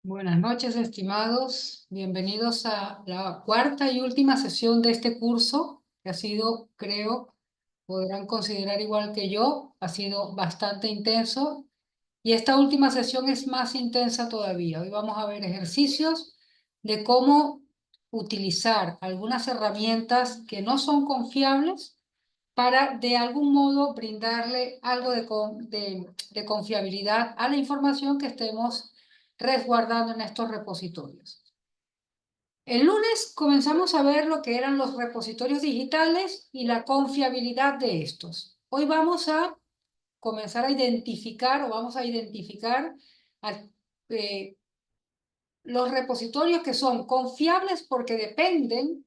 Buenas noches, estimados. Bienvenidos a la cuarta y última sesión de este curso, que ha sido, creo, podrán considerar igual que yo, ha sido bastante intenso. Y esta última sesión es más intensa todavía. Hoy vamos a ver ejercicios de cómo utilizar algunas herramientas que no son confiables para de algún modo brindarle algo de confiabilidad a la información que estemos resguardando en estos repositorios. El lunes comenzamos a ver lo que eran los repositorios digitales y la confiabilidad de estos. Hoy vamos a comenzar a identificar o vamos a identificar a, eh, los repositorios que son confiables porque dependen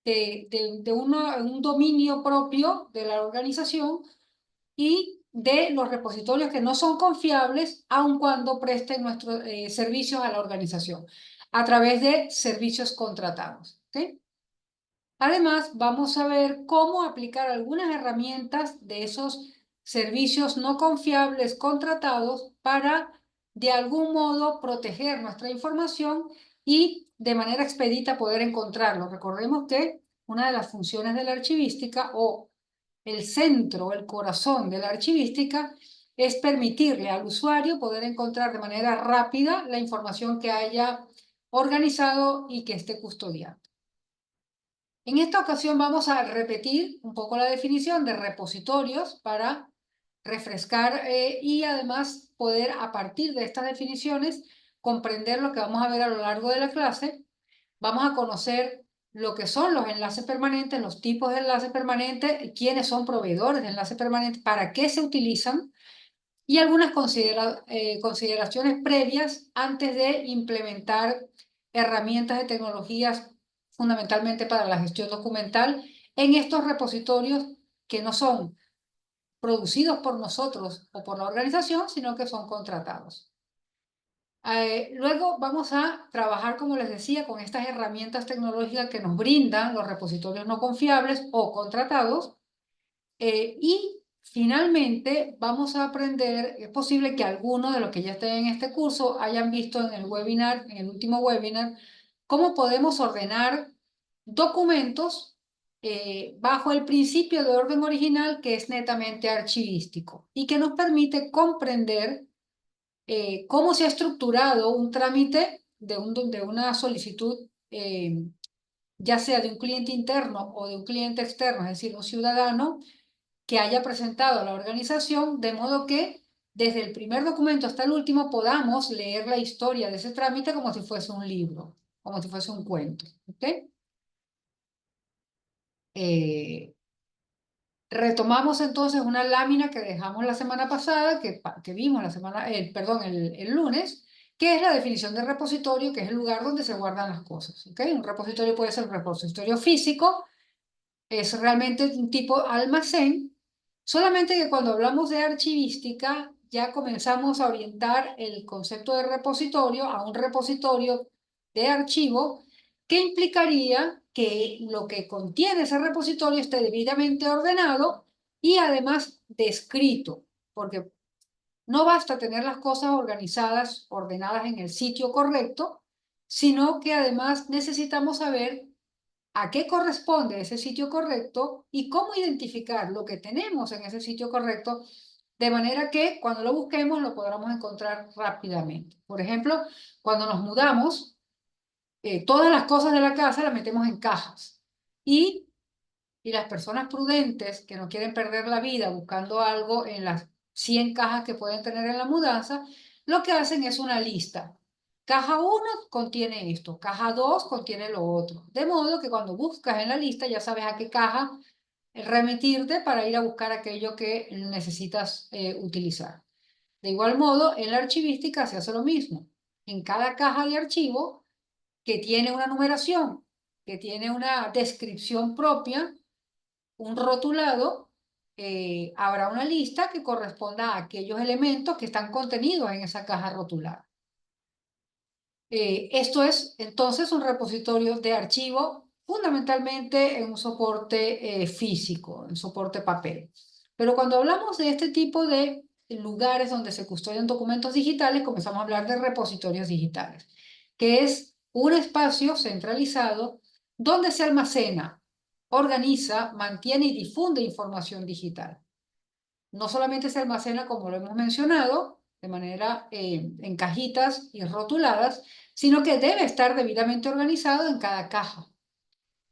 un dominio propio de la organización y de los repositorios que no son confiables, aun cuando presten nuestros servicios a la organización, a través de servicios contratados. ¿Sí? Además, vamos a ver cómo aplicar algunas herramientas de esos servicios no confiables contratados para, de algún modo, proteger nuestra información y de manera expedita poder encontrarlo. Recordemos que una de las funciones de la archivística o el centro, el corazón de la archivística, es permitirle al usuario poder encontrar de manera rápida la información que haya organizado y que esté custodiando. En esta ocasión vamos a repetir un poco la definición de repositorios para refrescar y además poder a partir de estas definiciones comprender lo que vamos a ver a lo largo de la clase. Vamos a conocer lo que son los enlaces permanentes, los tipos de enlaces permanentes, quiénes son proveedores de enlaces permanentes, para qué se utilizan y algunas consideraciones previas antes de implementar herramientas de tecnologías fundamentalmente para la gestión documental en estos repositorios que no son producidos por nosotros o por la organización, sino que son contratados. Luego vamos a trabajar, como les decía, con estas herramientas tecnológicas que nos brindan los repositorios no confiables o contratados. Y finalmente vamos a aprender, es posible que algunos de los que ya estén en este curso hayan visto en el webinar, en el último webinar, cómo podemos ordenar documentos bajo el principio de orden original que es netamente archivístico y que nos permite comprender cómo se ha estructurado un trámite de una solicitud, ya sea de un cliente interno o de un cliente externo, es decir, un ciudadano que haya presentado a la organización, de modo que desde el primer documento hasta el último podamos leer la historia de ese trámite como si fuese un libro, como si fuese un cuento. ¿Okay? Eh, Retomamos entonces una lámina que dejamos la semana pasada, que vimos la semana, perdón, el lunes, que es la definición de repositorio, que es el lugar donde se guardan las cosas. ¿Okay? Un repositorio puede ser un repositorio físico, es realmente un tipo almacén, solamente que cuando hablamos de archivística ya comenzamos a orientar el concepto de repositorio a un repositorio de archivo que implicaría que lo que contiene ese repositorio esté debidamente ordenado y además descrito, porque no basta tener las cosas organizadas, ordenadas en el sitio correcto, sino que además necesitamos saber a qué corresponde ese sitio correcto y cómo identificar lo que tenemos en ese sitio correcto, de manera que cuando lo busquemos lo podamos encontrar rápidamente. Por ejemplo, cuando nos mudamos, todas las cosas de la casa las metemos en cajas y las personas prudentes que no quieren perder la vida buscando algo en las 100 cajas que pueden tener en la mudanza, lo que hacen es una lista. Caja 1 contiene esto, caja 2 contiene lo otro. De modo que cuando buscas en la lista ya sabes a qué caja remitirte para ir a buscar aquello que necesitas utilizar. De igual modo, en la archivística se hace lo mismo. En cada caja de archivo que tiene una numeración, que tiene una descripción propia, un rotulado, habrá una lista que corresponda a aquellos elementos que están contenidos en esa caja rotulada. Esto es entonces un repositorio de archivo fundamentalmente en un soporte físico, en soporte papel. Pero cuando hablamos de este tipo de lugares donde se custodian documentos digitales, comenzamos a hablar de repositorios digitales, que es un espacio centralizado donde se almacena, organiza, mantiene y difunde información digital. No solamente se almacena, como lo hemos mencionado, de manera en cajitas y rotuladas, sino que debe estar debidamente organizado en cada caja.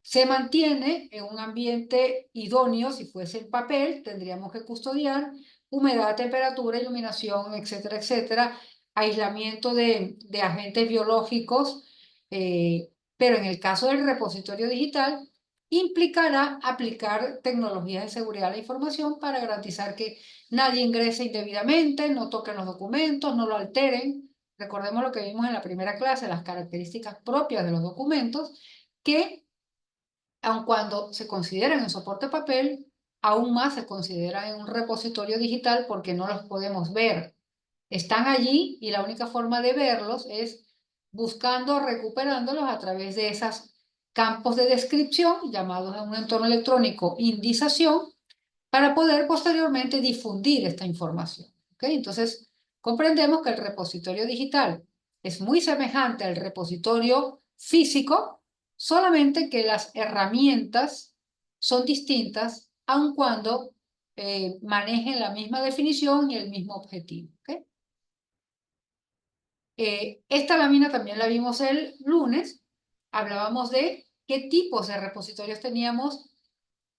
Se mantiene en un ambiente idóneo. Si fuese el papel, tendríamos que custodiar humedad, temperatura, iluminación, etcétera, etcétera, aislamiento de agentes biológicos, pero en el caso del repositorio digital, implicará aplicar tecnologías de seguridad de la información para garantizar que nadie ingrese indebidamente, no toquen los documentos, no lo alteren. Recordemos lo que vimos en la primera clase, las características propias de los documentos, que aun cuando se consideran en soporte papel, aún más se consideran en un repositorio digital porque no los podemos ver. Están allí y la única forma de verlos es buscando, recuperándolos a través de esos campos de descripción, llamados en un entorno electrónico indización, para poder posteriormente difundir esta información. ¿Okay? Entonces, comprendemos que el repositorio digital es muy semejante al repositorio físico, solamente que las herramientas son distintas, aun cuando manejen la misma definición y el mismo objetivo. ¿Okay? Esta lámina también la vimos el lunes. Hablábamos de qué tipos de repositorios teníamos.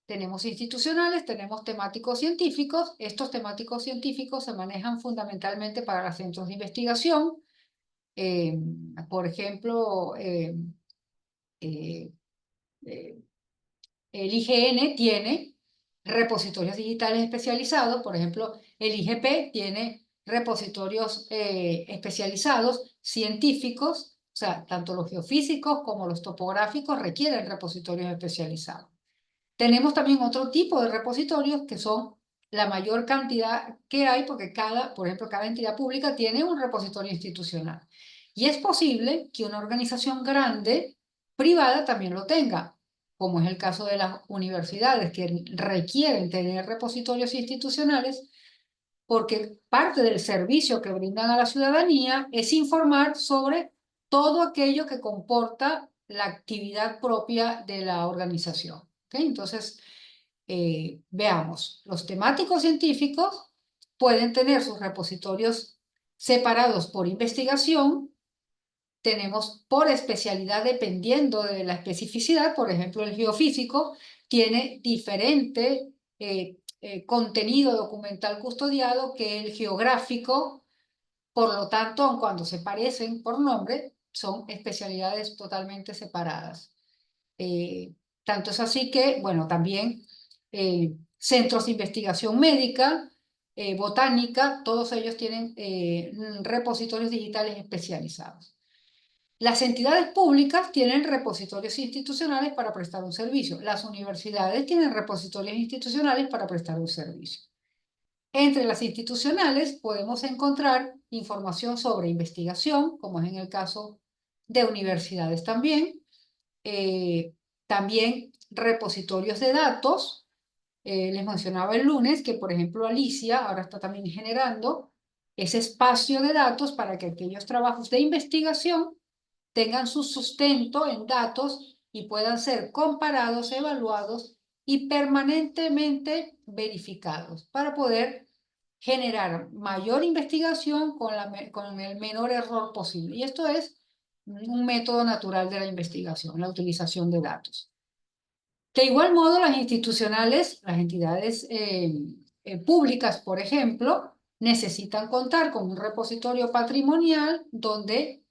Tenemos institucionales, tenemos temáticos científicos. Estos temáticos científicos se manejan fundamentalmente para los centros de investigación. Por ejemplo, eh, el IGN tiene repositorios digitales especializados. Por ejemplo, el IGP tiene repositorios especializados científicos. O sea, tanto los geofísicos como los topográficos requieren repositorios especializados. Tenemos también otro tipo de repositorios que son la mayor cantidad que hay, porque por ejemplo, cada entidad pública tiene un repositorio institucional. Y es posible que una organización grande, privada, también lo tenga, como es el caso de las universidades, que requieren tener repositorios institucionales, porque parte del servicio que brindan a la ciudadanía es informar sobre todo aquello que comporta la actividad propia de la organización. ¿Okay? Entonces, veamos, los temáticos científicos pueden tener sus repositorios separados por investigación. Tenemos por especialidad dependiendo de la especificidad. Por ejemplo, el geofísico tiene diferente contenido documental custodiado que el geográfico. Por lo tanto, aun cuando se parecen por nombre, son especialidades totalmente separadas. Tanto es así que, bueno, también centros de investigación médica, botánica, todos ellos tienen repositorios digitales especializados. Las entidades públicas tienen repositorios institucionales para prestar un servicio. Las universidades tienen repositorios institucionales para prestar un servicio. Entre las institucionales podemos encontrar información sobre investigación, como es en el caso de universidades también. También repositorios de datos. Les mencionaba el lunes que, por ejemplo, Alicia ahora está también generando ese espacio de datos para que aquellos trabajos de investigación tengan su sustento en datos y puedan ser comparados, evaluados y permanentemente verificados para poder generar mayor investigación con el menor error posible. Y esto es un método natural de la investigación, la utilización de datos. De igual modo, las institucionales, las entidades públicas, por ejemplo, necesitan contar con un repositorio patrimonial donde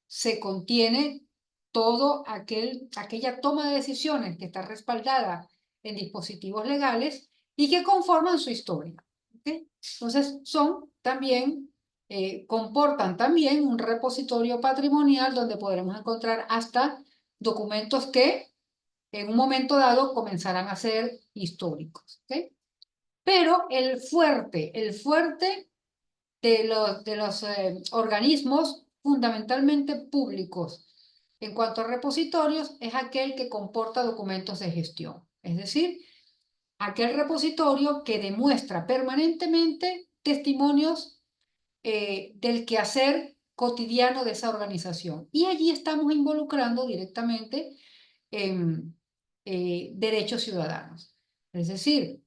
se contiene todo aquella toma de decisiones que está respaldada en dispositivos legales y que conforman su historia. ¿Okay? Entonces, comportan también un repositorio patrimonial donde podremos encontrar hasta documentos que en un momento dado comenzarán a ser históricos. ¿Okay? Pero el fuerte de los organismos fundamentalmente públicos en cuanto a repositorios es aquel que comporta documentos de gestión. Es decir, aquel repositorio que demuestra permanentemente testimonios del quehacer cotidiano de esa organización. Y allí estamos involucrando directamente derechos ciudadanos. Es decir,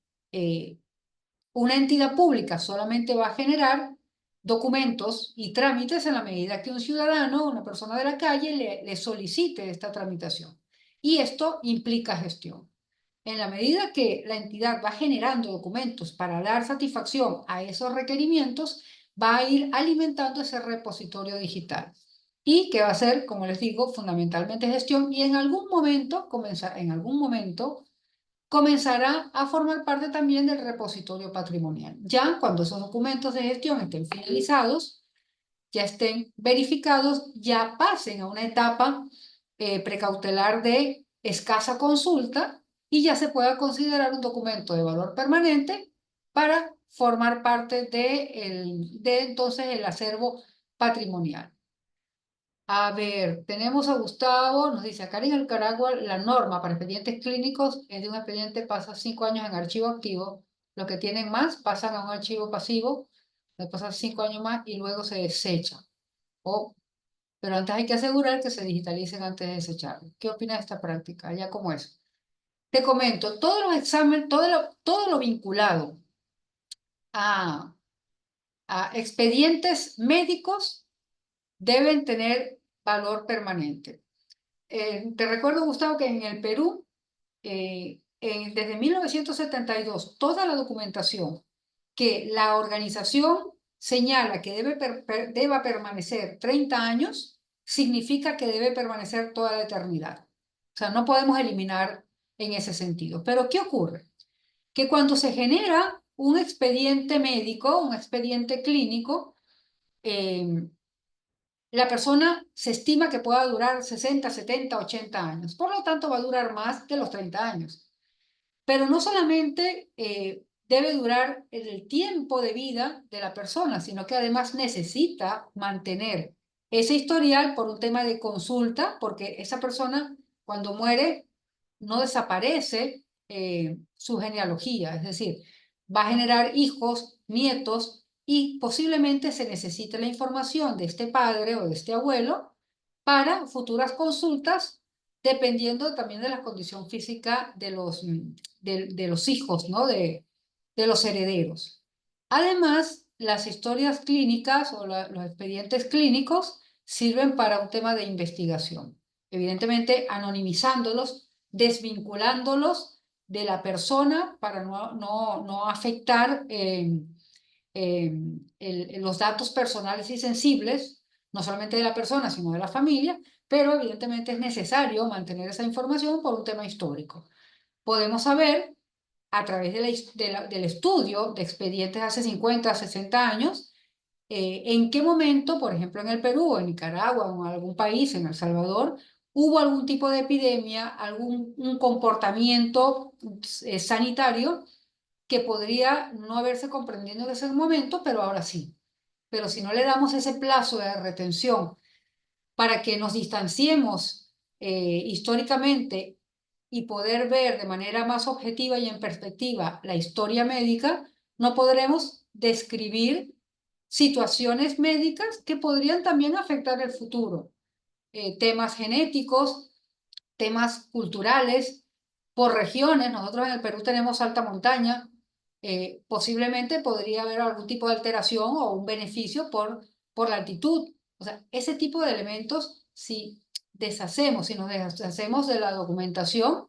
una entidad pública solamente va a generar documentos y trámites en la medida que un ciudadano, una persona de la calle, le solicite esta tramitación. Y esto implica gestión. En la medida que la entidad va generando documentos para dar satisfacción a esos requerimientos, va a ir alimentando ese repositorio digital. Y que va a ser, como les digo, fundamentalmente gestión y en algún momento comenzará a formar parte también del repositorio patrimonial. Ya cuando esos documentos de gestión estén finalizados, ya estén verificados, ya pasen a una etapa precautelar de escasa consulta y ya se pueda considerar un documento de valor permanente para formar parte de entonces el acervo patrimonial. A ver, tenemos a Gustavo, nos dice, acá en Nicaragua la norma para expedientes clínicos es de un expediente pasa 5 años en archivo activo, los que tienen más pasan a un archivo pasivo, después pasan 5 años más y luego se desecha. Pero antes hay que asegurar que se digitalicen antes de desecharlo. ¿Qué opinas de esta práctica? Ya como es. Te comento, todos los exámenes, todo lo vinculado a, a expedientes médicos deben tener valor permanente. Te recuerdo, Gustavo, que en el Perú, desde 1972, toda la documentación que la organización señala que deba permanecer 30 años, significa que debe permanecer toda la eternidad. O sea, no podemos eliminar en ese sentido. Pero ¿qué ocurre? Que cuando se genera un expediente médico, un expediente clínico, la persona se estima que pueda durar 60, 70, 80 años. Por lo tanto, va a durar más de los 30 años. Pero no solamente debe durar el tiempo de vida de la persona, sino que además necesita mantener ese historial por un tema de consulta, porque esa persona cuando muere no desaparece su genealogía, es decir, va a generar hijos, nietos y posiblemente se necesite la información de este padre o de este abuelo para futuras consultas, dependiendo también de la condición física de los hijos, ¿no? De los herederos. Además, las historias clínicas o los expedientes clínicos sirven para un tema de investigación. Evidentemente, anonimizándolos, desvinculándolos de la persona para no afectar los datos personales y sensibles, no solamente de la persona, sino de la familia, pero evidentemente es necesario mantener esa información por un tema histórico. Podemos saber a través del estudio de expedientes hace 50, 60 años, en qué momento, por ejemplo en el Perú, o en Nicaragua, o en algún país, en El Salvador, hubo algún tipo de epidemia, un comportamiento sanitario que podría no haberse comprendido en ese momento, pero ahora sí. Pero si no le damos ese plazo de retención para que nos distanciemos históricamente y poder ver de manera más objetiva y en perspectiva la historia médica, no podremos describir situaciones médicas que podrían también afectar el futuro. Temas genéticos, temas culturales, por regiones. Nosotros en el Perú tenemos alta montaña. Posiblemente podría haber algún tipo de alteración o un beneficio por la altitud. O sea, ese tipo de elementos, si nos deshacemos de la documentación,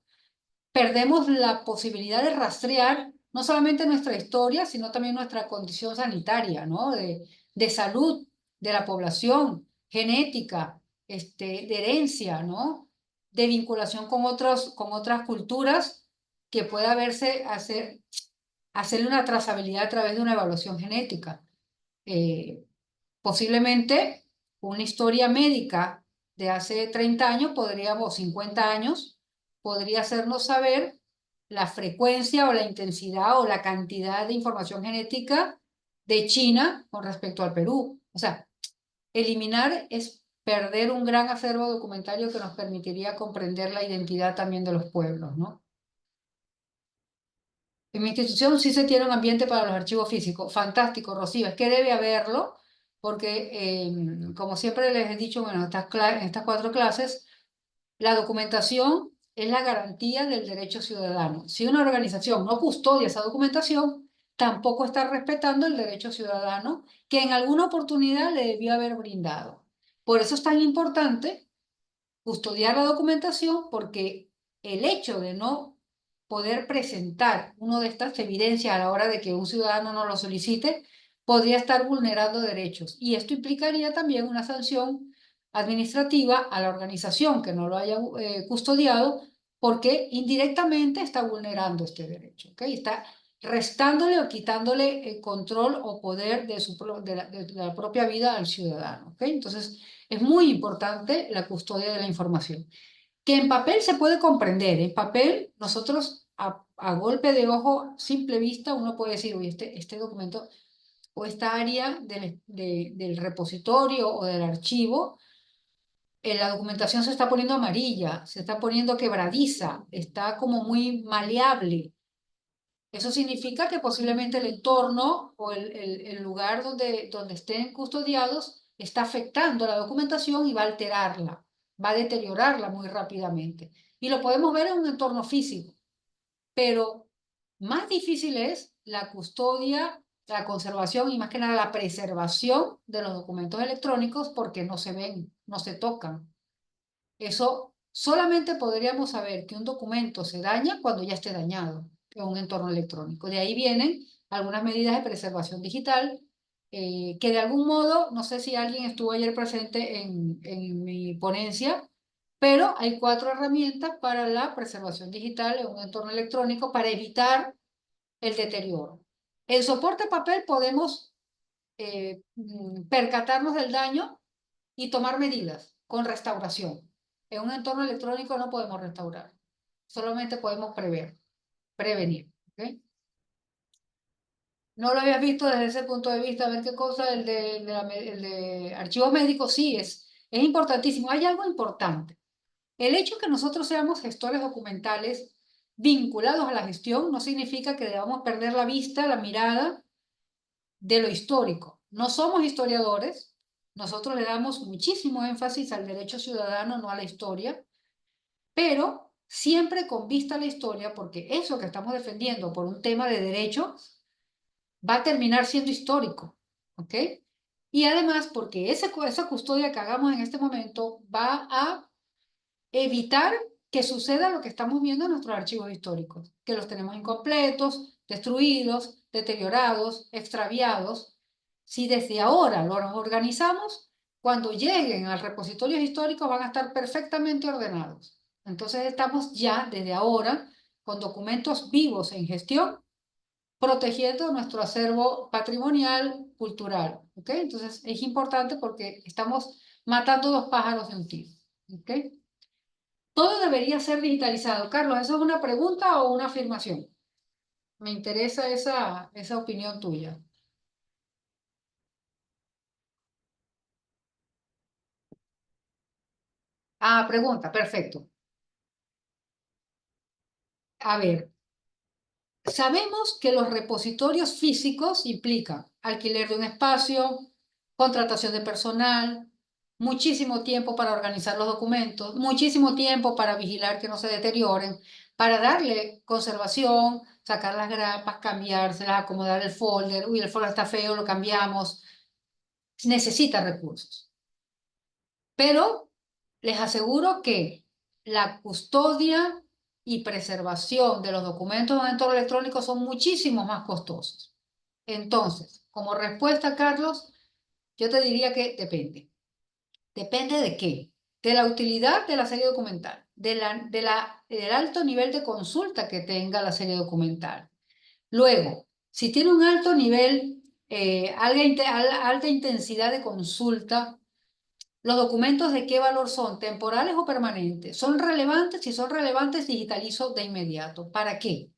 perdemos la posibilidad de rastrear no solamente nuestra historia, sino también nuestra condición sanitaria, ¿no? De salud de la población, genética, de herencia, ¿no? De vinculación con otras culturas que pueda hacerle una trazabilidad a través de una evaluación genética. Eh, Posiblemente una historia médica de hace 30 años, 50 años, podría hacernos saber la frecuencia o la intensidad o la cantidad de información genética de China con respecto al Perú. O sea, eliminar es perder un gran acervo documentario que nos permitiría comprender la identidad también de los pueblos, ¿no? En mi institución sí se tiene un ambiente para los archivos físicos. Fantástico, Rocío. Es que debe haberlo, porque como siempre les he dicho, bueno, en estas 4 clases, la documentación es la garantía del derecho ciudadano. Si una organización no custodia esa documentación, tampoco está respetando el derecho ciudadano que en alguna oportunidad le debió haber brindado. Por eso es tan importante custodiar la documentación, porque el hecho de no poder presentar una de estas evidencias a la hora de que un ciudadano no lo solicite, podría estar vulnerando derechos. Y esto implicaría también una sanción administrativa a la organización que no lo haya custodiado, porque indirectamente está vulnerando este derecho, ¿ok? Está restándole o quitándole el control o poder de la propia vida al ciudadano, ¿ok? Entonces, es muy importante la custodia de la información, que en papel se puede comprender. En papel, nosotros a golpe de ojo, simple vista, uno puede decir, oye, este documento o esta área del repositorio o del archivo, la documentación se está poniendo amarilla, se está poniendo quebradiza, está como muy maleable. Eso significa que posiblemente el entorno o el lugar donde estén custodiados está afectando la documentación y va a alterarla, va a deteriorarla muy rápidamente. Y lo podemos ver en un entorno físico, pero más difícil es la custodia, la conservación y más que nada la preservación de los documentos electrónicos, porque no se ven, no se tocan. Eso solamente podríamos saber que un documento se daña cuando ya esté dañado en un entorno electrónico. De ahí vienen algunas medidas de preservación digital, que de algún modo, no sé si alguien estuvo ayer presente en mi ponencia, pero hay 4 herramientas para la preservación digital en un entorno electrónico para evitar el deterioro. En soporte papel podemos percatarnos del daño y tomar medidas con restauración. En un entorno electrónico no podemos restaurar, solamente podemos prevenir. ¿Okay? No lo habías visto desde ese punto de vista, a ver qué cosa, el de archivos médicos, sí, es importantísimo. Hay algo importante. El hecho de que nosotros seamos gestores documentales vinculados a la gestión no significa que debamos perder la vista, la mirada de lo histórico. No somos historiadores, nosotros le damos muchísimo énfasis al derecho ciudadano, no a la historia, pero siempre con vista a la historia, porque eso que estamos defendiendo por un tema de derecho va a terminar siendo histórico, ¿ok? Y además porque esa custodia que hagamos en este momento va a evitar que suceda lo que estamos viendo en nuestros archivos históricos, que los tenemos incompletos, destruidos, deteriorados, extraviados. Si desde ahora los organizamos, cuando lleguen al repositorio histórico van a estar perfectamente ordenados. Entonces estamos ya desde ahora con documentos vivos en gestión, protegiendo nuestro acervo patrimonial, cultural. ¿Ok? Entonces es importante porque estamos matando 2 pájaros de un tiro. ¿Ok? Todo debería ser digitalizado. Carlos, ¿eso es una pregunta o una afirmación? Me interesa esa opinión tuya. Ah, pregunta, perfecto. A ver, sabemos que los repositorios físicos implican alquiler de un espacio, contratación de personal, muchísimo tiempo para organizar los documentos, muchísimo tiempo para vigilar que no se deterioren, para darle conservación, sacar las grapas, cambiárselas, acomodar el folder. Uy, el folder está feo, lo cambiamos. Necesita recursos. Pero les aseguro que la custodia y preservación de los documentos en un entorno electrónico son muchísimo más costosos. Entonces, como respuesta, Carlos, yo te diría que depende. ¿Depende de qué? De la utilidad de la serie documental, del alto nivel de consulta que tenga la serie documental. Luego, si tiene un alto nivel, alta intensidad de consulta, ¿los documentos de qué valor son? ¿Temporales o permanentes? ¿Son relevantes? Si son relevantes, digitalizo de inmediato. ¿Para qué?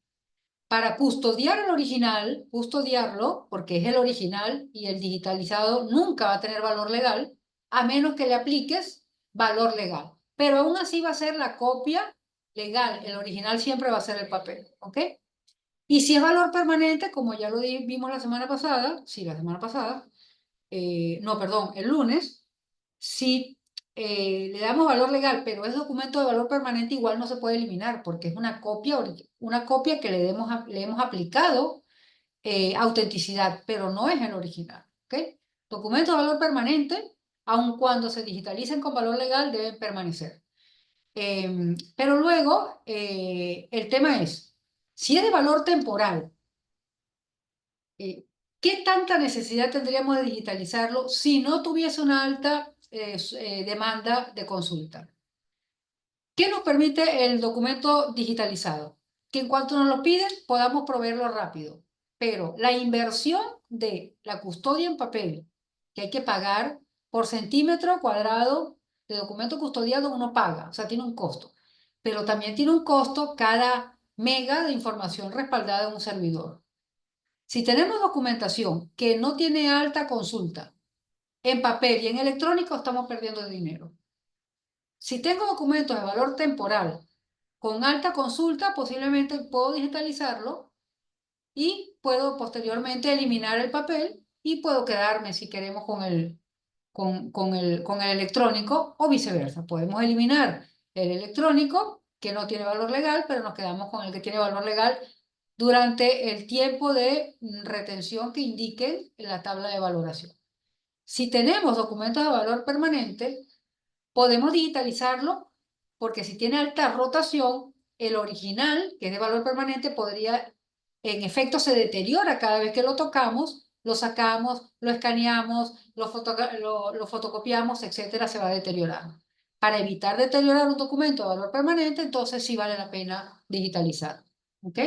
Para custodiar el original, custodiarlo, porque es el original y el digitalizado nunca va a tener valor legal, a menos que le apliques valor legal. Pero aún así va a ser la copia legal. El original siempre va a ser el papel. ¿Ok? Y si es valor permanente, como ya lo vimos la semana pasada, sí, la semana pasada, no, perdón, el lunes, si le damos valor legal, pero es documento de valor permanente, igual no se puede eliminar porque es una copia que le hemos aplicado autenticidad, pero no es el original, ¿ok? Documentos de valor permanente, aun cuando se digitalicen con valor legal, deben permanecer. Pero luego, el tema es, si es de valor temporal, ¿qué tanta necesidad tendríamos de digitalizarlo si no tuviese una alta demanda de consulta? ¿Qué nos permite el documento digitalizado? Que en cuanto nos lo piden, podamos proveerlo rápido. Pero la inversión de la custodia en papel, que hay que pagar por centímetro cuadrado de documento custodiado, uno paga, o sea, tiene un costo. Pero también tiene un costo cada mega de información respaldada en un servidor. Si tenemos documentación que no tiene alta consulta en papel y en electrónico, estamos perdiendo dinero. Si tengo documentos de valor temporal con alta consulta, posiblemente puedo digitalizarlo y puedo posteriormente eliminar el papel y puedo quedarme, si queremos, con el electrónico o viceversa. Podemos eliminar el electrónico, que no tiene valor legal, pero nos quedamos con el que tiene valor legal durante el tiempo de retención que indique en la tabla de valoración. Si tenemos documentos de valor permanente, podemos digitalizarlo porque si tiene alta rotación, el original, que es de valor permanente, podría, en efecto, se deteriora cada vez que lo tocamos, lo sacamos, lo escaneamos, lo fotocopiamos, etcétera, se va deteriorando. Para evitar deteriorar un documento de valor permanente, entonces sí vale la pena digitalizar. ¿Ok?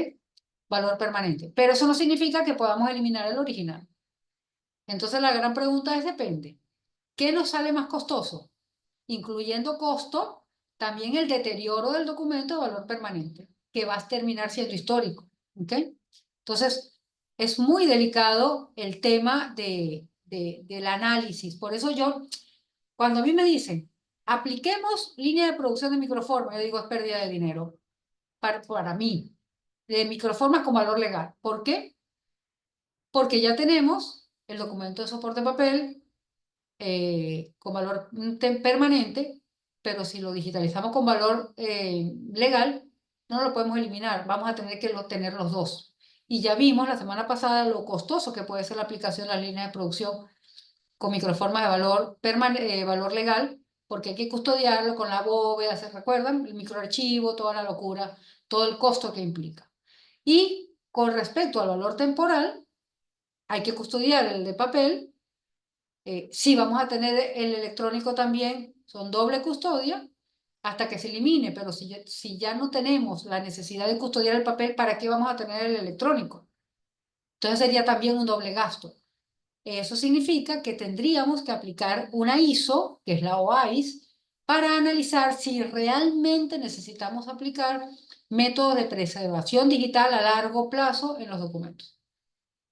Valor permanente. Pero eso no significa que podamos eliminar el original. Entonces la gran pregunta es, depende. ¿Qué nos sale más costoso? Incluyendo costo, también el deterioro del documento de valor permanente, que va a terminar siendo histórico. ¿Ok? Entonces, es muy delicado el tema del análisis. Por eso cuando a mí me dicen, apliquemos línea de producción de microformas, yo digo, es pérdida de dinero para mí, de microformas con valor legal. ¿Por qué? Porque ya tenemos el documento de soporte papel con valor permanente, pero si lo digitalizamos con valor legal, no lo podemos eliminar, vamos a tener que tener los dos. Y ya vimos la semana pasada lo costoso que puede ser la aplicación de las líneas de producción con microformas de valor legal, porque hay que custodiarlo con la bóveda, ¿se recuerdan? El microarchivo, toda la locura, todo el costo que implica. Y con respecto al valor temporal, hay que custodiar el de papel. Sí, vamos a tener el electrónico también, son doble custodia hasta que se elimine, pero si ya no tenemos la necesidad de custodiar el papel, ¿para qué vamos a tener el electrónico? Entonces sería también un doble gasto. Eso significa que tendríamos que aplicar una ISO, que es la OAIS, para analizar si realmente necesitamos aplicar métodos de preservación digital a largo plazo en los documentos.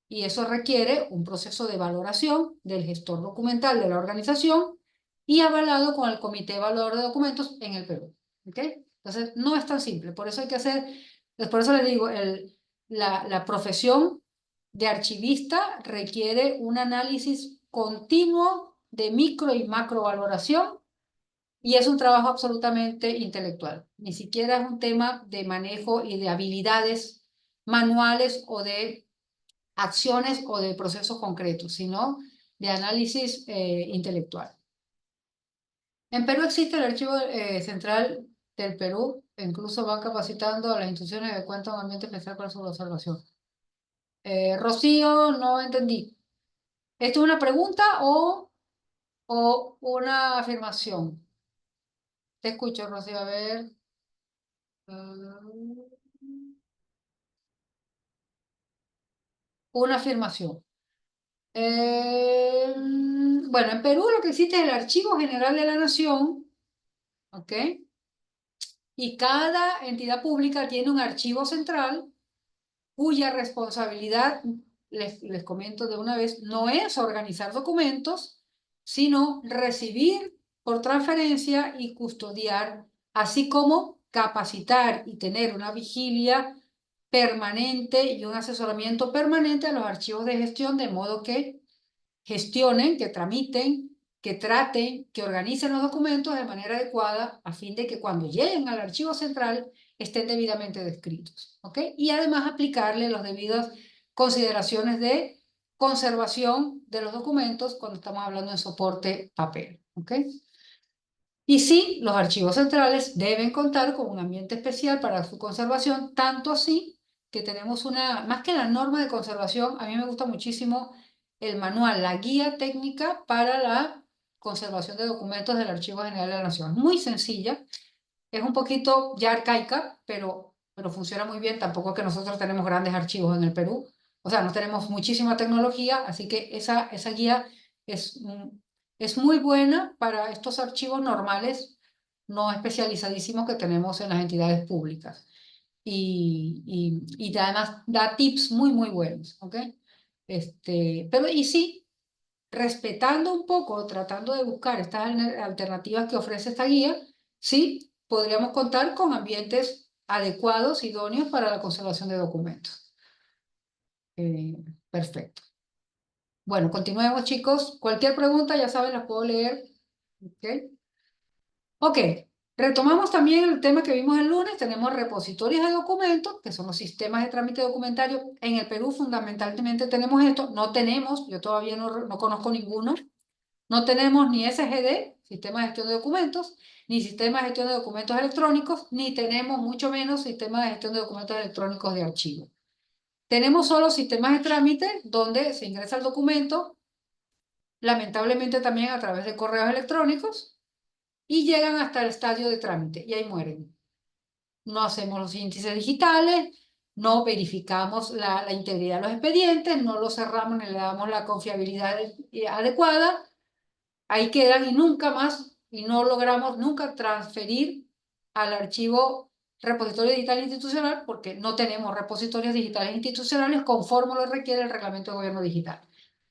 Y eso requiere un proceso de valoración del gestor documental de la organización y avalado con el Comité Evaluador de Documentos en el Perú. ¿Ok? Entonces, no es tan simple. Por eso hay que hacer, por eso les digo, la profesión de archivista requiere un análisis continuo de micro y macro valoración y es un trabajo absolutamente intelectual. Ni siquiera es un tema de manejo y de habilidades manuales o de acciones o de procesos concretos, sino de análisis intelectual. En Perú existe el Archivo Central del Perú, e incluso van capacitando a las instituciones que cuentan un ambiente especial para su observación. Rocío, no entendí. ¿Esto es una pregunta o una afirmación? Te escucho, Rocío, a ver. Mm, Una afirmación. Bueno, en Perú lo que existe es el Archivo General de la Nación, ¿ok? Y cada entidad pública tiene un archivo central cuya responsabilidad, les comento de una vez, no es organizar documentos, sino recibir por transferencia y custodiar, así como capacitar y tener una vigilia permanente y un asesoramiento permanente a los archivos de gestión, de modo que gestionen, que tramiten, que traten, que organicen los documentos de manera adecuada a fin de que cuando lleguen al archivo central estén debidamente descritos, ¿ok? Y además aplicarle las debidas consideraciones de conservación de los documentos cuando estamos hablando de soporte papel, ¿ok? Y sí, los archivos centrales deben contar con un ambiente especial para su conservación, tanto así que tenemos más que la norma de conservación, a mí me gusta muchísimo el manual, la guía técnica para la conservación de documentos del Archivo General de la Nación. Muy sencilla, es un poquito ya arcaica, pero funciona muy bien. Tampoco es que nosotros tenemos grandes archivos en el Perú, o sea, no tenemos muchísima tecnología, así que esa guía es, es muy buena para estos archivos normales, no especializadísimos que tenemos en las entidades públicas. Y además da tips muy, muy buenos, ¿ok? Pero y sí, respetando un poco, tratando de buscar estas alternativas que ofrece esta guía, sí, podríamos contar con ambientes adecuados, idóneos para la conservación de documentos. Eh, Perfecto. Bueno, continuemos, chicos. Cualquier pregunta, ya saben, la puedo leer. ¿Ok? Ok. Retomamos también el tema que vimos el lunes. Tenemos repositorios de documentos, que son los sistemas de trámite documentario. En el Perú fundamentalmente tenemos esto. No tenemos, yo todavía no conozco ninguno. No tenemos ni SGD, Sistema de Gestión de Documentos, ni Sistema de Gestión de Documentos Electrónicos, ni tenemos mucho menos Sistema de Gestión de Documentos Electrónicos de archivo. Tenemos solo sistemas de trámite donde se ingresa el documento, lamentablemente también a través de correos electrónicos, y llegan hasta el estadio de trámite y ahí mueren. No hacemos los índices digitales, no verificamos la integridad de los expedientes, no los cerramos ni le damos la confiabilidad adecuada. Ahí quedan y nunca más, y no logramos nunca transferir al archivo repositorio digital institucional porque no tenemos repositorios digitales institucionales conforme lo requiere el reglamento de gobierno digital.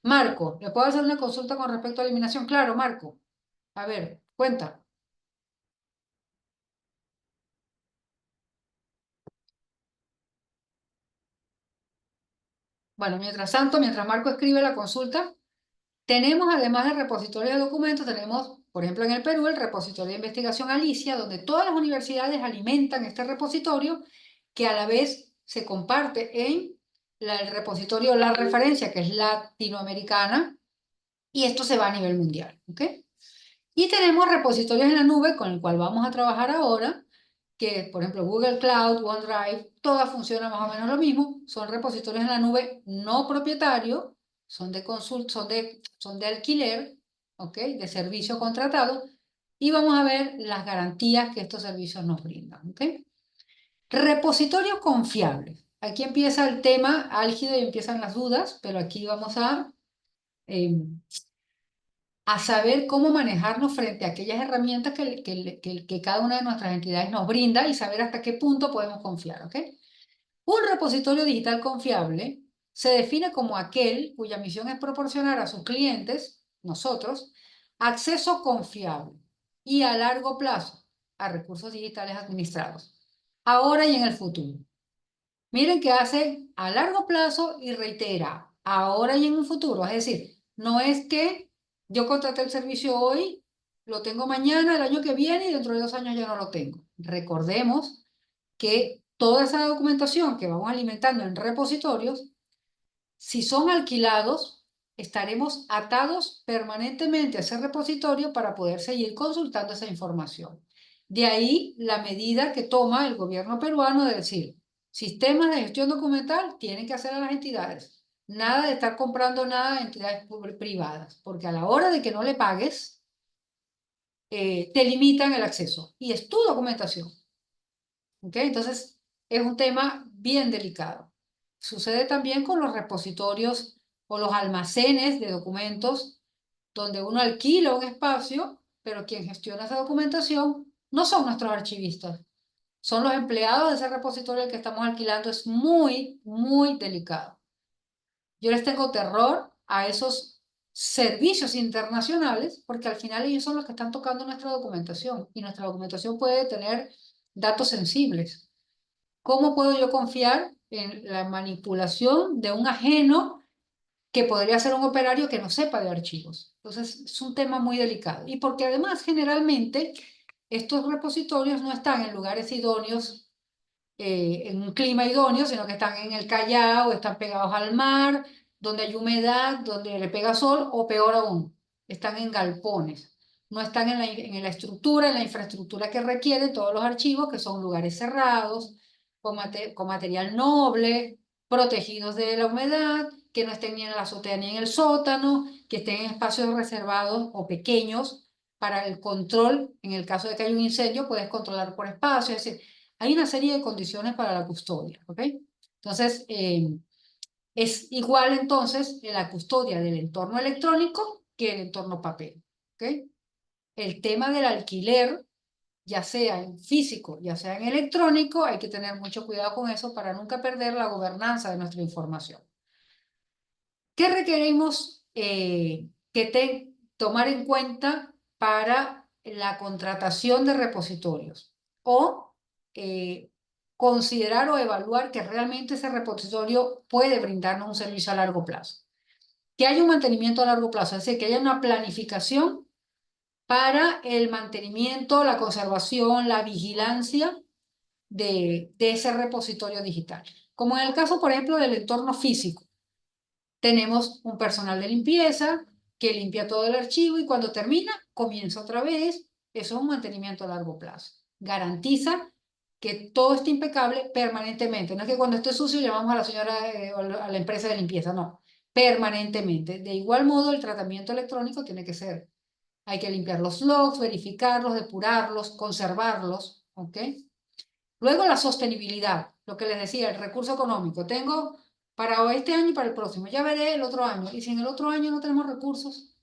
Marco, ¿le puedo hacer una consulta con respecto a eliminación? Claro, Marco. A ver, cuenta. Bueno, mientras tanto, mientras Marco escribe la consulta, tenemos, además del repositorio de documentos, tenemos, por ejemplo, en el Perú, el repositorio de investigación Alicia, donde todas las universidades alimentan este repositorio, que a la vez se comparte en el repositorio, la referencia, que es latinoamericana, y esto se va a nivel mundial, ¿ok? Y tenemos repositorios en la nube, con el cual vamos a trabajar ahora, que por ejemplo Google Cloud, OneDrive, todas funcionan más o menos lo mismo, son repositorios en la nube no propietarios, son de son de alquiler, ¿ok? De servicio contratado, y vamos a ver las garantías que estos servicios nos brindan, ¿ok? Repositorios confiables. Aquí empieza el tema álgido y empiezan las dudas, pero aquí vamos eh, a saber cómo manejarnos frente a aquellas herramientas que cada una de nuestras entidades nos brinda y saber hasta qué punto podemos confiar, ¿ok? Un repositorio digital confiable se define como aquel cuya misión es proporcionar a sus clientes, nosotros, acceso confiable y a largo plazo a recursos digitales administrados, ahora y en el futuro. Miren que hace a largo plazo y reitera, ahora y en un futuro. Es decir, no es que yo contraté el servicio hoy, lo tengo mañana, el año que viene y dentro de 2 años ya no lo tengo. Recordemos que toda esa documentación que vamos alimentando en repositorios, si son alquilados, estaremos atados permanentemente a ese repositorio para poder seguir consultando esa información. De ahí la medida que toma el gobierno peruano de decir, sistemas de gestión documental tienen que hacer a las entidades. Nada de estar comprando nada de entidades privadas, porque a la hora de que no le pagues, te limitan el acceso. Y es tu documentación. ¿Ok? Entonces, es un tema bien delicado. Sucede también con los repositorios o los almacenes de documentos donde uno alquila un espacio, pero quien gestiona esa documentación no son nuestros archivistas, son los empleados de ese repositorio al que estamos alquilando. Es muy, muy delicado. Yo les tengo terror a esos servicios internacionales porque al final ellos son los que están tocando nuestra documentación y nuestra documentación puede tener datos sensibles. ¿Cómo puedo yo confiar en la manipulación de un ajeno que podría ser un operario que no sepa de archivos. Entonces, es un tema muy delicado. Y porque además, generalmente, estos repositorios no están en lugares idóneos, en un clima idóneo, sino que están en el Callao, están pegados al mar, donde hay humedad, donde le pega sol, o peor aún, están en galpones. No están en la estructura, en la infraestructura que requieren todos los archivos, que son lugares cerrados, con material noble, protegidos de la humedad, que no estén ni en la azotea ni en el sótano, que estén en espacios reservados o pequeños para el control. En el caso de que haya un incendio, puedes controlar por espacio. Es decir, hay una serie de condiciones para la custodia, ¿ok? Entonces, es igual entonces en la custodia del entorno electrónico que el entorno papel, ¿ok? El tema del alquiler, ya sea en físico, ya sea en electrónico, hay que tener mucho cuidado con eso para nunca perder la gobernanza de nuestra información. ¿Qué requerimos tomar en cuenta para la contratación de repositorios? O considerar o evaluar que realmente ese repositorio puede brindarnos un servicio a largo plazo. Que haya un mantenimiento a largo plazo, es decir, que haya una planificación para el mantenimiento, la conservación, la vigilancia de ese repositorio digital. Como en el caso, por ejemplo, del entorno físico. Tenemos un personal de limpieza que limpia todo el archivo y cuando termina, comienza otra vez. Eso es un mantenimiento a largo plazo. Garantiza que todo esté impecable permanentemente. No es que cuando esté sucio llamamos a la señora o a la empresa de limpieza, no. Permanentemente. De igual modo, el tratamiento electrónico tiene que ser. Hay que limpiar los logs, verificarlos, depurarlos, conservarlos. ¿Ok? Luego la sostenibilidad, lo que les decía, el recurso económico. Tengo para este año y para el próximo, ya veré el otro año. Y si en el otro año no tenemos recursos,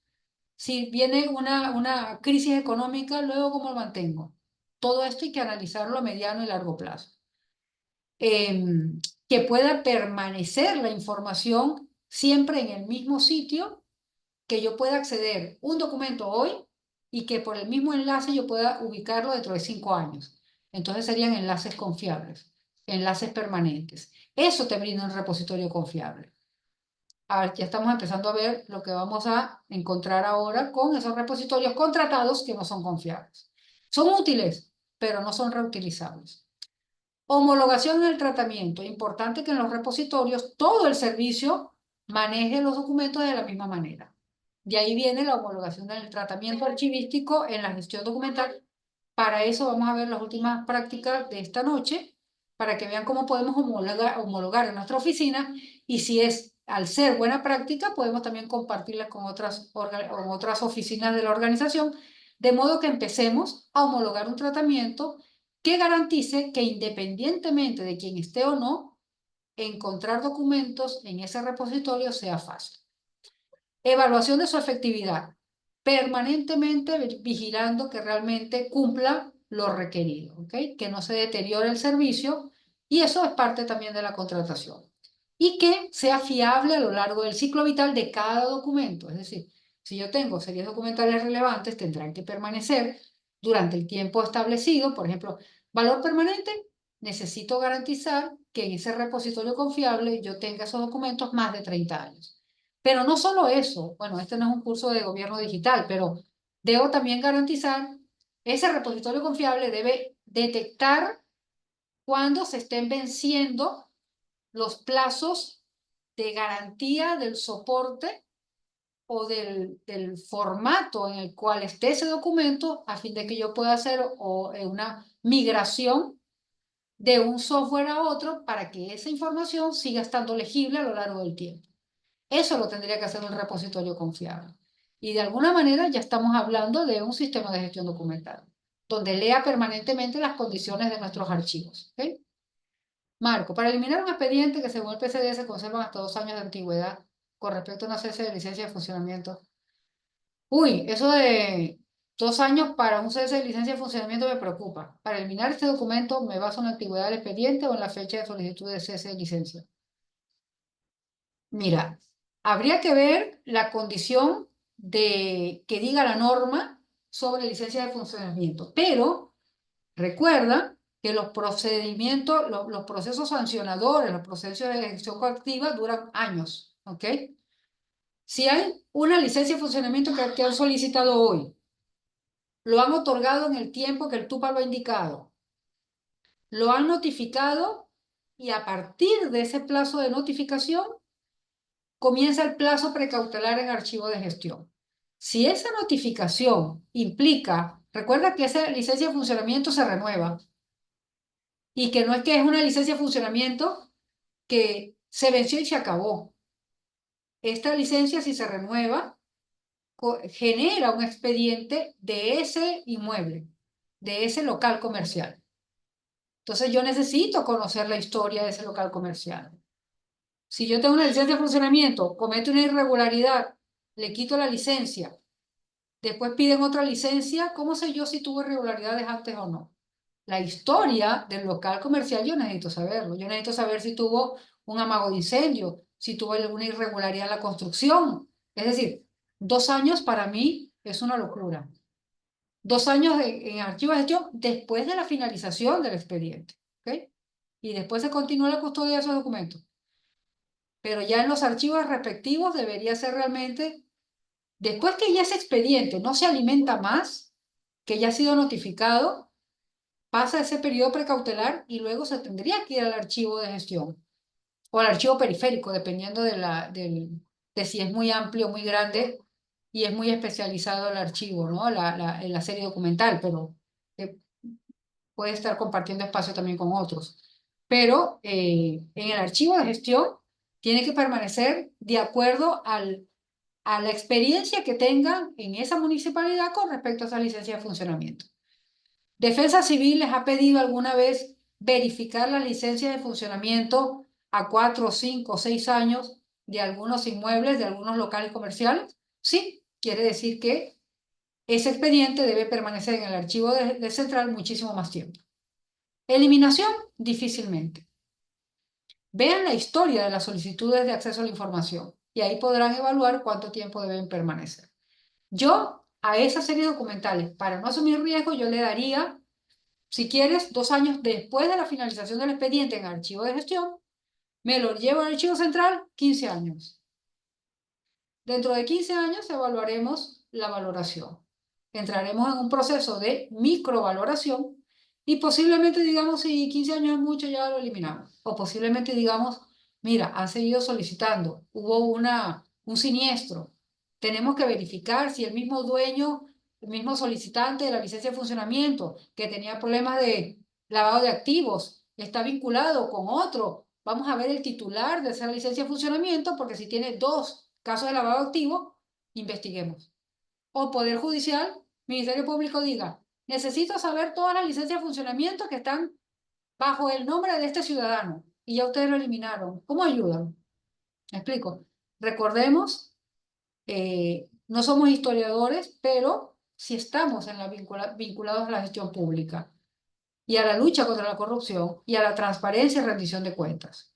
si viene una crisis económica, luego ¿cómo lo mantengo? Todo esto hay que analizarlo a mediano y largo plazo. Que pueda permanecer la información siempre en el mismo sitio, que yo pueda acceder un documento hoy y que por el mismo enlace yo pueda ubicarlo dentro de 5 años. Entonces serían enlaces confiables, enlaces permanentes. Eso te brinda un repositorio confiable. A ver, ya estamos empezando a ver lo que vamos a encontrar ahora con esos repositorios contratados que no son confiables. Son útiles, pero no son reutilizables. Homologación del tratamiento. Importante que en los repositorios todo el servicio maneje los documentos de la misma manera. De ahí viene la homologación del tratamiento archivístico en la gestión documental. Para eso vamos a ver las últimas prácticas de esta noche, para que vean cómo podemos homologar en nuestra oficina y si es al ser buena práctica, podemos también compartirla con otras oficinas de la organización, de modo que empecemos a homologar un tratamiento que garantice que independientemente de quién esté o no, encontrar documentos en ese repositorio sea fácil. Evaluación de su efectividad. Permanentemente vigilando que realmente cumpla lo requerido, ¿ok? Que no se deteriore el servicio y eso es parte también de la contratación. Y que sea fiable a lo largo del ciclo vital de cada documento. Es decir, si yo tengo series documentales relevantes, tendrán que permanecer durante el tiempo establecido. Por ejemplo, valor permanente, necesito garantizar que en ese repositorio confiable yo tenga esos documentos más de 30 años. Pero no solo eso, bueno, este no es un curso de gobierno digital, pero debo también garantizar, ese repositorio confiable debe detectar cuando se estén venciendo los plazos de garantía del soporte o del formato en el cual esté ese documento, a fin de que yo pueda hacer una migración de un software a otro para que esa información siga estando legible a lo largo del tiempo. Eso lo tendría que hacer un repositorio confiable. Y de alguna manera ya estamos hablando de un sistema de gestión documental, donde lea permanentemente las condiciones de nuestros archivos. ¿Okay? Marco, para eliminar un expediente que según el PCD se conservan hasta 2 años de antigüedad con respecto a una cese de licencia de funcionamiento. Uy, eso de 2 años para un cese de licencia de funcionamiento me preocupa. Para eliminar este documento, ¿me baso en la antigüedad del expediente o en la fecha de solicitud de cese de licencia? Mira, habría que ver la condición de que diga la norma sobre licencia de funcionamiento, pero recuerda que los procedimientos, los procesos sancionadores, los procesos de ejecución coactiva duran años, ¿ok? Si hay una licencia de funcionamiento que han solicitado hoy, lo han otorgado en el tiempo que el TUPA lo ha indicado, lo han notificado y a partir de ese plazo de notificación comienza el plazo precautelar en archivo de gestión. Si esa notificación implica, recuerda que esa licencia de funcionamiento se renueva y que no es que es una licencia de funcionamiento que se venció y se acabó. Esta licencia, si se renueva, genera un expediente de ese inmueble, de ese local comercial. Entonces yo necesito conocer la historia de ese local comercial. Si yo tengo una licencia de funcionamiento, comete una irregularidad, le quito la licencia, después piden otra licencia, ¿cómo sé yo si tuvo irregularidades antes o no? La historia del local comercial yo necesito saberlo. Yo necesito saber si tuvo un amago de incendio, si tuvo alguna irregularidad en la construcción. Es decir, 2 años para mí es una locura. 2 años en archivo de gestión después de la finalización del expediente. ¿Ok? Y después se continúa la custodia de esos documentos. Pero ya en los archivos respectivos debería ser realmente, después que ya ese expediente no se alimenta más, que ya ha sido notificado, pasa ese periodo precautelar y luego se tendría que ir al archivo de gestión o al archivo periférico, dependiendo de si es muy amplio, muy grande y es muy especializado el archivo, ¿no? En la serie documental, pero eh, puede estar compartiendo espacio también con otros. Pero en el archivo de gestión tiene que permanecer de acuerdo a la experiencia que tengan en esa municipalidad con respecto a esa licencia de funcionamiento. ¿Defensa Civil les ha pedido alguna vez verificar las licencias de funcionamiento a 4, 5, 6 años de algunos inmuebles, de algunos locales comerciales? Sí, quiere decir que ese expediente debe permanecer en el archivo de central muchísimo más tiempo. Eliminación, difícilmente. Vean la historia de las solicitudes de acceso a la información y ahí podrán evaluar cuánto tiempo deben permanecer. Yo a esa serie de documentales, para no asumir riesgo, yo le daría, si quieres, 2 años después de la finalización del expediente en archivo de gestión, me lo llevo al archivo central, 15 años. Dentro de 15 años evaluaremos la valoración. Entraremos en un proceso de microvaloración y posiblemente digamos, si 15 años es mucho, ya lo eliminamos. O posiblemente digamos, mira, han seguido solicitando, hubo un siniestro. Tenemos que verificar si el mismo dueño, el mismo solicitante de la licencia de funcionamiento, que tenía problemas de lavado de activos, está vinculado con otro. Vamos a ver el titular de esa licencia de funcionamiento, porque si tiene 2 casos de lavado activo, investiguemos. O Poder Judicial, Ministerio Público diga, necesito saber todas las licencias de funcionamiento que están bajo el nombre de este ciudadano y ya ustedes lo eliminaron. ¿Cómo ayudan? ¿Me explico? Recordemos, no somos historiadores, pero sí estamos vinculados a la gestión pública y a la lucha contra la corrupción y a la transparencia y rendición de cuentas.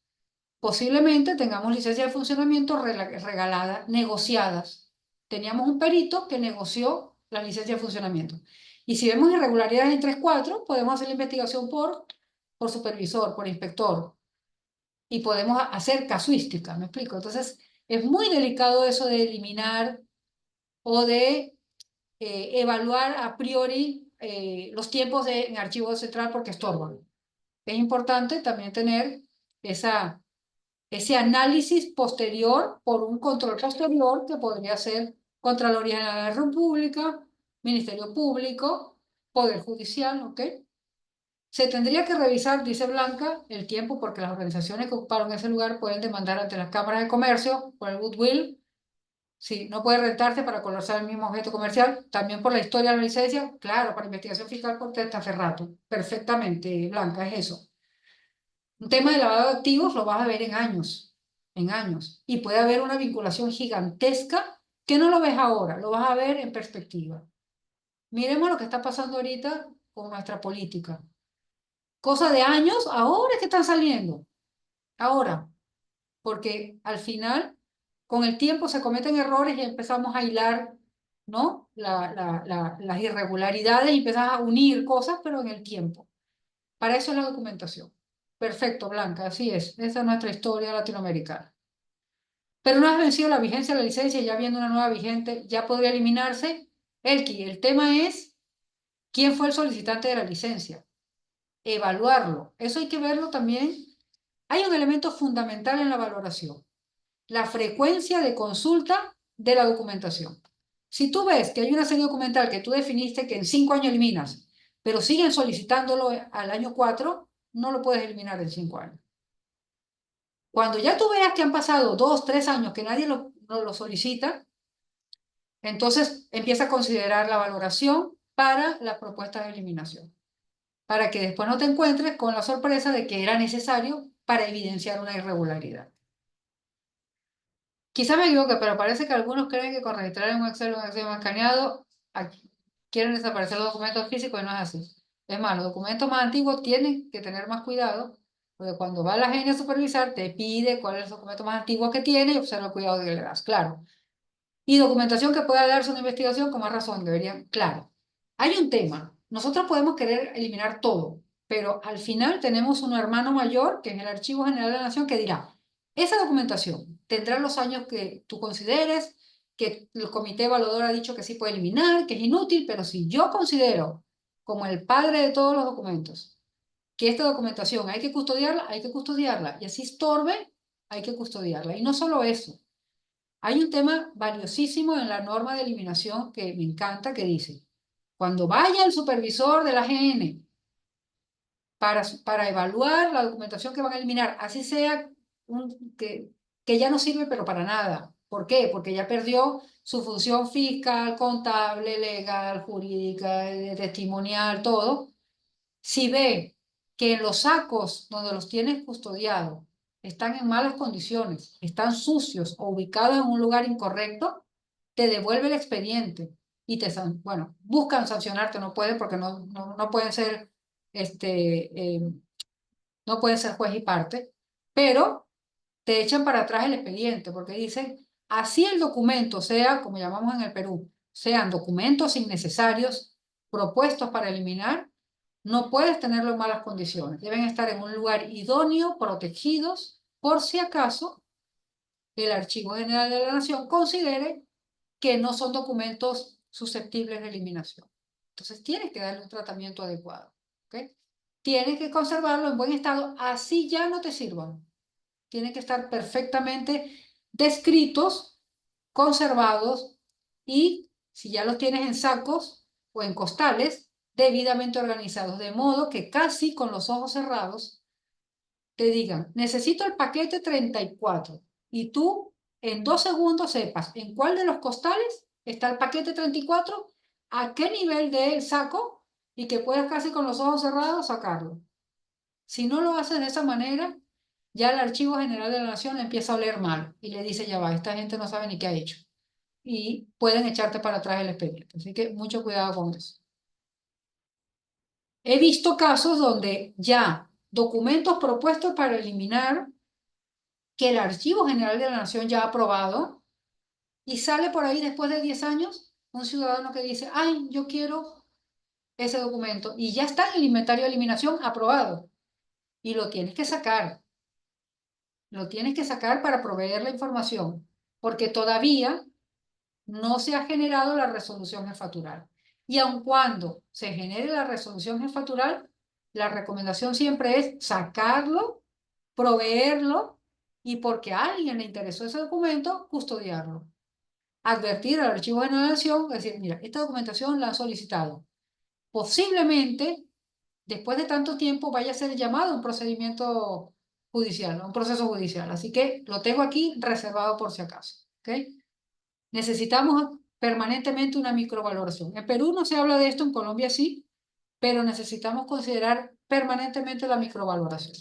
Posiblemente tengamos licencias de funcionamiento regaladas, negociadas. Teníamos un perito que negoció la licencia de funcionamiento. Y si vemos irregularidades en 3, 4, podemos hacer la investigación por supervisor, por inspector. Y podemos hacer casuística, ¿me explico? Entonces, es muy delicado eso de eliminar o de evaluar a priori los tiempos en archivo central porque estorban. Es importante también tener ese análisis posterior por un control posterior que podría ser Contraloría de la República, Ministerio Público, Poder Judicial, ¿ok? Se tendría que revisar, dice Blanca, el tiempo porque las organizaciones que ocuparon ese lugar pueden demandar ante las cámaras de comercio por el goodwill. Si no puede rentarse para colocar el mismo objeto comercial, también por la historia de la licencia, claro, para investigación fiscal por testaferrato. Perfectamente, Blanca, es eso. Un tema de lavado de activos lo vas a ver en años, en años. Y puede haber una vinculación gigantesca que no lo ves ahora, lo vas a ver en perspectiva. Miremos lo que está pasando ahorita con nuestra política. Cosa de años, ahora es que están saliendo. Ahora, porque al final, con el tiempo se cometen errores y empezamos a hilar, ¿no? Las irregularidades y empezamos a unir cosas, pero en el tiempo. Para eso es la documentación. Perfecto, Blanca, así es. Esa es nuestra historia latinoamericana. Pero una vez vencido la vigencia de la licencia, ya viendo una nueva vigente, ya podría eliminarse. El tema es quién fue el solicitante de la licencia. Evaluarlo. Eso hay que verlo también. Hay un elemento fundamental en la valoración: la frecuencia de consulta de la documentación. Si tú ves que hay una serie documental que tú definiste que en 5 años eliminas, pero siguen solicitándolo al año 4, no lo puedes eliminar en 5 años. Cuando ya tú veas que han pasado 2, 3 años que nadie no lo solicita, entonces empieza a considerar la valoración para la propuesta de eliminación, para que después no te encuentres con la sorpresa de que era necesario para evidenciar una irregularidad. Quizá me equivoque, pero parece que algunos creen que con registrar en un Excel o un Excel escaneado quieren desaparecer los documentos físicos y no es así. Es más, los documentos más antiguos tienen que tener más cuidado, porque cuando va la gente a supervisar, te pide cuál es el documento más antiguo que tiene y observa el cuidado que le das, claro. Y documentación que pueda darse una investigación con más razón, debería, claro. Hay un tema, nosotros podemos querer eliminar todo, pero al final tenemos un hermano mayor, que es el Archivo General de la Nación, que dirá, esa documentación tendrá los años que tú consideres, que el comité evaluador ha dicho que sí puede eliminar, que es inútil, pero si yo considero, como el padre de todos los documentos, que esta documentación hay que custodiarla, y así estorbe, hay que custodiarla. Y no solo eso. Hay un tema valiosísimo en la norma de eliminación que me encanta, que dice, cuando vaya el supervisor de la GN para evaluar la documentación que van a eliminar, así sea que ya no sirve pero para nada. ¿Por qué? Porque ya perdió su función fiscal, contable, legal, jurídica, testimonial, todo. Si ve que los sacos donde los tienes custodiados están en malas condiciones, están sucios o ubicados en un lugar incorrecto, te devuelve el expediente y bueno, buscan sancionarte, no pueden porque no pueden ser, no pueden ser juez y parte, pero te echan para atrás el expediente porque dicen, así el documento sea, como llamamos en el Perú, sean documentos innecesarios propuestos para eliminar, no puedes tenerlo en malas condiciones. Deben estar en un lugar idóneo, protegidos, por si acaso el Archivo General de la Nación considere que no son documentos susceptibles de eliminación. Entonces tienes que darle un tratamiento adecuado. ¿Ok? Tienes que conservarlo en buen estado, así ya no te sirvan. Tienen que estar perfectamente descritos, conservados y, si ya los tienes en sacos o en costales, debidamente organizados, de modo que casi con los ojos cerrados te digan, necesito el paquete 34 y tú en 2 segundos sepas en cuál de los costales está el paquete 34, a qué nivel del saco y que puedas casi con los ojos cerrados sacarlo. Si no lo haces de esa manera, ya el Archivo General de la Nación empieza a oler mal y le dice, ya va, esta gente no sabe ni qué ha hecho. Y pueden echarte para atrás el expediente. Así que mucho cuidado con eso. He visto casos donde ya documentos propuestos para eliminar que el Archivo General de la Nación ya ha aprobado y sale por ahí después de 10 años un ciudadano que dice, ay, yo quiero ese documento y ya está en el inventario de eliminación aprobado y lo tienes que sacar. Lo tienes que sacar para proveer la información, porque todavía no se ha generado la resolución jefatural. Y aun cuando se genere la resolución jefatural, la recomendación siempre es sacarlo, proveerlo y porque a alguien le interesó ese documento, custodiarlo. Advertir al Archivo de la Nación, decir, mira, esta documentación la han solicitado. Posiblemente, después de tanto tiempo, vaya a ser llamado a un procedimiento judicial, un proceso judicial. Así que lo tengo aquí reservado por si acaso. ¿Ok? Necesitamos permanentemente una microvaloración. En Perú no se habla de esto, en Colombia sí, pero necesitamos considerar permanentemente la microvaloración.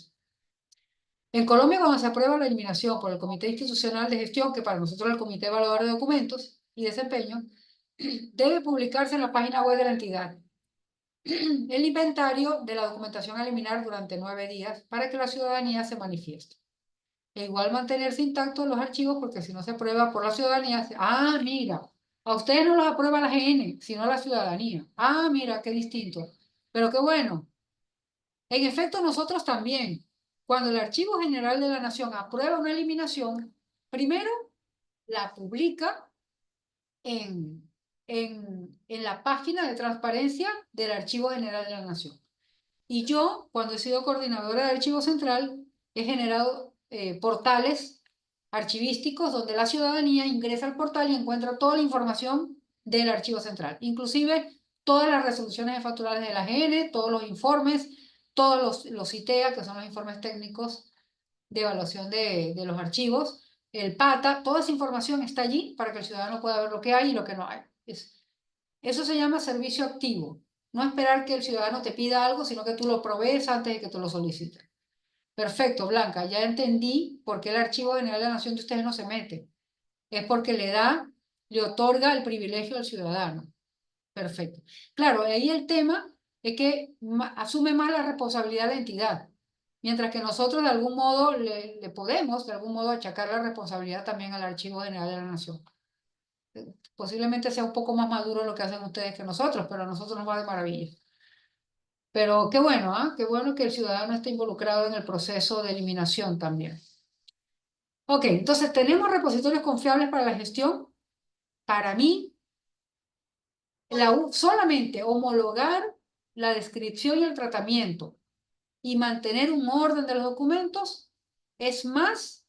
En Colombia, cuando se aprueba la eliminación por el Comité Institucional de Gestión, que para nosotros es el Comité Evaluador de Documentos y Desempeño, debe publicarse en la página web de la entidad el inventario de la documentación a eliminar durante 9 días para que la ciudadanía se manifieste. E igual mantenerse intactos los archivos porque si no se aprueba por la ciudadanía, mira, a ustedes no los aprueba la GN, sino la ciudadanía. Mira, qué distinto. Pero qué bueno, En efecto, nosotros también, cuando el Archivo General de la Nación aprueba una eliminación, primero la publica en, en la página de transparencia del Archivo General de la Nación. Y yo, cuando he sido coordinadora de Archivo Central, he generado portales archivísticos donde la ciudadanía ingresa al portal y encuentra toda la información del Archivo Central, inclusive todas las resoluciones de facturales de la AGN, todos los informes, todos los ITEA, que son los informes técnicos de evaluación de los archivos, el PATA, toda esa información está allí para que el ciudadano pueda ver lo que hay y lo que no hay. Eso se llama servicio activo. No esperar que el ciudadano te pida algo, sino que tú lo provees antes de que tú lo solicites. Perfecto, Blanca, ya entendí por qué el Archivo General de la Nación de ustedes no se mete. Es porque le otorga el privilegio al ciudadano. Perfecto. Claro, ahí el tema es que asume más la responsabilidad de la entidad, mientras que nosotros de algún modo le podemos, de algún modo, achacar la responsabilidad también al Archivo General de la Nación. Posiblemente sea un poco más maduro lo que hacen ustedes que nosotros, pero a nosotros nos va de maravilla. Pero qué bueno, ¿ah? Qué bueno que el ciudadano esté involucrado en el proceso de eliminación también. Ok, entonces tenemos repositorios confiables para la gestión. Para mí, solamente homologar la descripción y el tratamiento y mantener un orden de los documentos es más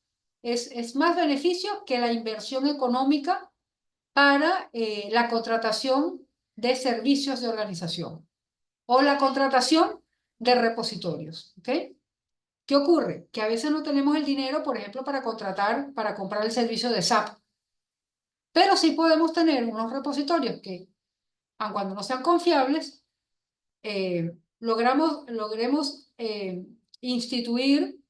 beneficio que la inversión económica para la contratación de servicios de organización o la contratación de repositorios. ¿Ok? ¿Qué ocurre? Que a veces no tenemos el dinero, por ejemplo, para comprar el servicio de SAP, pero sí podemos tener unos repositorios que, aun cuando no sean confiables, logremos instituir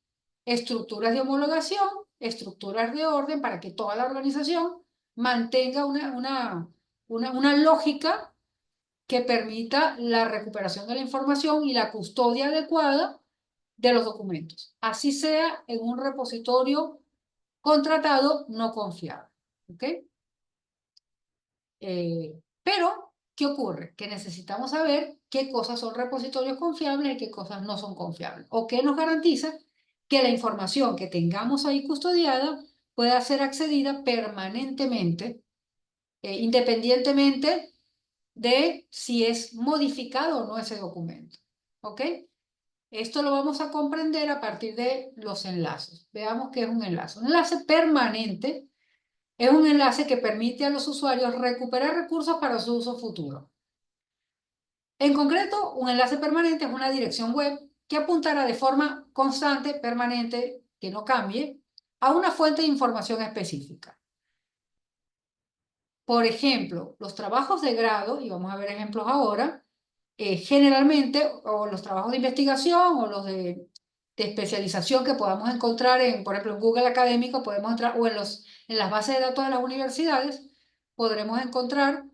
estructuras de homologación, estructuras de orden para que toda la organización mantenga una lógica que permita la recuperación de la información y la custodia adecuada de los documentos, así sea en un repositorio contratado no confiable. ¿Ok? Pero, ¿qué ocurre? Que necesitamos saber qué cosas son repositorios confiables y qué cosas no son confiables. O qué nos garantiza que la información que tengamos ahí custodiada pueda ser accedida permanentemente, independientemente de si es modificado o no ese documento. ¿Ok? Esto lo vamos a comprender a partir de los enlaces. Veamos qué es un enlace. Un enlace permanente es un enlace que permite a los usuarios recuperar recursos para su uso futuro. En concreto, un enlace permanente es una dirección web que apuntará de forma constante, permanente, que no cambie, a una fuente de información específica. Por ejemplo, los trabajos de grado, y vamos a ver ejemplos ahora, generalmente, o los trabajos de investigación o los de especialización que podamos encontrar por ejemplo, en Google Académico, podemos entrar, o en las bases de datos de las universidades, podremos encontrar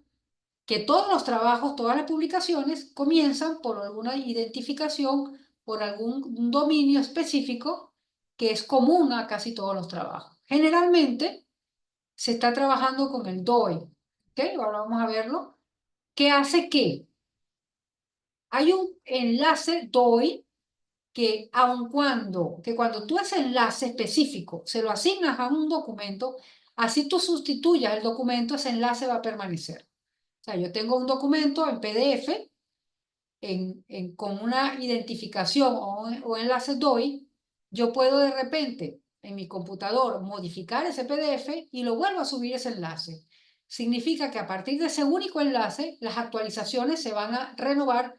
que todos los trabajos, todas las publicaciones comienzan por alguna identificación, por algún dominio específico que es común a casi todos los trabajos. Generalmente se está trabajando con el DOI. ¿Ok? Ahora vamos a verlo. ¿Qué hace qué? Hay un enlace DOI que cuando tú ese enlace específico se lo asignas a un documento, así tú sustituyas el documento, ese enlace va a permanecer. O sea, yo tengo un documento en PDF con una identificación o enlace DOI, yo puedo de repente en mi computador modificar ese PDF y lo vuelvo a subir ese enlace. Significa que a partir de ese único enlace, las actualizaciones se van a renovar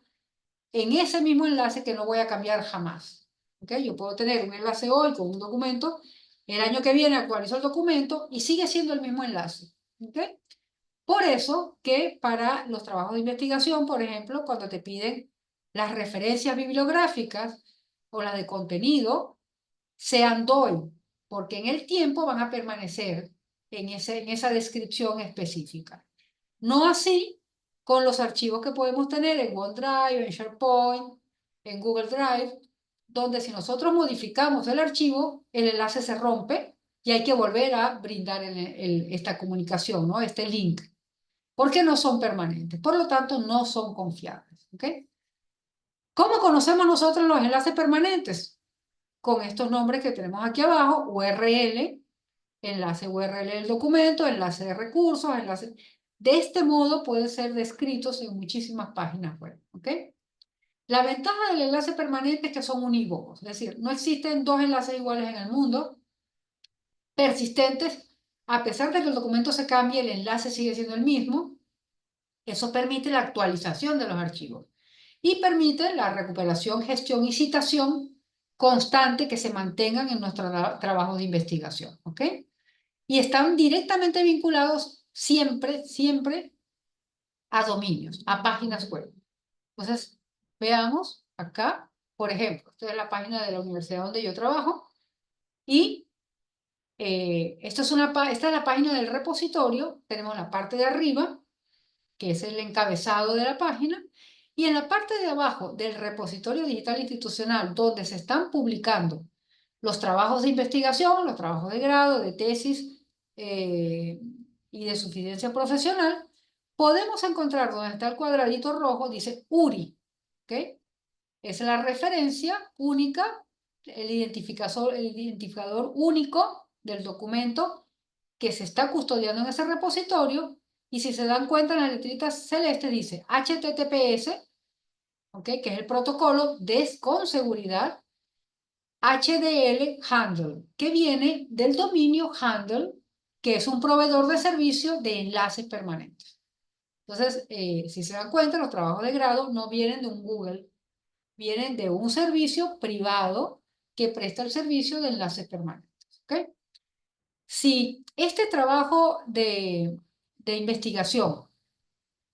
en ese mismo enlace que no voy a cambiar jamás. ¿Okay? Yo puedo tener un enlace hoy con un documento, el año que viene actualizo el documento y sigue siendo el mismo enlace. ¿Okay? Por eso que para los trabajos de investigación, por ejemplo, cuando te piden las referencias bibliográficas o las de contenido, sean DOI, porque en el tiempo van a permanecer en esa descripción específica. No así con los archivos que podemos tener en OneDrive, en SharePoint, en Google Drive, donde si nosotros modificamos el archivo, el enlace se rompe y hay que volver a brindar esta comunicación, ¿no? Este link, porque no son permanentes, por lo tanto no son confiables. ¿Ok? ¿Cómo conocemos nosotros los enlaces permanentes? Con estos nombres que tenemos aquí abajo, URL, enlace URL del documento, enlace de recursos, enlace... De este modo pueden ser descritos en muchísimas páginas web, ¿ok? La ventaja del enlace permanente es que son unívocos, es decir, no existen dos enlaces iguales en el mundo, persistentes, a pesar de que el documento se cambie, el enlace sigue siendo el mismo. Eso permite la actualización de los archivos y permite la recuperación, gestión y citación constante que se mantengan en nuestro trabajo de investigación, ¿ok? Y están directamente vinculados siempre, siempre a dominios, a páginas web. Entonces, veamos acá, por ejemplo, esta es la página de la universidad donde yo trabajo y esta es la página del repositorio. Tenemos la parte de arriba, que es el encabezado de la página, y en la parte de abajo del repositorio digital institucional, donde se están publicando los trabajos de investigación, los trabajos de grado, de tesis y de suficiencia profesional, podemos encontrar donde está el cuadradito rojo, dice URI, ¿ok? Es la referencia única, el identificador único del documento que se está custodiando en ese repositorio. Y si se dan cuenta, en la letrita celeste dice HTTPS, ¿ok? Que es el protocolo con seguridad, HDL Handle, que viene del dominio Handle, que es un proveedor de servicio de enlaces permanentes. Entonces, si se dan cuenta, los trabajos de grado no vienen de un Google, vienen de un servicio privado que presta el servicio de enlaces permanentes, ¿ok? Si este trabajo de investigación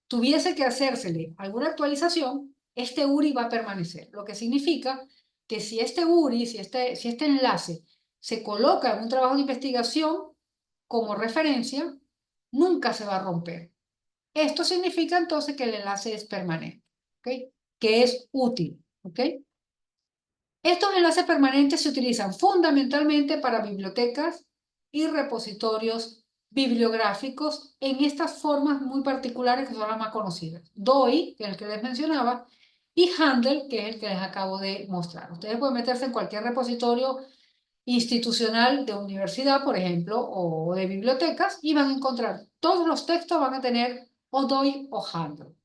tuviese que hacérsele alguna actualización, este URI va a permanecer, lo que significa que si este URI, si este enlace se coloca en un trabajo de investigación como referencia, nunca se va a romper. Esto significa entonces que el enlace es permanente, ¿ok? Que es útil, ¿ok? Estos enlaces permanentes se utilizan fundamentalmente para bibliotecas y repositorios bibliográficos en estas formas muy particulares que son las más conocidas. DOI, que es el que les mencionaba, y Handle, que es el que les acabo de mostrar. Ustedes pueden meterse en cualquier repositorio institucional de universidad, por ejemplo, o de bibliotecas, y van a encontrar todos los textos van a tener o DOI o Handle.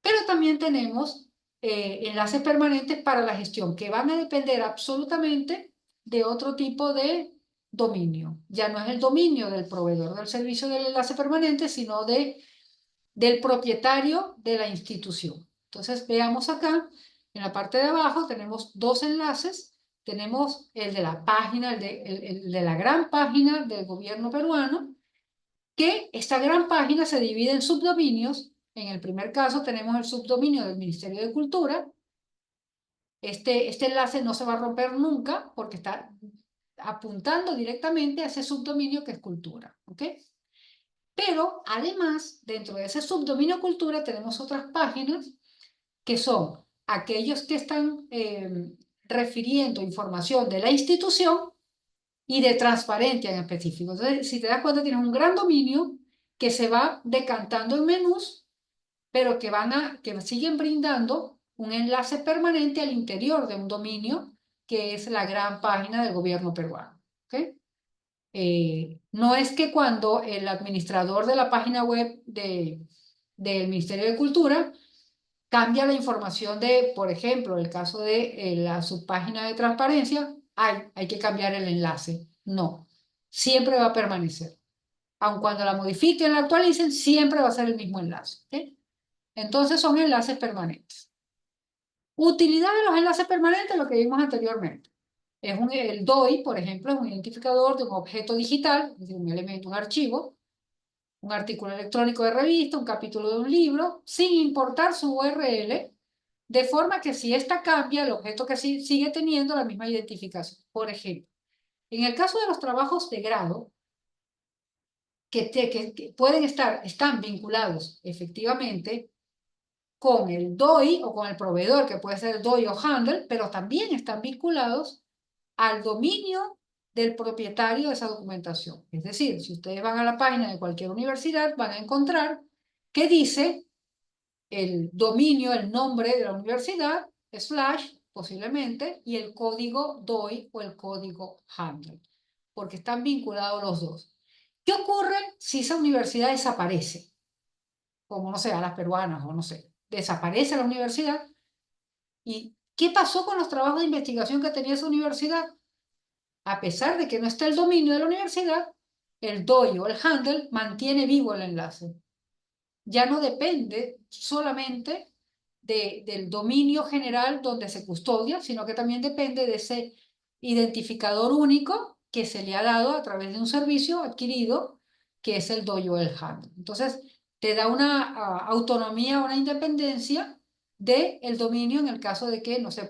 Pero también tenemos enlaces permanentes para la gestión que van a depender absolutamente de otro tipo de dominio. Ya no es el dominio del proveedor del servicio del enlace permanente, sino del propietario de la institución. Entonces, veamos acá, en la parte de abajo tenemos dos enlaces. Tenemos el de la página, el de la gran página del gobierno peruano, que esta gran página se divide en subdominios. En el primer caso tenemos el subdominio del Ministerio de Cultura. Este enlace no se va a romper nunca porque está apuntando directamente a ese subdominio que es cultura, ¿ok? Pero además, dentro de ese subdominio cultura tenemos otras páginas que son aquellos que están refiriendo información de la institución y de transparencia en específico. Entonces, si te das cuenta, tienes un gran dominio que se va decantando en menús, pero que siguen brindando un enlace permanente al interior de un dominio que es la gran página del gobierno peruano. ¿Okay? No es que cuando el administrador de la página web del Ministerio de Cultura cambia la información de, por ejemplo, el caso de la subpágina de transparencia, hay que cambiar el enlace. No, siempre va a permanecer. Aun cuando la modifiquen, la actualicen, siempre va a ser el mismo enlace. ¿Okay? Entonces son enlaces permanentes. Utilidad de los enlaces permanentes, lo que vimos anteriormente. El DOI, por ejemplo, es un identificador de un objeto digital, es decir, un elemento, un archivo, un artículo electrónico de revista, un capítulo de un libro, sin importar su URL, de forma que si esta cambia, el objeto que sigue teniendo la misma identificación. Por ejemplo, en el caso de los trabajos de grado, que están vinculados efectivamente con el DOI o con el proveedor, que puede ser el DOI o Handle, pero también están vinculados al dominio del propietario de esa documentación. Es decir, si ustedes van a la página de cualquier universidad, van a encontrar que dice el dominio, el nombre de la universidad, slash, posiblemente, y el código DOI o el código handle, porque están vinculados los dos. ¿Qué ocurre si esa universidad desaparece? Como, no sé, a las peruanas o no sé, desaparece la universidad. ¿Y qué pasó con los trabajos de investigación que tenía esa universidad? A pesar de que no está el dominio de la universidad, el DOI o el handle mantiene vivo el enlace. Ya no depende solamente del dominio general donde se custodia, sino que también depende de ese identificador único que se le ha dado a través de un servicio adquirido, que es el DOI o el handle. Entonces, te da una autonomía, una independencia del dominio en el caso de que, no sé,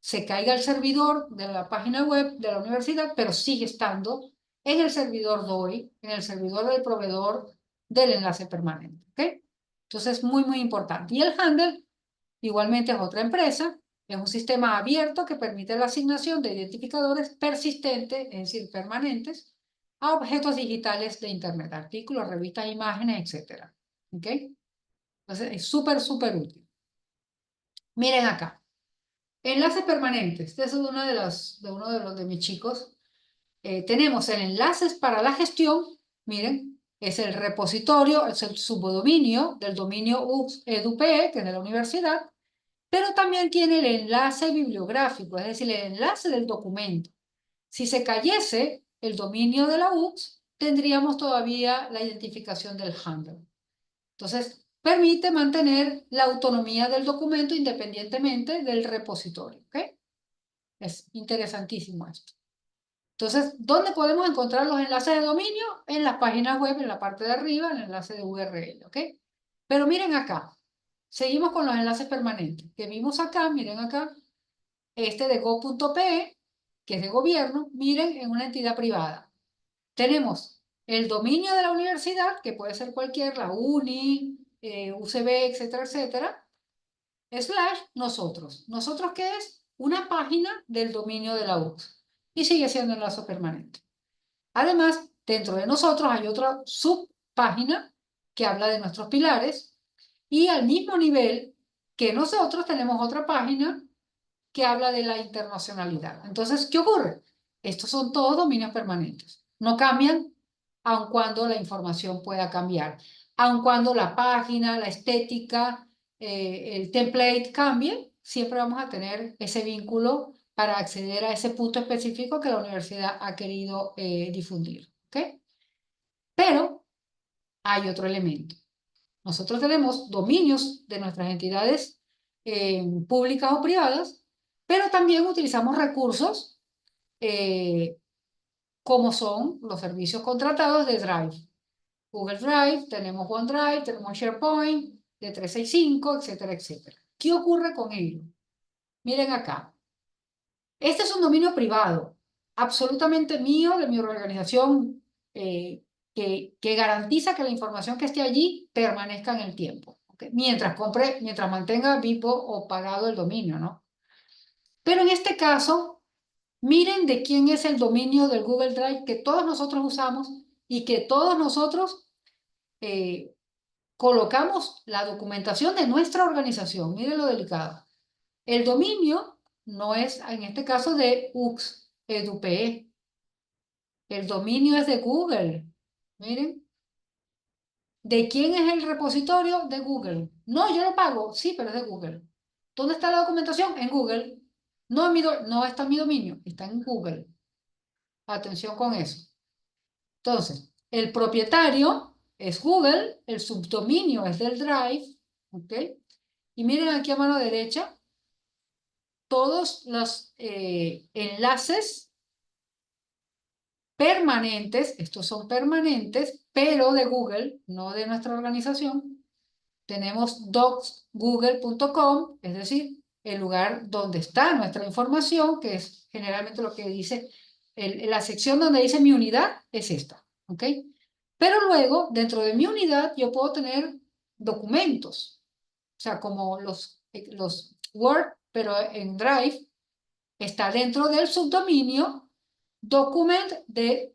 se caiga el servidor de la página web de la universidad, pero sigue estando en el servidor DOI, en el servidor del proveedor del enlace permanente. ¿Ok? Entonces, muy, muy importante. Y el handle, igualmente, es otra empresa, es un sistema abierto que permite la asignación de identificadores persistentes, es decir, permanentes, a objetos digitales de Internet, artículos, revistas, imágenes, etc. ¿Ok? Entonces, es súper, súper útil. Miren acá. Enlaces permanentes. Este es uno de mis chicos. Tenemos el enlaces para la gestión. Miren, es el repositorio, es el subdominio del dominio EDUPE, que es de la universidad, pero también tiene el enlace bibliográfico, es decir, el enlace del documento. Si se cayese el dominio de la UX, tendríamos todavía la identificación del handle. Entonces, permite mantener la autonomía del documento independientemente del repositorio. ¿Ok? Es interesantísimo esto. Entonces, ¿dónde podemos encontrar los enlaces de dominio? En las páginas web, en la parte de arriba, el enlace de URL. ¿Ok? Pero miren acá. Seguimos con los enlaces permanentes. Que vimos acá, miren acá, este de go.pe, que es de gobierno, miren, en una entidad privada. Tenemos el dominio de la universidad, que puede ser cualquier, la UNI, UCB, etcétera, etcétera, slash nosotros. ¿Nosotros qué es? Una página del dominio de la UX. Y sigue siendo enlace permanente. Además, dentro de nosotros hay otra subpágina que habla de nuestros pilares y al mismo nivel que nosotros tenemos otra página que habla de la internacionalidad. Entonces, ¿qué ocurre? Estos son todos dominios permanentes. No cambian aun cuando la información pueda cambiar. Aun cuando la página, la estética, el template cambie, siempre vamos a tener ese vínculo para acceder a ese punto específico que la universidad ha querido difundir. ¿Ok? Pero hay otro elemento. Nosotros tenemos dominios de nuestras entidades públicas o privadas, pero también utilizamos recursos como son los servicios contratados de Drive. Google Drive, tenemos OneDrive, tenemos SharePoint, de 365, etcétera, etcétera. ¿Qué ocurre con ello? Miren acá. Este es un dominio privado, absolutamente mío, de mi organización, que garantiza que la información que esté allí permanezca en el tiempo. ¿Okay? Mientras mantenga vivo o pagado el dominio, ¿no? Pero en este caso, miren de quién es el dominio del Google Drive que todos nosotros usamos y que todos nosotros eh, colocamos la documentación de nuestra organización. Miren lo delicado. El dominio no es, en este caso, de UX, EDUPE. El dominio es de Google. Miren. ¿De quién es el repositorio? De Google. No, yo lo pago. Sí, pero es de Google. ¿Dónde está la documentación? En Google. No, no está en mi dominio, está en Google. Atención con eso. Entonces, el propietario es Google, el subdominio es del Drive, ¿ok? Y miren aquí a mano derecha, todos los enlaces permanentes, estos son permanentes, pero de Google, no de nuestra organización. Tenemos docsgoogle.com, es decir, el lugar donde está nuestra información, que es generalmente lo que dice, la sección donde dice mi unidad es esta, ¿ok? Pero luego, dentro de mi unidad, yo puedo tener documentos, o sea, como los Word, pero en Drive, está dentro del subdominio document de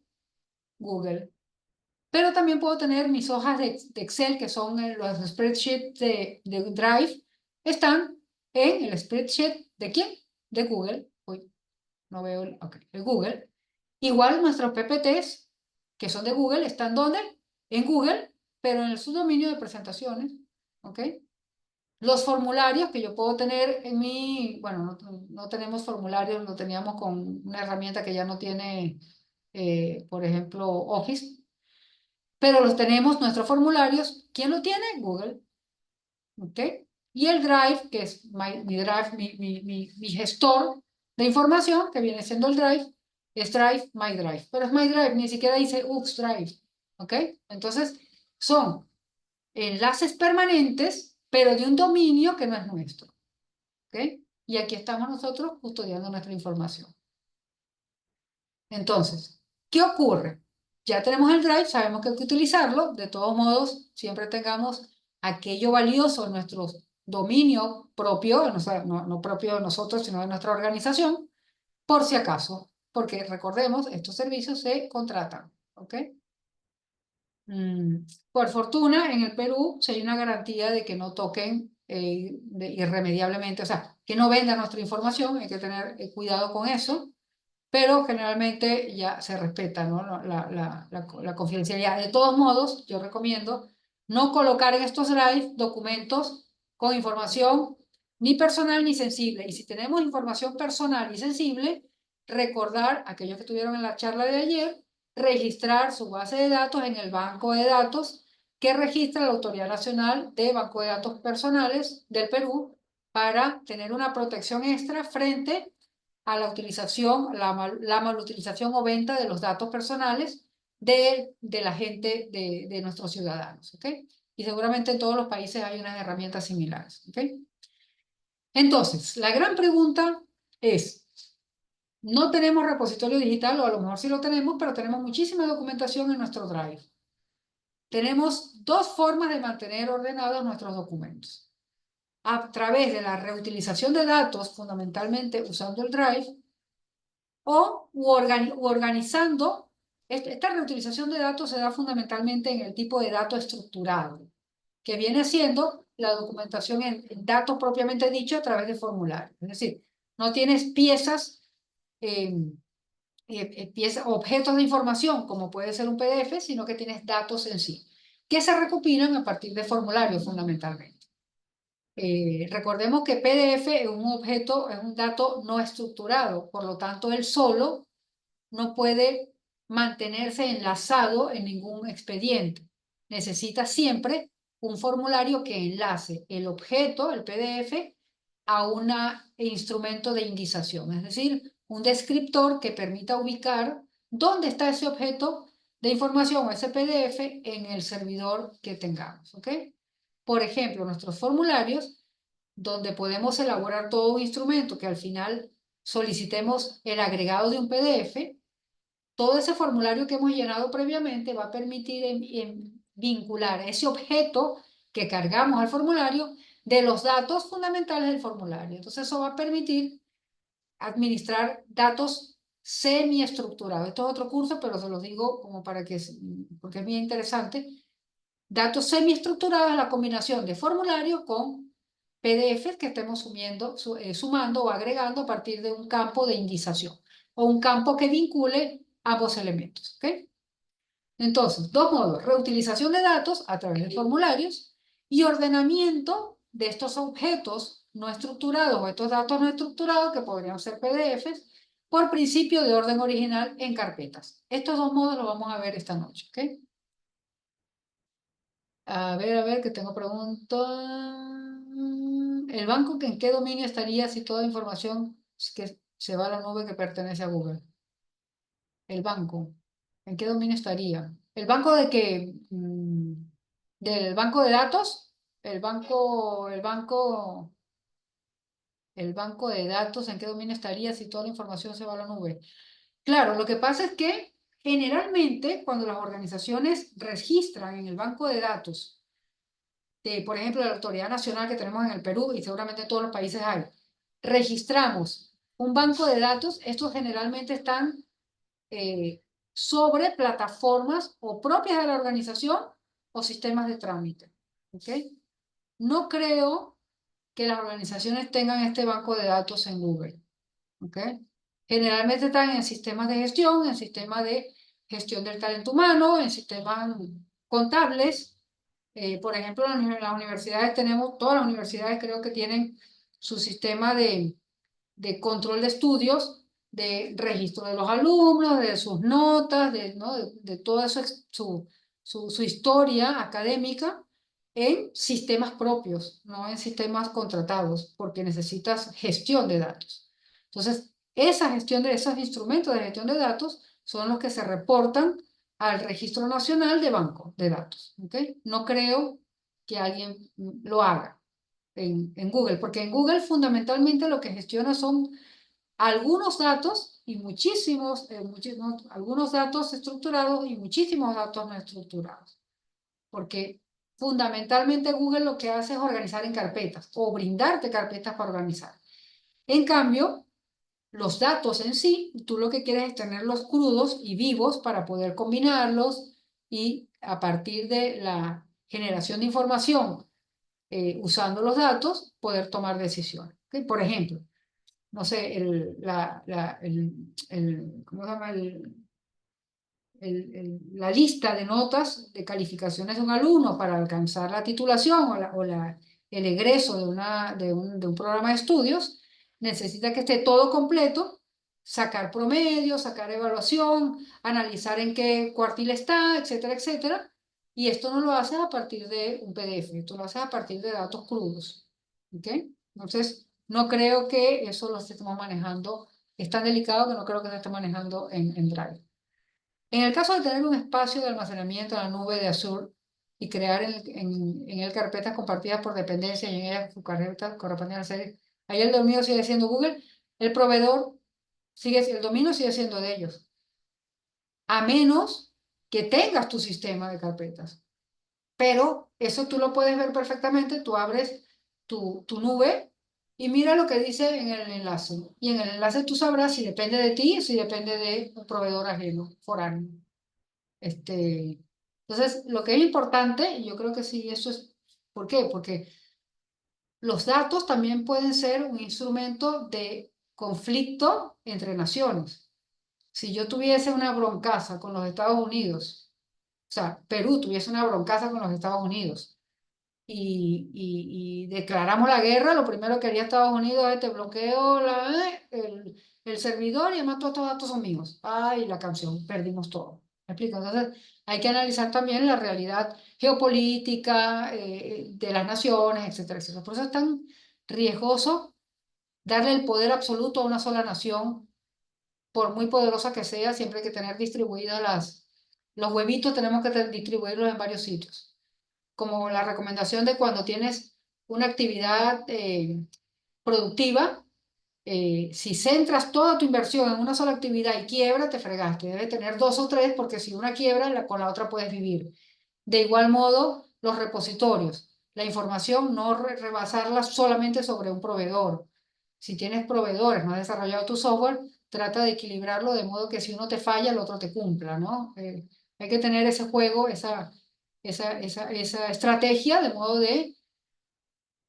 Google. Pero también puedo tener mis hojas de Excel, que son los spreadsheets de Drive, están en el spreadsheet ¿de quién? De Google. Uy, no veo el, ok, de Google. Igual nuestros PPTs, que son de Google, ¿están dónde? En Google, pero en el subdominio de presentaciones, ¿ok? Los formularios que yo puedo tener en mi, bueno, no tenemos formularios, lo teníamos con una herramienta que ya no tiene, por ejemplo, Office, pero los tenemos, nuestros formularios, ¿quién lo tiene? Google, ¿ok? Y el Drive, que es mi Drive, mi gestor de información, que viene siendo el Drive, es Drive, My Drive. Pero es My Drive, ni siquiera dice UX Drive, ¿ok? Entonces, son enlaces permanentes, pero de un dominio que no es nuestro, ¿ok? Y aquí estamos nosotros custodiando nuestra información. Entonces, ¿qué ocurre? Ya tenemos el Drive, sabemos que hay que utilizarlo. De todos modos, siempre tengamos aquello valioso en nuestro dominio propio, no propio de nosotros, sino de nuestra organización, por si acaso, porque recordemos, estos servicios se contratan, ¿ok? Por fortuna, en el Perú, si hay una garantía de que no toquen irremediablemente, o sea, que no vendan nuestra información, hay que tener cuidado con eso, pero generalmente ya se respeta, ¿no? La confidencialidad. De todos modos, yo recomiendo no colocar en estos drive documentos con información ni personal ni sensible. Y si tenemos información personal y sensible, recordar, aquellos que estuvieron en la charla de ayer, registrar su base de datos en el banco de datos que registra la Autoridad Nacional de Banco de Datos Personales del Perú para tener una protección extra frente a la utilización, la malutilización o venta de los datos personales de la gente, de nuestros ciudadanos, ¿ok? Y seguramente en todos los países hay unas herramientas similares, ¿ok? Entonces, la gran pregunta es, no tenemos repositorio digital, o a lo mejor sí lo tenemos, pero tenemos muchísima documentación en nuestro Drive. Tenemos dos formas de mantener ordenados nuestros documentos. A través de la reutilización de datos, fundamentalmente usando el Drive, o organizando. Esta reutilización de datos se da fundamentalmente en el tipo de dato estructurado, que viene siendo la documentación en datos propiamente dicho a través de formularios. Es decir, no tienes piezas, objetos de información, como puede ser un PDF, sino que tienes datos en sí, que se recopilan a partir de formularios fundamentalmente. Recordemos que PDF es un objeto, es un dato no estructurado, por lo tanto, él solo no puede mantenerse enlazado en ningún expediente. Necesita siempre un formulario que enlace el objeto, el PDF, a un instrumento de indización, es decir, un descriptor que permita ubicar dónde está ese objeto de información o ese PDF en el servidor que tengamos, ¿ok? Por ejemplo, nuestros formularios, donde podemos elaborar todo un instrumento que al final solicitemos el agregado de un PDF, todo ese formulario que hemos llenado previamente va a permitir vincular ese objeto que cargamos al formulario de los datos fundamentales del formulario. Entonces eso va a permitir administrar datos semiestructurados. Esto es otro curso, pero se los digo como para que, porque es bien interesante. Datos semiestructurados es la combinación de formulario con PDFs que estemos sumando o agregando a partir de un campo de indización o un campo que vincule ambos elementos, ¿ok? Entonces, dos modos, reutilización de datos a través de formularios y ordenamiento de estos objetos no estructurados o estos datos no estructurados que podrían ser PDFs por principio de orden original en carpetas. Estos dos modos los vamos a ver esta noche, ¿ok? A ver, que tengo preguntas. ¿El banco en qué dominio estaría si toda información que se va a la nube que pertenece a Google? El banco, ¿en qué dominio estaría? ¿El banco de qué? ¿Del banco de datos? El banco de datos, ¿en qué dominio estaría si toda la información se va a la nube? Claro, lo que pasa es que generalmente cuando las organizaciones registran en el banco de datos, por ejemplo, la Autoridad Nacional que tenemos en el Perú y seguramente en todos los países hay, registramos un banco de datos, estos generalmente están sobre plataformas o propias de la organización o sistemas de trámite. ¿Ok? No creo que las organizaciones tengan este banco de datos en Google. ¿Ok? Generalmente están en sistemas de gestión, en sistemas de gestión del talento humano, en sistemas contables. Por ejemplo, en las universidades tenemos, todas las universidades creo que tienen su sistema de control de estudios, de registro de los alumnos, de sus notas, ¿no? de toda su historia académica en sistemas propios, no en sistemas contratados, porque necesitas gestión de datos. Entonces, esa gestión de esos instrumentos de gestión de datos son los que se reportan al Registro Nacional de Banco de Datos. ¿Okay? No creo que alguien lo haga en Google, porque en Google fundamentalmente lo que gestiona son algunos datos y algunos datos estructurados y muchísimos datos no estructurados, porque fundamentalmente Google lo que hace es organizar en carpetas o brindarte carpetas para organizar. En cambio, los datos en sí, tú lo que quieres es tenerlos crudos y vivos para poder combinarlos y a partir de la generación de información usando los datos, poder tomar decisiones. ¿Okay? Por ejemplo, no sé, ¿cómo se llama? La lista de notas de calificaciones de un alumno para alcanzar la titulación el egreso de un programa de estudios, necesita que esté todo completo, sacar promedio, sacar evaluación, analizar en qué cuartil está, etcétera, etcétera. Y esto no lo haces a partir de un PDF, esto lo haces a partir de datos crudos. ¿Ok? Entonces, no creo que eso lo estemos manejando, es tan delicado que no creo que se esté manejando en Drive. En el caso de tener un espacio de almacenamiento en la nube de Azure y crear en él carpetas compartidas por dependencia y en ellas su carpeta correspondiente a la serie, ahí el dominio sigue siendo Google, el proveedor el dominio sigue siendo de ellos, a menos que tengas tu sistema de carpetas. Pero eso tú lo puedes ver perfectamente, tú abres tu nube y mira lo que dice en el enlace. Y en el enlace tú sabrás si depende de ti o si depende de un proveedor ajeno, foráneo. Entonces, lo que es importante, y yo creo que sí, eso es, ¿por qué? Porque los datos también pueden ser un instrumento de conflicto entre naciones. Si yo tuviese una broncaza con los Estados Unidos, o sea, Perú tuviese una broncaza con los Estados Unidos, y declaramos la guerra, lo primero que haría Estados Unidos es te bloqueo el servidor y además todos estos datos son míos. Ay, la canción, perdimos todo. ¿Me explico? Entonces, hay que analizar también la realidad geopolítica de las naciones, etcétera, etcétera. Por eso es tan riesgoso darle el poder absoluto a una sola nación, por muy poderosa que sea, siempre hay que tener distribuidas los huevitos, tenemos que distribuirlos en varios sitios como la recomendación de cuando tienes una actividad productiva, si centras toda tu inversión en una sola actividad y quiebra, te fregaste. Debe tener dos o tres porque si una quiebra, con la otra puedes vivir. De igual modo, los repositorios. La información no rebasarla solamente sobre un proveedor. Si tienes proveedores, no has desarrollado tu software, trata de equilibrarlo de modo que si uno te falla, el otro te cumpla, ¿no? Hay que tener ese juego, esa estrategia de modo de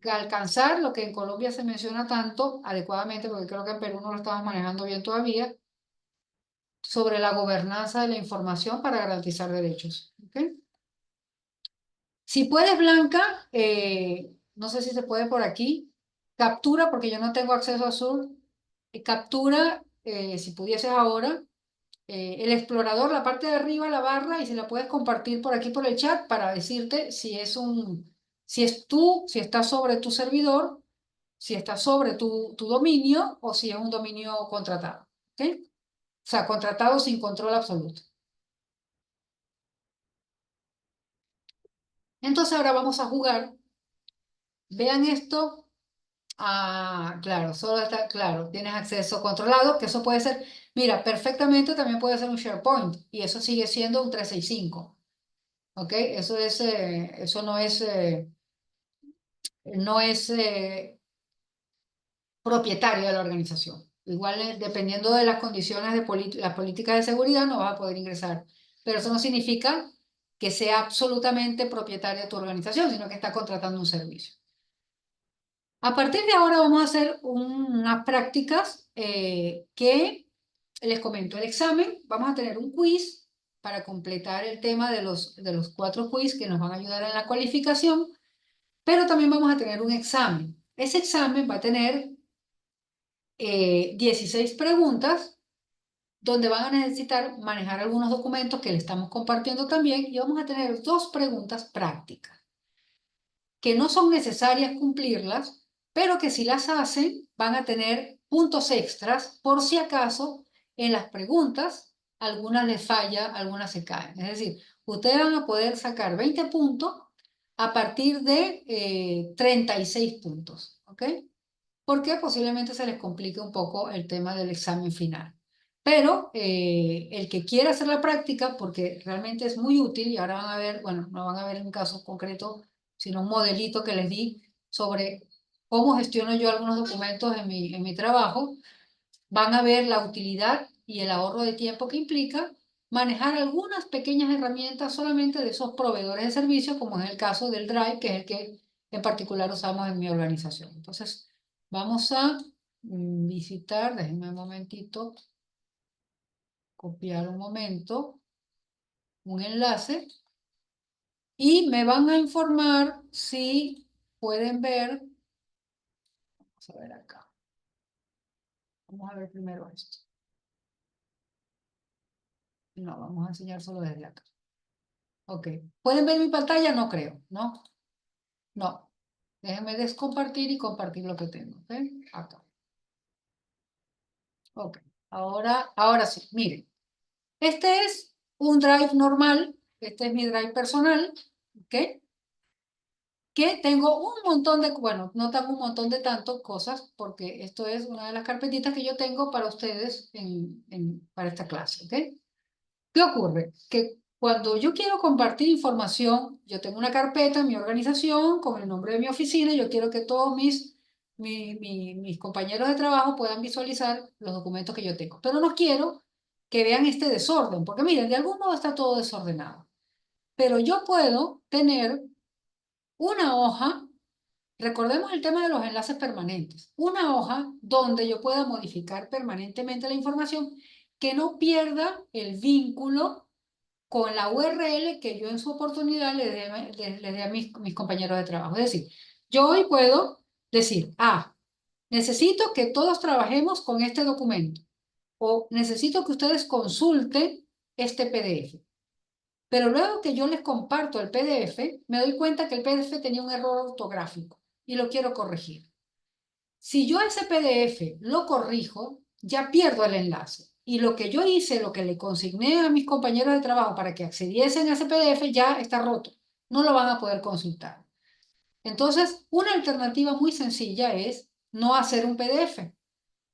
alcanzar lo que en Colombia se menciona tanto adecuadamente, porque creo que en Perú no lo estamos manejando bien todavía, sobre la gobernanza de la información para garantizar derechos. ¿Okay? Si puedes, Blanca, no sé si se puede por aquí, captura, porque yo no tengo acceso a Azure, captura, si pudieses ahora, el explorador, la parte de arriba, la barra, y si la puedes compartir por aquí por el chat para decirte si es tú, si está sobre tu servidor, si está sobre tu dominio o si es un dominio contratado. ¿Ok? O sea, contratado sin control absoluto. Entonces ahora vamos a jugar. Vean esto. Ah, claro, solo está, claro, tienes acceso controlado, que eso puede ser, mira, perfectamente también puede ser un SharePoint y eso sigue siendo un 365. ¿Ok? Eso no es propietario de la organización. Igual, dependiendo de las condiciones de las políticas de seguridad, no vas a poder ingresar. Pero eso no significa que sea absolutamente propietario de tu organización, sino que está contratando un servicio. A partir de ahora vamos a hacer unas prácticas que les comento. El examen, vamos a tener un quiz para completar el tema de los 4 quiz que nos van a ayudar en la cualificación, pero también vamos a tener un examen. Ese examen va a tener 16 preguntas donde van a necesitar manejar algunos documentos que le estamos compartiendo también y vamos a tener 2 preguntas prácticas que no son necesarias cumplirlas, pero que si las hacen van a tener puntos extras por si acaso en las preguntas algunas les falla, algunas se caen. Es decir, ustedes van a poder sacar 20 puntos a partir de 36 puntos, ¿ok? Porque posiblemente se les complique un poco el tema del examen final. Pero el que quiera hacer la práctica, porque realmente es muy útil, y ahora van a ver, bueno, no van a ver un caso concreto, sino un modelito que les di sobre cómo gestiono yo algunos documentos en mi trabajo, van a ver la utilidad y el ahorro de tiempo que implica manejar algunas pequeñas herramientas solamente de esos proveedores de servicios, como es el caso del Drive, que es el que en particular usamos en mi organización. Entonces, vamos a visitar, déjenme un momentito, copiar un momento, un enlace, y me van a informar si pueden ver, vamos a ver acá, vamos a ver primero esto. No, vamos a enseñar solo desde acá. Ok, ¿pueden ver mi pantalla? No creo, ¿no? No. Déjenme descompartir y compartir lo que tengo, ¿ok? Acá. Ok, ahora sí, miren. Este es un drive normal, este es mi drive personal, ¿ok? Que tengo un montón de, bueno, no tengo un montón de tantas cosas, porque esto es una de las carpetitas que yo tengo para ustedes para esta clase, ¿ok? ¿Qué ocurre? Que cuando yo quiero compartir información, yo tengo una carpeta en mi organización con el nombre de mi oficina y yo quiero que todos mis compañeros de trabajo puedan visualizar los documentos que yo tengo. Pero no quiero que vean este desorden, porque miren, de algún modo está todo desordenado. Pero yo puedo tener una hoja, recordemos el tema de los enlaces permanentes, una hoja donde yo pueda modificar permanentemente la información que no pierda el vínculo con la URL que yo en su oportunidad le dé a mis compañeros de trabajo. Es decir, yo hoy puedo decir, necesito que todos trabajemos con este documento o necesito que ustedes consulten este PDF. Pero luego que yo les comparto el PDF, me doy cuenta que el PDF tenía un error ortográfico y lo quiero corregir. Si yo ese PDF lo corrijo, ya pierdo el enlace. Y lo que yo hice, lo que le consigné a mis compañeros de trabajo para que accediesen a ese PDF, ya está roto. No lo van a poder consultar. Entonces, una alternativa muy sencilla es no hacer un PDF,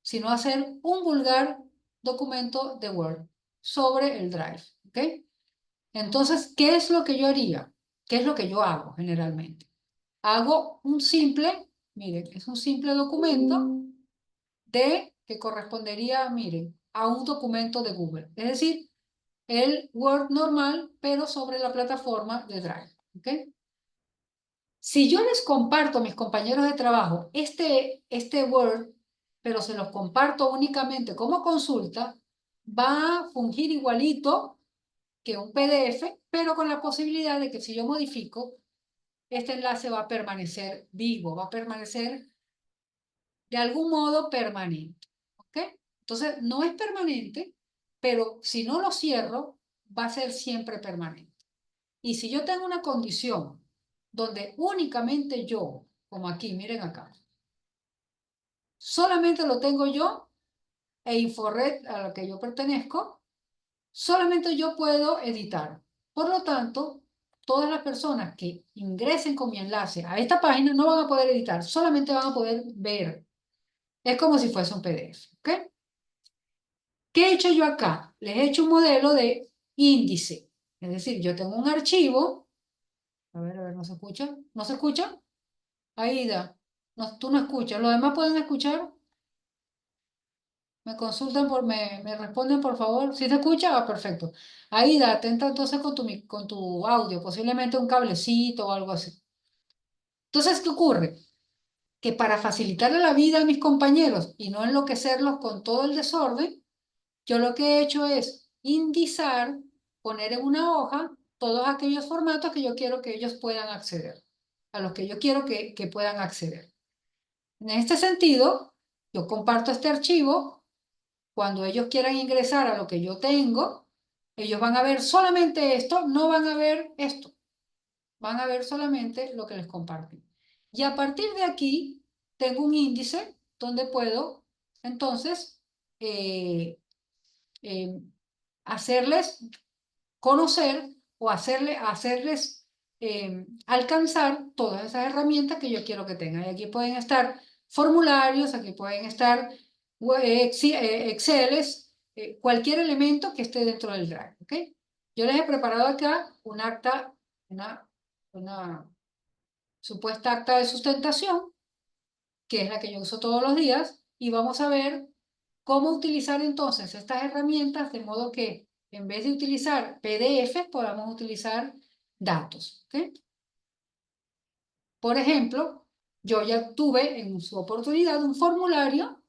sino hacer un vulgar documento de Word sobre el Drive. ¿Ok? Entonces, ¿qué es lo que yo haría? ¿Qué es lo que yo hago generalmente? Hago un simple, miren, es un simple documento que correspondería, miren, a un documento de Google. Es decir, el Word normal, pero sobre la plataforma de Drive. ¿Ok? Si yo les comparto a mis compañeros de trabajo este Word, pero se los comparto únicamente como consulta, va a fungir igualito que un PDF, pero con la posibilidad de que si yo modifico, este enlace va a permanecer vivo, va a permanecer de algún modo permanente. ¿Ok? Entonces, no es permanente, pero si no lo cierro, va a ser siempre permanente. Y si yo tengo una condición donde únicamente yo, como aquí, miren acá, solamente lo tengo yo e Inforred a la que yo pertenezco, solamente yo puedo editar. Por lo tanto, todas las personas que ingresen con mi enlace a esta página no van a poder editar, solamente van a poder ver. Es como si fuese un PDF. ¿Ok? ¿Qué he hecho yo acá? Les he hecho un modelo de índice. Es decir, yo tengo un archivo. A ver, ¿no se escucha? ¿No se escucha? Aida, no, tú no escuchas. ¿Los demás pueden escuchar? Me consultan, me responden, por favor. ¿Sí se escucha? Perfecto. Aida, atenta entonces con tu audio, posiblemente un cablecito o algo así. Entonces, ¿qué ocurre? que para facilitarle la vida a mis compañeros y no enloquecerlos con todo el desorden, yo lo que he hecho es indizar, poner en una hoja todos aquellos formatos que yo quiero que ellos puedan acceder, a los que yo quiero que puedan acceder. En este sentido, yo comparto este archivo. Cuando ellos quieran ingresar a lo que yo tengo, ellos van a ver solamente esto, no van a ver esto. Van a ver solamente lo que les comparten. Y a partir de aquí, tengo un índice donde puedo, entonces, eh, eh, hacerles conocer o hacerles alcanzar todas esas herramientas que yo quiero que tengan. Y aquí pueden estar formularios, aquí pueden estar Exceles, cualquier elemento que esté dentro del Drive. ¿Ok? Yo les he preparado acá un acta, una supuesta acta de sustentación, que es la que yo uso todos los días, y vamos a ver cómo utilizar entonces estas herramientas de modo que en vez de utilizar PDF podamos utilizar datos. ¿Okay? Por ejemplo, yo ya tuve en su oportunidad un formulario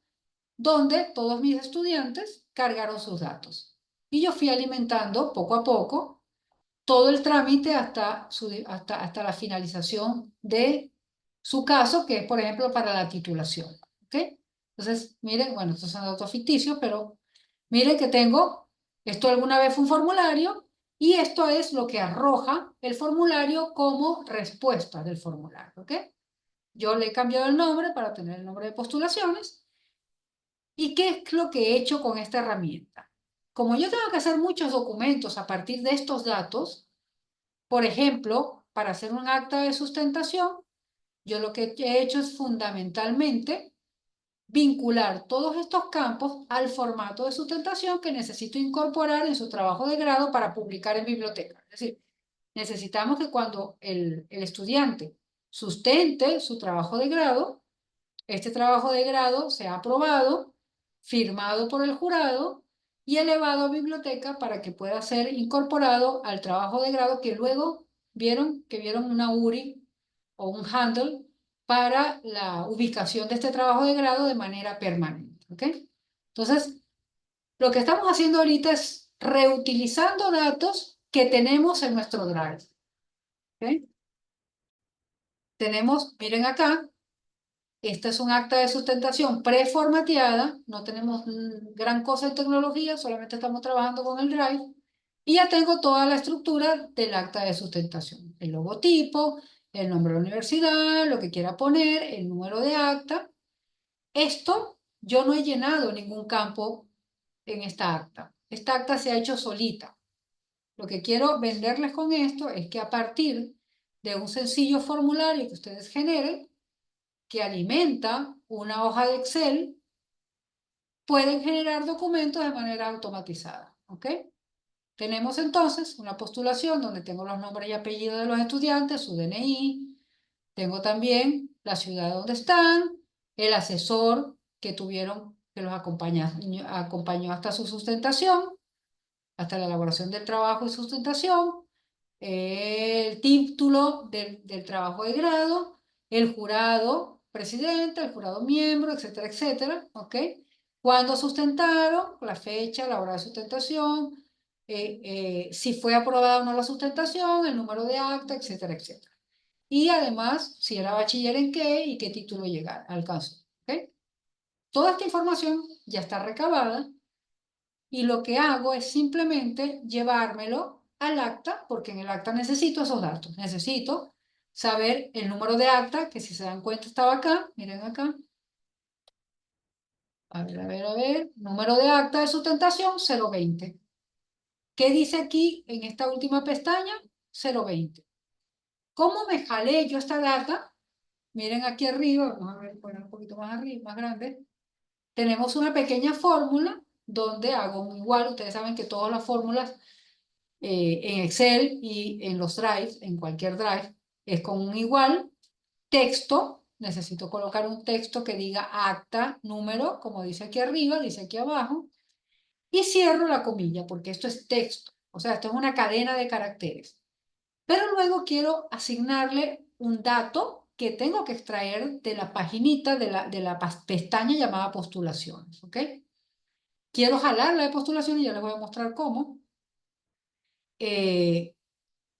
donde todos mis estudiantes cargaron sus datos. Y yo fui alimentando poco a poco todo el trámite hasta la finalización de su caso, que es, por ejemplo, para la titulación. ¿Ok? Entonces, miren, bueno, estos son datos ficticios, pero miren que tengo, esto alguna vez fue un formulario, y esto es lo que arroja el formulario como respuesta del formulario. ¿Ok? Yo le he cambiado el nombre para tener el nombre de postulaciones. ¿Y qué es lo que he hecho con esta herramienta? Como yo tengo que hacer muchos documentos a partir de estos datos, por ejemplo, para hacer un acta de sustentación, yo lo que he hecho es fundamentalmente vincular todos estos campos al formato de sustentación que necesito incorporar en su trabajo de grado para publicar en biblioteca. Es decir, necesitamos que cuando el estudiante sustente su trabajo de grado, este trabajo de grado sea aprobado, firmado por el jurado y elevado a biblioteca para que pueda ser incorporado al trabajo de grado que luego vieron una URI o un handle para la ubicación de este trabajo de grado de manera permanente. ¿Ok? Entonces, lo que estamos haciendo ahorita es reutilizando datos que tenemos en nuestro Drive. ¿Ok? Tenemos, miren acá, esta es un acta de sustentación preformateada, no tenemos gran cosa en tecnología, solamente estamos trabajando con el Drive. Y ya tengo toda la estructura del acta de sustentación. El logotipo, el nombre de la universidad, lo que quiera poner, el número de acta. Esto yo no he llenado ningún campo en esta acta. Esta acta se ha hecho solita. Lo que quiero venderles con esto es que a partir de un sencillo formulario que ustedes generen, que alimenta una hoja de Excel, pueden generar documentos de manera automatizada. ¿Ok? Tenemos entonces una postulación donde tengo los nombres y apellidos de los estudiantes, su DNI, tengo también la ciudad donde están, el asesor que tuvieron, que los acompañó hasta su sustentación, hasta la elaboración del trabajo y sustentación, el título del trabajo de grado, el jurado presidente, el jurado miembro, etcétera, etcétera, ¿ok? Cuándo sustentaron, la fecha, la hora de sustentación, si fue aprobada o no la sustentación, el número de acta, etcétera, etcétera. Y además, si era bachiller en qué y qué título alcanzó, ¿ok? Toda esta información ya está recabada y lo que hago es simplemente llevármelo al acta, porque en el acta necesito esos datos. Necesito saber el número de acta, que si se dan cuenta estaba acá, miren acá. A ver, a ver, a ver. Número de acta de sustentación, 020. ¿Qué dice aquí en esta última pestaña? 020. ¿Cómo me jalé yo esta data? Miren aquí arriba, vamos a ver, poner un poquito más arriba, más grande. Tenemos una pequeña fórmula donde hago un igual. Ustedes saben que todas las fórmulas en Excel y en los drives, en cualquier drive, es con un igual. Texto, necesito colocar un texto que diga acta, número, como dice aquí arriba, dice aquí abajo, y cierro la comilla, porque esto es texto, o sea, esto es una cadena de caracteres. Pero luego quiero asignarle un dato que tengo que extraer de la paginita, de la pestaña llamada postulaciones, ¿ok? Quiero jalar la de postulaciones y ya les voy a mostrar cómo.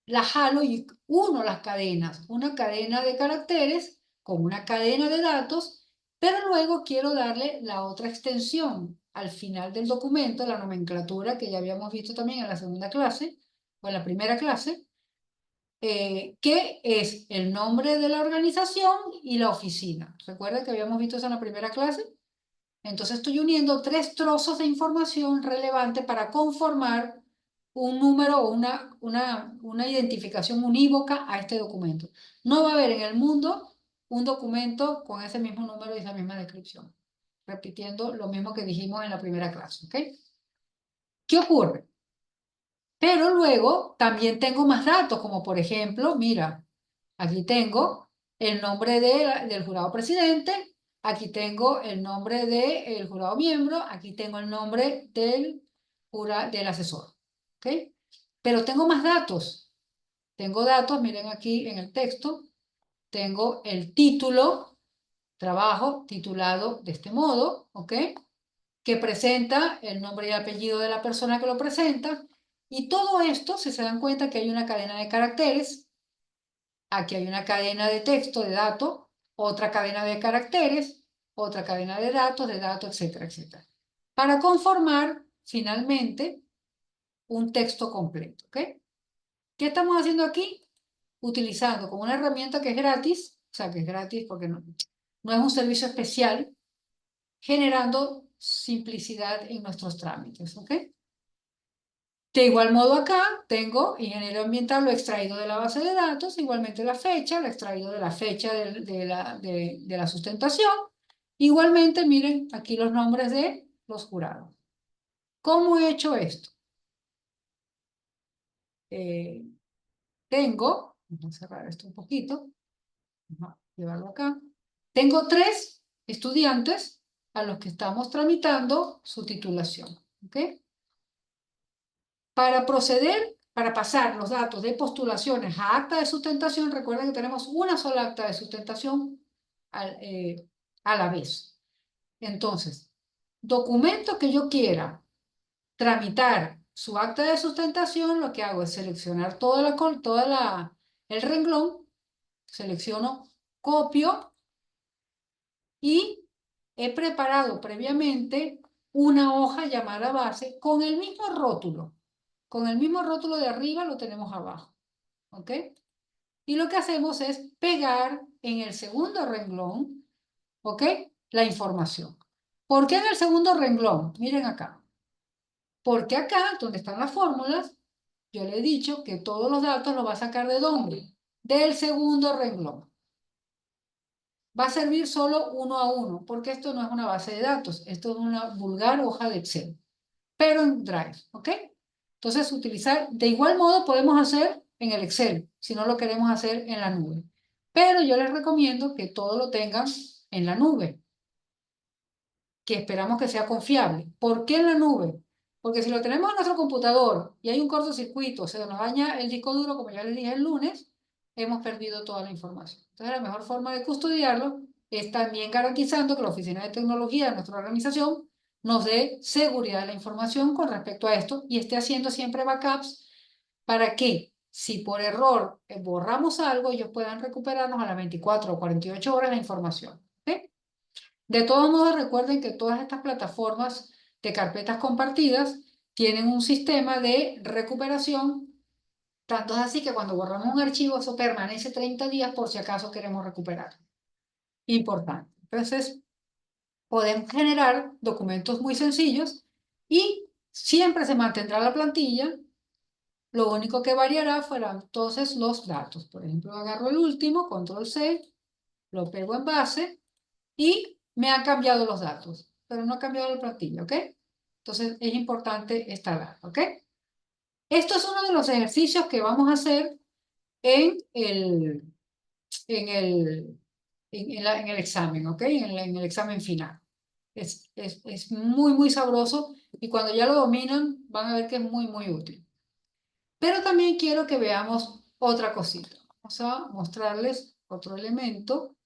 La jalo y uno las cadenas, una cadena de caracteres con una cadena de datos, pero luego quiero darle la otra extensión al final del documento, la nomenclatura que ya habíamos visto también en la segunda clase, o en la primera clase, que es el nombre de la organización y la oficina. ¿Recuerdan que habíamos visto eso en la primera clase? Entonces estoy uniendo tres trozos de información relevante para conformar un número o una identificación unívoca a este documento. No va a haber en el mundo un documento con ese mismo número y esa misma descripción. Repitiendo lo mismo que dijimos en la primera clase, ¿ok? ¿Qué ocurre? Pero luego también tengo más datos, como por ejemplo, mira, aquí tengo el nombre del jurado presidente, aquí tengo el nombre del jurado miembro, aquí tengo el nombre del asesor. ¿Ok? Pero tengo más datos. Tengo datos, miren aquí en el texto, tengo el título, trabajo titulado de este modo, ¿ok? Que presenta el nombre y apellido de la persona que lo presenta. Y todo esto, si se dan cuenta que hay una cadena de caracteres, aquí hay una cadena de texto, de datos, otra cadena de caracteres, otra cadena de datos, etcétera, etcétera. Para conformar, finalmente, un texto completo. ¿Ok? ¿Qué estamos haciendo aquí? Utilizando como una herramienta que es gratis, o sea, que es gratis porque no es un servicio especial, generando simplicidad en nuestros trámites. ¿Ok? De igual modo acá tengo ingeniero ambiental, lo he extraído de la base de datos, igualmente la fecha, lo he extraído de la fecha de la sustentación. Igualmente, miren, aquí los nombres de los jurados. ¿Cómo he hecho esto? Eh, vamos a cerrar esto un poquito, vamos a llevarlo acá. Tengo 3 estudiantes a los que estamos tramitando su titulación. ¿Ok? Para proceder, para pasar los datos de postulaciones a acta de sustentación, recuerden que tenemos una sola acta de sustentación a la vez. Entonces, documento que yo quiera tramitar su acta de sustentación, lo que hago es seleccionar el renglón, selecciono copio y he preparado previamente una hoja llamada base con el mismo rótulo. Con el mismo rótulo de arriba lo tenemos abajo. ¿Ok? Y lo que hacemos es pegar en el segundo renglón, ¿ok? La información. ¿Por qué en el segundo renglón? Miren acá. Porque acá, donde están las fórmulas, yo le he dicho que todos los datos los va a sacar ¿de dónde? Del segundo renglón. Va a servir solo uno a uno, porque esto no es una base de datos, esto es una vulgar hoja de Excel, pero en Drive, ¿ok? Entonces, de igual modo podemos hacer en el Excel, si no lo queremos hacer en la nube. Pero yo les recomiendo que todo lo tengan en la nube, que esperamos que sea confiable. ¿Por qué en la nube? Porque si lo tenemos en nuestro computador y hay un cortocircuito, se nos daña el disco duro, como ya les dije el lunes, hemos perdido toda la información. Entonces, la mejor forma de custodiarlo es también garantizando que la Oficina de Tecnología de nuestra organización nos dé seguridad de la información con respecto a esto y esté haciendo siempre backups para que, si por error borramos algo, ellos puedan recuperarnos a las 24 o 48 horas la información. ¿Ok? De todos modos, recuerden que todas estas plataformas de carpetas compartidas tienen un sistema de recuperación, tanto es así que cuando borramos un archivo, eso permanece 30 días por si acaso queremos recuperar. Importante. Entonces, podemos generar documentos muy sencillos y siempre se mantendrá la plantilla. Lo único que variará fueran entonces los datos. Por ejemplo, agarro el último, control C, lo pego en base y me han cambiado los datos, pero no ha cambiado la plantilla, ¿ok? Entonces es importante esta data, ¿ok? Esto es uno de los ejercicios que vamos a hacer en en el, en el examen, ¿ok? En el examen final. Es muy, muy sabroso y cuando ya lo dominan van a ver que es muy, muy útil. Pero también quiero que veamos otra cosita. Vamos a mostrarles otro elemento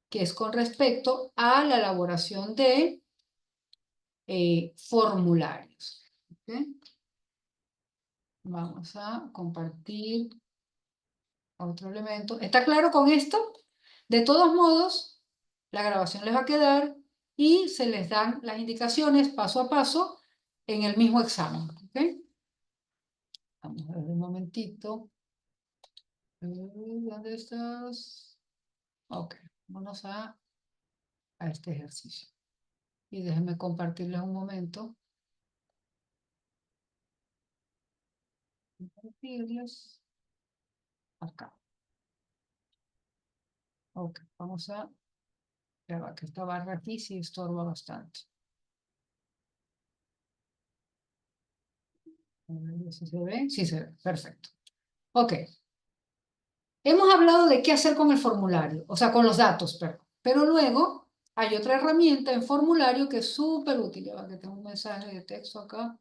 que es con respecto a la elaboración de formularios. ¿Okay? Vamos a compartir otro elemento. ¿Está claro con esto? De todos modos, la grabación les va a quedar y se les dan las indicaciones paso a paso en el mismo examen. ¿Okay? Vamos a ver un momentito. ¿Dónde estás? Ok, vamos a este ejercicio. Y déjenme compartirles un momento. Compartirles acá. Ok, vamos a... Ya va, que esta barra aquí sí estorba bastante. A ver si se ve. Sí se ve, perfecto. Ok. Hemos hablado de qué hacer con el formulario, o sea, con los datos, perdón. Pero luego hay otra herramienta en formulario que es súper útil. Ya va, que tengo un mensaje de texto acá.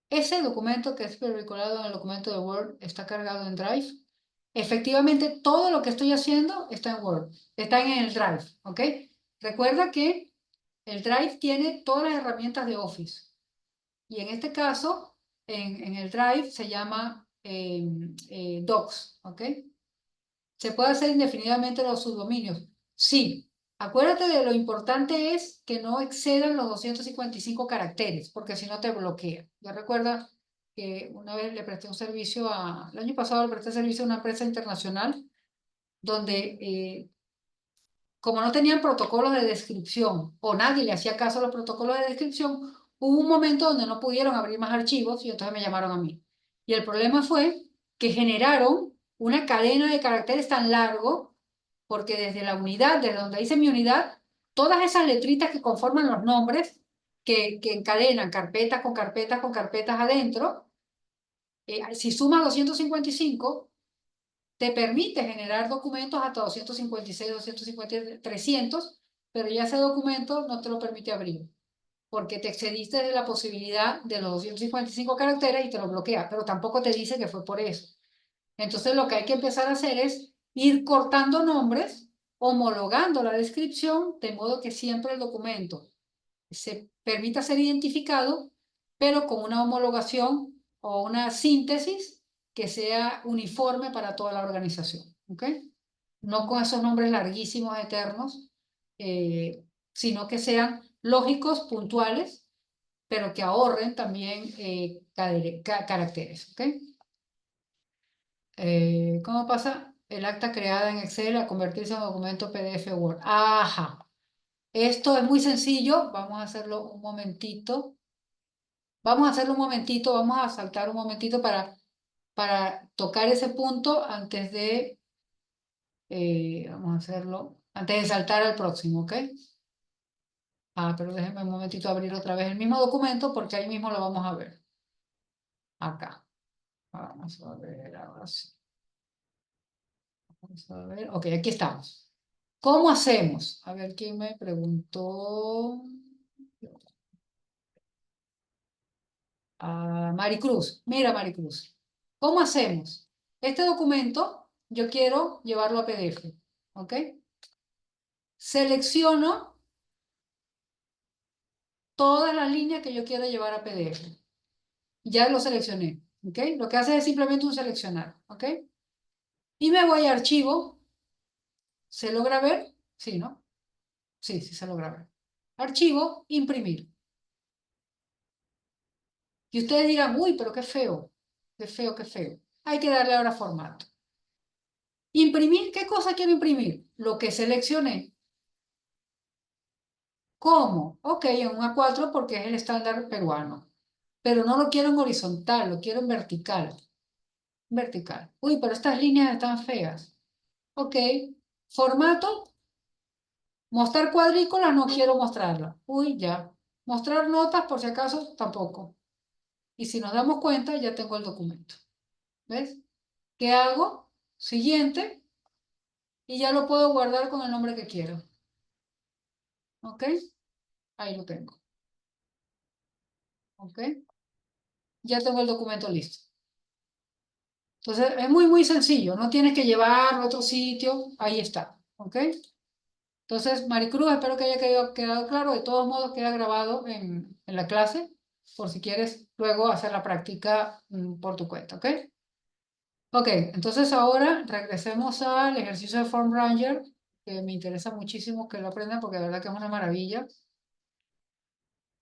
Ese documento que es previnculado en el documento de Word está cargado en Drive. Efectivamente, todo lo que estoy haciendo está en Word, está en el Drive, ¿ok? Recuerda que el Drive tiene todas las herramientas de Office. Y en este caso, en el Drive se llama Docs, ¿ok? ¿Se puede hacer indefinidamente los subdominios? Sí. Acuérdate de lo importante es que no excedan los 255 caracteres, porque si no te bloquea. Yo recuerdo que una vez le presté un servicio el año pasado le presté servicio a una empresa internacional donde como no tenían protocolos de descripción o nadie le hacía caso a los protocolos de descripción, hubo un momento donde no pudieron abrir más archivos y entonces me llamaron a mí. Y el problema fue que generaron una cadena de caracteres tan largo, porque desde la unidad, desde donde dice mi unidad, todas esas letritas que conforman los nombres, que encadenan carpetas con carpetas con carpetas adentro, si suma 255, te permite generar documentos hasta 256, 250, 300, pero ya ese documento no te lo permite abrir, porque te excediste de la posibilidad de los 255 caracteres y te lo bloquea, pero tampoco te dice que fue por eso. Entonces lo que hay que empezar a hacer es ir cortando nombres, homologando la descripción, de modo que siempre el documento se permita ser identificado, pero con una homologación o una síntesis que sea uniforme para toda la organización. ¿Ok? No con esos nombres larguísimos, eternos, sino que sean lógicos, puntuales, pero que ahorren también caracteres. ¿Ok? ¿Cómo pasa el acta creada en Excel a convertirse en documento PDF Word? Ajá. Esto es muy sencillo. Vamos a hacerlo un momentito. Vamos a hacerlo un momentito. Vamos a saltar un momentito para tocar ese punto antes de... vamos a hacerlo antes de saltar al próximo, ¿ok? Pero déjenme un momentito abrir otra vez el mismo documento porque ahí mismo lo vamos a ver. Acá. Vamos a ver ahora sí. Vamos a ver. Ok, aquí estamos. ¿Cómo hacemos? A ver quién me preguntó. Maricruz. Mira, Maricruz. ¿Cómo hacemos? Este documento yo quiero llevarlo a PDF. ¿Ok? Selecciono todas las líneas que yo quiero llevar a PDF. Ya lo seleccioné. ¿Ok? Lo que hace es simplemente un seleccionar. ¿Ok? Y me voy a archivo. ¿Se logra ver? Sí, ¿no? Sí, sí se logra ver. Archivo, imprimir. Y ustedes dirán, uy, pero qué feo. Qué feo, qué feo. Hay que darle ahora formato. Imprimir, ¿qué cosa quiero imprimir? Lo que seleccioné. ¿Cómo? Ok, en un A4 porque es el estándar peruano. Pero no lo quiero en horizontal, lo quiero en vertical. Vertical. Uy, pero estas líneas están feas. Ok. Formato, mostrar cuadrículas, no quiero mostrarla. Uy, ya. Mostrar notas, por si acaso, tampoco. Y si nos damos cuenta, ya tengo el documento. ¿Ves? ¿Qué hago? Siguiente. Y ya lo puedo guardar con el nombre que quiero. ¿Ok? Ahí lo tengo. ¿Ok? Ya tengo el documento listo. Entonces, es muy, muy sencillo. No tienes que llevarlo a otro sitio. Ahí está. ¿Ok? Entonces, Maricruz, espero que haya quedado claro. De todos modos, queda grabado en la clase, por si quieres luego hacer la práctica por tu cuenta. ¿Ok? Ok, entonces ahora regresemos al ejercicio de Form Ranger, que me interesa muchísimo que lo aprendan porque de verdad que es una maravilla.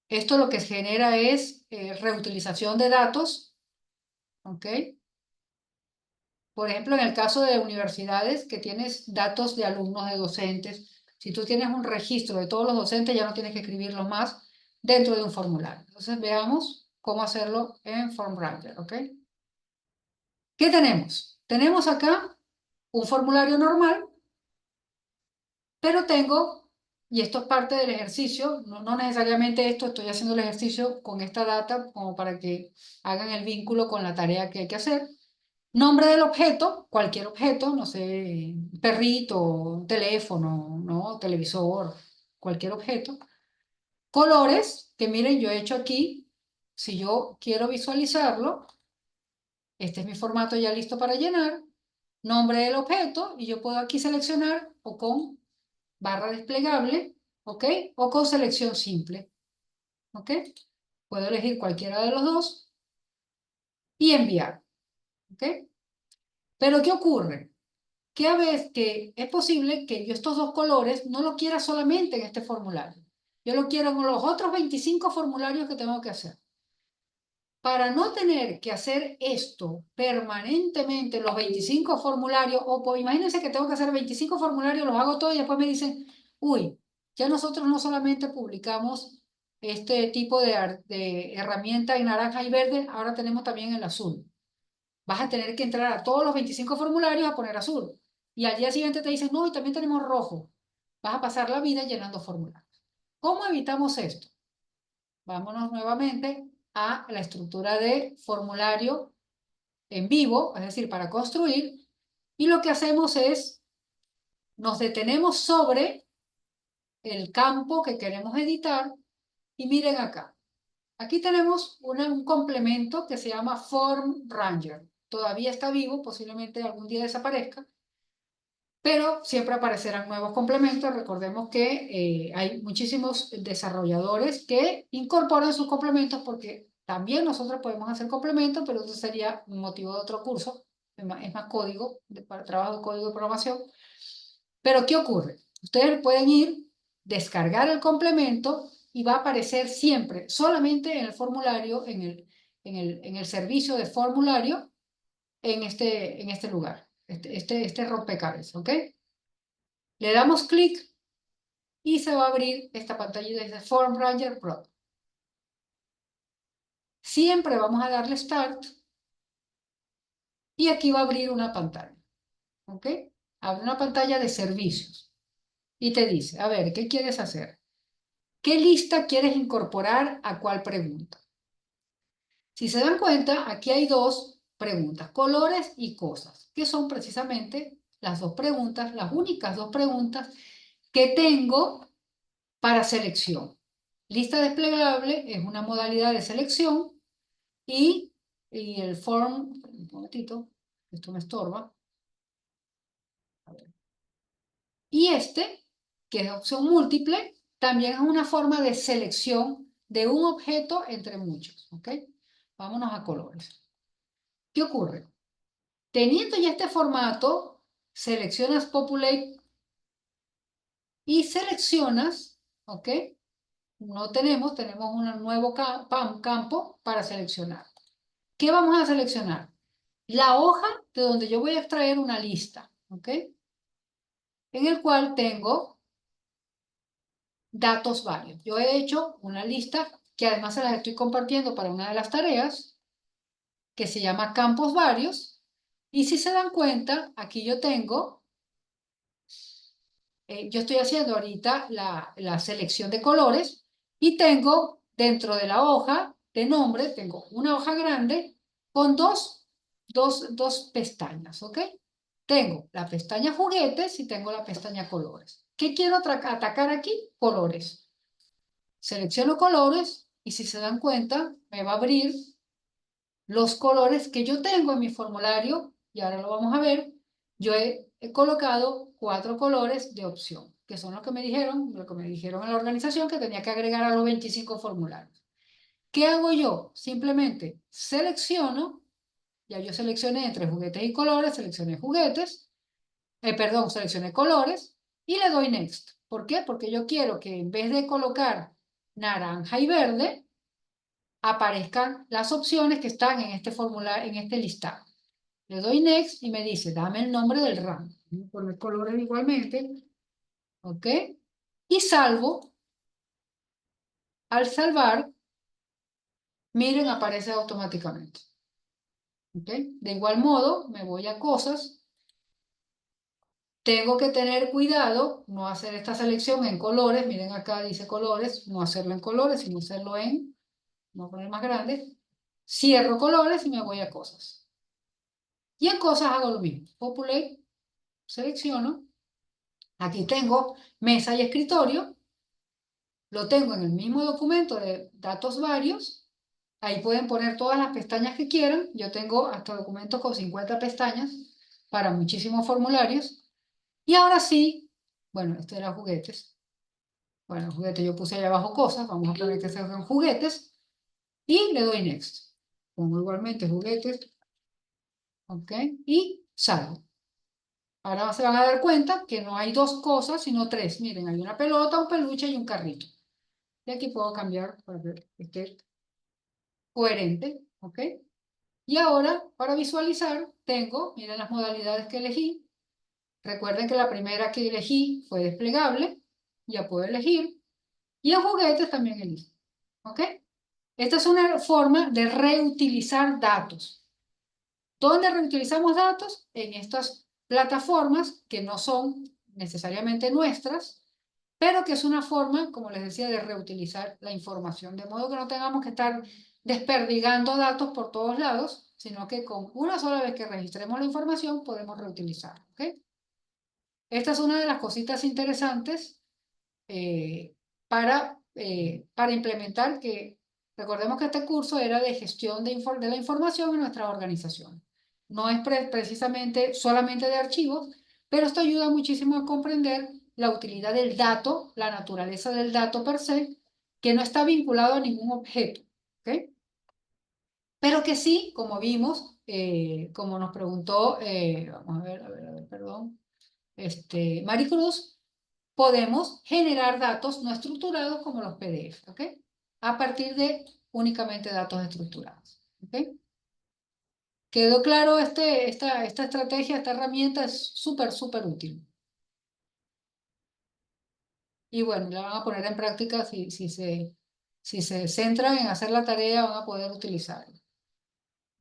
Esto lo que genera es reutilización de datos, ¿ok? Por ejemplo, en el caso de universidades que tienes datos de alumnos, de docentes, si tú tienes un registro de todos los docentes, ya no tienes que escribirlos más dentro de un formulario. Entonces veamos cómo hacerlo en Form Ranger, ¿ok? ¿Qué tenemos? Tenemos acá un formulario normal, pero tengo, y esto es parte del ejercicio, no necesariamente esto, estoy haciendo el ejercicio con esta data como para que hagan el vínculo con la tarea que hay que hacer. Nombre del objeto, cualquier objeto, no sé, perrito, teléfono, ¿no? Televisor, cualquier objeto. Colores, que miren, yo he hecho aquí, si yo quiero visualizarlo, este es mi formato ya listo para llenar, nombre del objeto, y yo puedo aquí seleccionar o con barra desplegable, ¿ok? O con selección simple, ¿ok? Puedo elegir cualquiera de los dos y enviar, ¿ok? Pero ¿qué ocurre? Que a veces que es posible que yo estos dos colores no lo quiera solamente en este formulario. Yo lo quiero en los otros 25 formularios que tengo que hacer. Para no tener que hacer esto permanentemente, los 25 formularios, o pues, imagínense que tengo que hacer 25 formularios, los hago todos y después me dicen, uy, ya nosotros no solamente publicamos este tipo de herramienta en naranja y verde, ahora tenemos también el azul. Vas a tener que entrar a todos los 25 formularios a poner azul. Y al día siguiente te dicen, no, y también tenemos rojo. Vas a pasar la vida llenando formularios. ¿Cómo evitamos esto? Vámonos nuevamente a la estructura de formulario en vivo, es decir, para construir. Y lo que hacemos es, nos detenemos sobre el campo que queremos editar. Y miren acá. Aquí tenemos un complemento que se llama Form Ranger. Todavía está vivo, posiblemente algún día desaparezca, pero siempre aparecerán nuevos complementos. Recordemos que hay muchísimos desarrolladores que incorporan sus complementos porque también nosotros podemos hacer complementos, pero eso sería un motivo de otro curso. Es más código, para trabajo de código de programación. Pero ¿qué ocurre? Ustedes pueden ir, descargar el complemento y va a aparecer siempre, solamente en el formulario, en el servicio de formulario, en este lugar, este rompecabezas, ¿ok? Le damos clic y se va a abrir esta pantalla desde Form Ranger Pro. Siempre vamos a darle Start y aquí va a abrir una pantalla, ¿ok? Abre una pantalla de servicios y te dice, a ver, ¿qué quieres hacer? ¿Qué lista quieres incorporar a cuál pregunta? Si se dan cuenta, aquí hay dos preguntas, colores y cosas, que son precisamente las dos preguntas, las únicas dos preguntas que tengo para selección. Lista desplegable es una modalidad de selección y, el form, un momentito, esto me estorba. A ver. Y este, que es opción múltiple, también es una forma de selección de un objeto entre muchos. ¿Ok? Vámonos a colores. ¿Qué ocurre? Teniendo ya este formato, seleccionas Populate y seleccionas, ¿ok? No tenemos un nuevo campo para seleccionar. ¿Qué vamos a seleccionar? La hoja de donde yo voy a extraer una lista, ¿ok? En el cual tengo datos varios. Yo he hecho una lista que además se las estoy compartiendo para una de las tareas, que se llama campos varios. Y si se dan cuenta, aquí yo tengo, yo estoy haciendo ahorita la selección de colores y tengo dentro de la hoja de nombre, tengo una hoja grande con dos pestañas, ¿ok? Tengo la pestaña juguetes y tengo la pestaña colores. ¿Qué quiero atacar aquí? Colores. Selecciono colores y si se dan cuenta, me va a abrir los colores que yo tengo en mi formulario, y ahora lo vamos a ver. Yo he colocado 4 colores de opción, que son los que me dijeron, lo que me dijeron en la organización que tenía que agregar a los 25 formularios. ¿Qué hago yo? Simplemente selecciono, ya yo seleccioné entre juguetes y colores, seleccioné juguetes, perdón, seleccioné colores y le doy Next. ¿Por qué? Porque yo quiero que en vez de colocar naranja y verde, aparezcan las opciones que están en este formulario, en este listado. Le doy Next y me dice, dame el nombre del rango. Voy a poner colores igualmente. ¿Ok? Y salvo. Al salvar, miren, aparece automáticamente. ¿Ok? De igual modo, me voy a cosas. Tengo que tener cuidado, no hacer esta selección en colores. Miren acá dice colores, no hacerlo en colores, sino hacerlo en, voy a poner más grande. Cierro colores y me voy a cosas. Y en cosas hago lo mismo. Populate, selecciono. Aquí tengo mesa y escritorio. Lo tengo en el mismo documento de datos varios. Ahí pueden poner todas las pestañas que quieran. Yo tengo hasta documentos con 50 pestañas para muchísimos formularios. Y ahora sí, bueno, este era juguetes. Bueno, juguetes yo puse ahí abajo cosas. Vamos a poner que sean juguetes. Y le doy Next. Pongo igualmente juguetes. ¿Ok? Y salgo. Ahora se van a dar cuenta que no hay 2 cosas, sino 3. Miren, hay una pelota, un peluche y un carrito. Y aquí puedo cambiar para que esté coherente. ¿Ok? Y ahora, para visualizar, tengo, miren las modalidades que elegí. Recuerden que la primera que elegí fue desplegable. Ya puedo elegir. Y en juguetes también elijo. ¿Ok? Esta es una forma de reutilizar datos. ¿Dónde reutilizamos datos? En estas plataformas que no son necesariamente nuestras, pero que es una forma, como les decía, de reutilizar la información, de modo que no tengamos que estar desperdigando datos por todos lados, sino que con una sola vez que registremos la información podemos reutilizarla. ¿Okay? Esta es una de las cositas interesantes eh, para implementar que, recordemos que este curso era de gestión de la información en nuestra organización. No es precisamente solamente de archivos, pero esto ayuda muchísimo a comprender la utilidad del dato, la naturaleza del dato per se, que no está vinculado a ningún objeto, ¿ok? Pero que sí, como vimos, como nos preguntó, vamos a ver, perdón, Maricruz, podemos generar datos no estructurados como los PDF, ¿ok? A partir de únicamente datos estructurados, ¿ok? ¿Quedó claro esta estrategia, esta herramienta es súper, súper útil? Y bueno, la van a poner en práctica si se centran en hacer la tarea, van a poder utilizarla,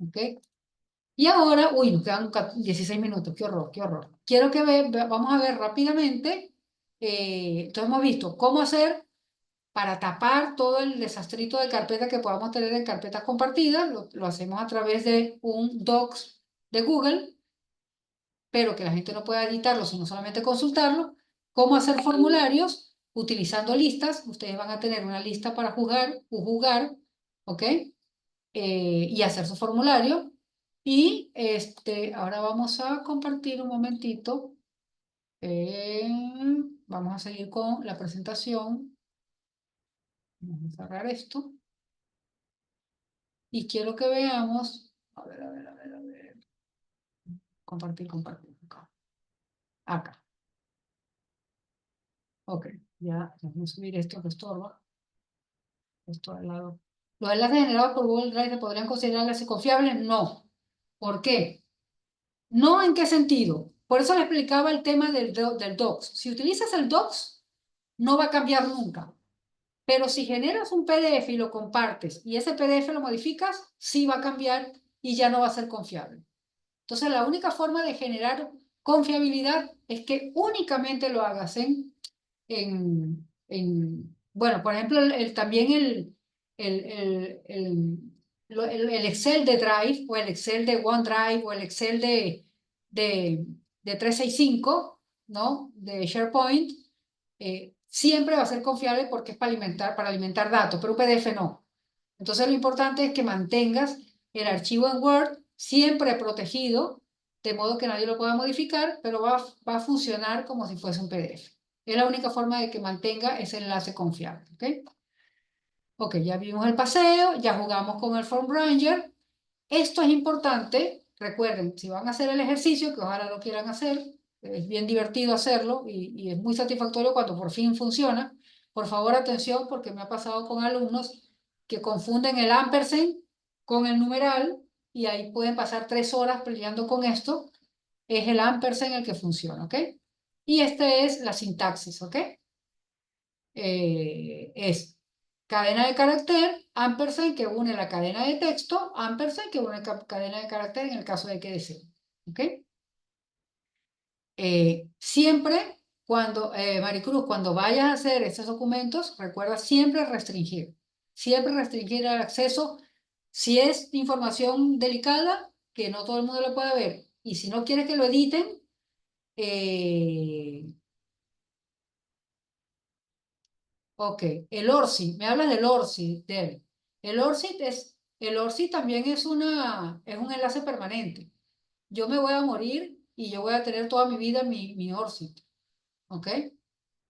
¿ok? Y ahora, uy, nos quedan 16 minutos, qué horror, qué horror. Quiero que vamos a ver rápidamente, entonces hemos visto cómo hacer para tapar todo el desastrito de carpeta que podamos tener en carpetas compartidas. Lo hacemos a través de un Docs de Google, pero que la gente no pueda editarlo, sino solamente consultarlo. Cómo hacer formularios utilizando listas. Ustedes van a tener una lista para jugar, ¿ok? Y hacer su formulario. Y ahora vamos a compartir un momentito. Vamos a seguir con la presentación. Vamos a cerrar esto. Y quiero que veamos, a ver, compartir, acá. Acá. Ok, ya, vamos a subir esto que estorba. Esto al lado. ¿Los enlaces generados por Google Drive se podrían considerar enlaces confiables? No. ¿Por qué? No, ¿en qué sentido? Por eso le explicaba el tema del Docs. Si utilizas el Docs, no va a cambiar nunca. Pero si generas un PDF y lo compartes y ese PDF lo modificas, sí va a cambiar y ya no va a ser confiable. Entonces, la única forma de generar confiabilidad es que únicamente lo hagas bueno, por ejemplo, también el, el, el, el Excel de Drive o el Excel de OneDrive o el Excel de 365, ¿no? De SharePoint, siempre va a ser confiable porque es para alimentar datos, pero un PDF no. Entonces, lo importante es que mantengas el archivo en Word siempre protegido, de modo que nadie lo pueda modificar, pero va a funcionar como si fuese un PDF. Es la única forma de que mantenga ese enlace confiable, ¿ok? Ok, ya vimos el paseo, ya jugamos con el Form Ranger. Esto es importante, recuerden, si van a hacer el ejercicio, que ojalá lo quieran hacer, es bien divertido hacerlo y es muy satisfactorio cuando por fin funciona. Por favor, atención, porque me ha pasado con alumnos que confunden el ampersand con el numeral y ahí pueden pasar 3 horas peleando con esto. Es el ampersand el que funciona, ¿ok? Y esta es la sintaxis, ¿ok? Es cadena de carácter, ampersand que une la cadena de texto, ampersand que une cadena de carácter en el caso de que desee. ¿Ok? Siempre cuando, Maricruz, cuando vayas a hacer estos documentos, recuerda siempre restringir el acceso. Si es información delicada, que no todo el mundo lo pueda ver, y si no quieres que lo editen, eh, ok, el ORCID, me hablas del ORCID, Del. El ORCID también es un enlace permanente. Yo me voy a morir y yo voy a tener toda mi vida mi ORCID, ¿ok?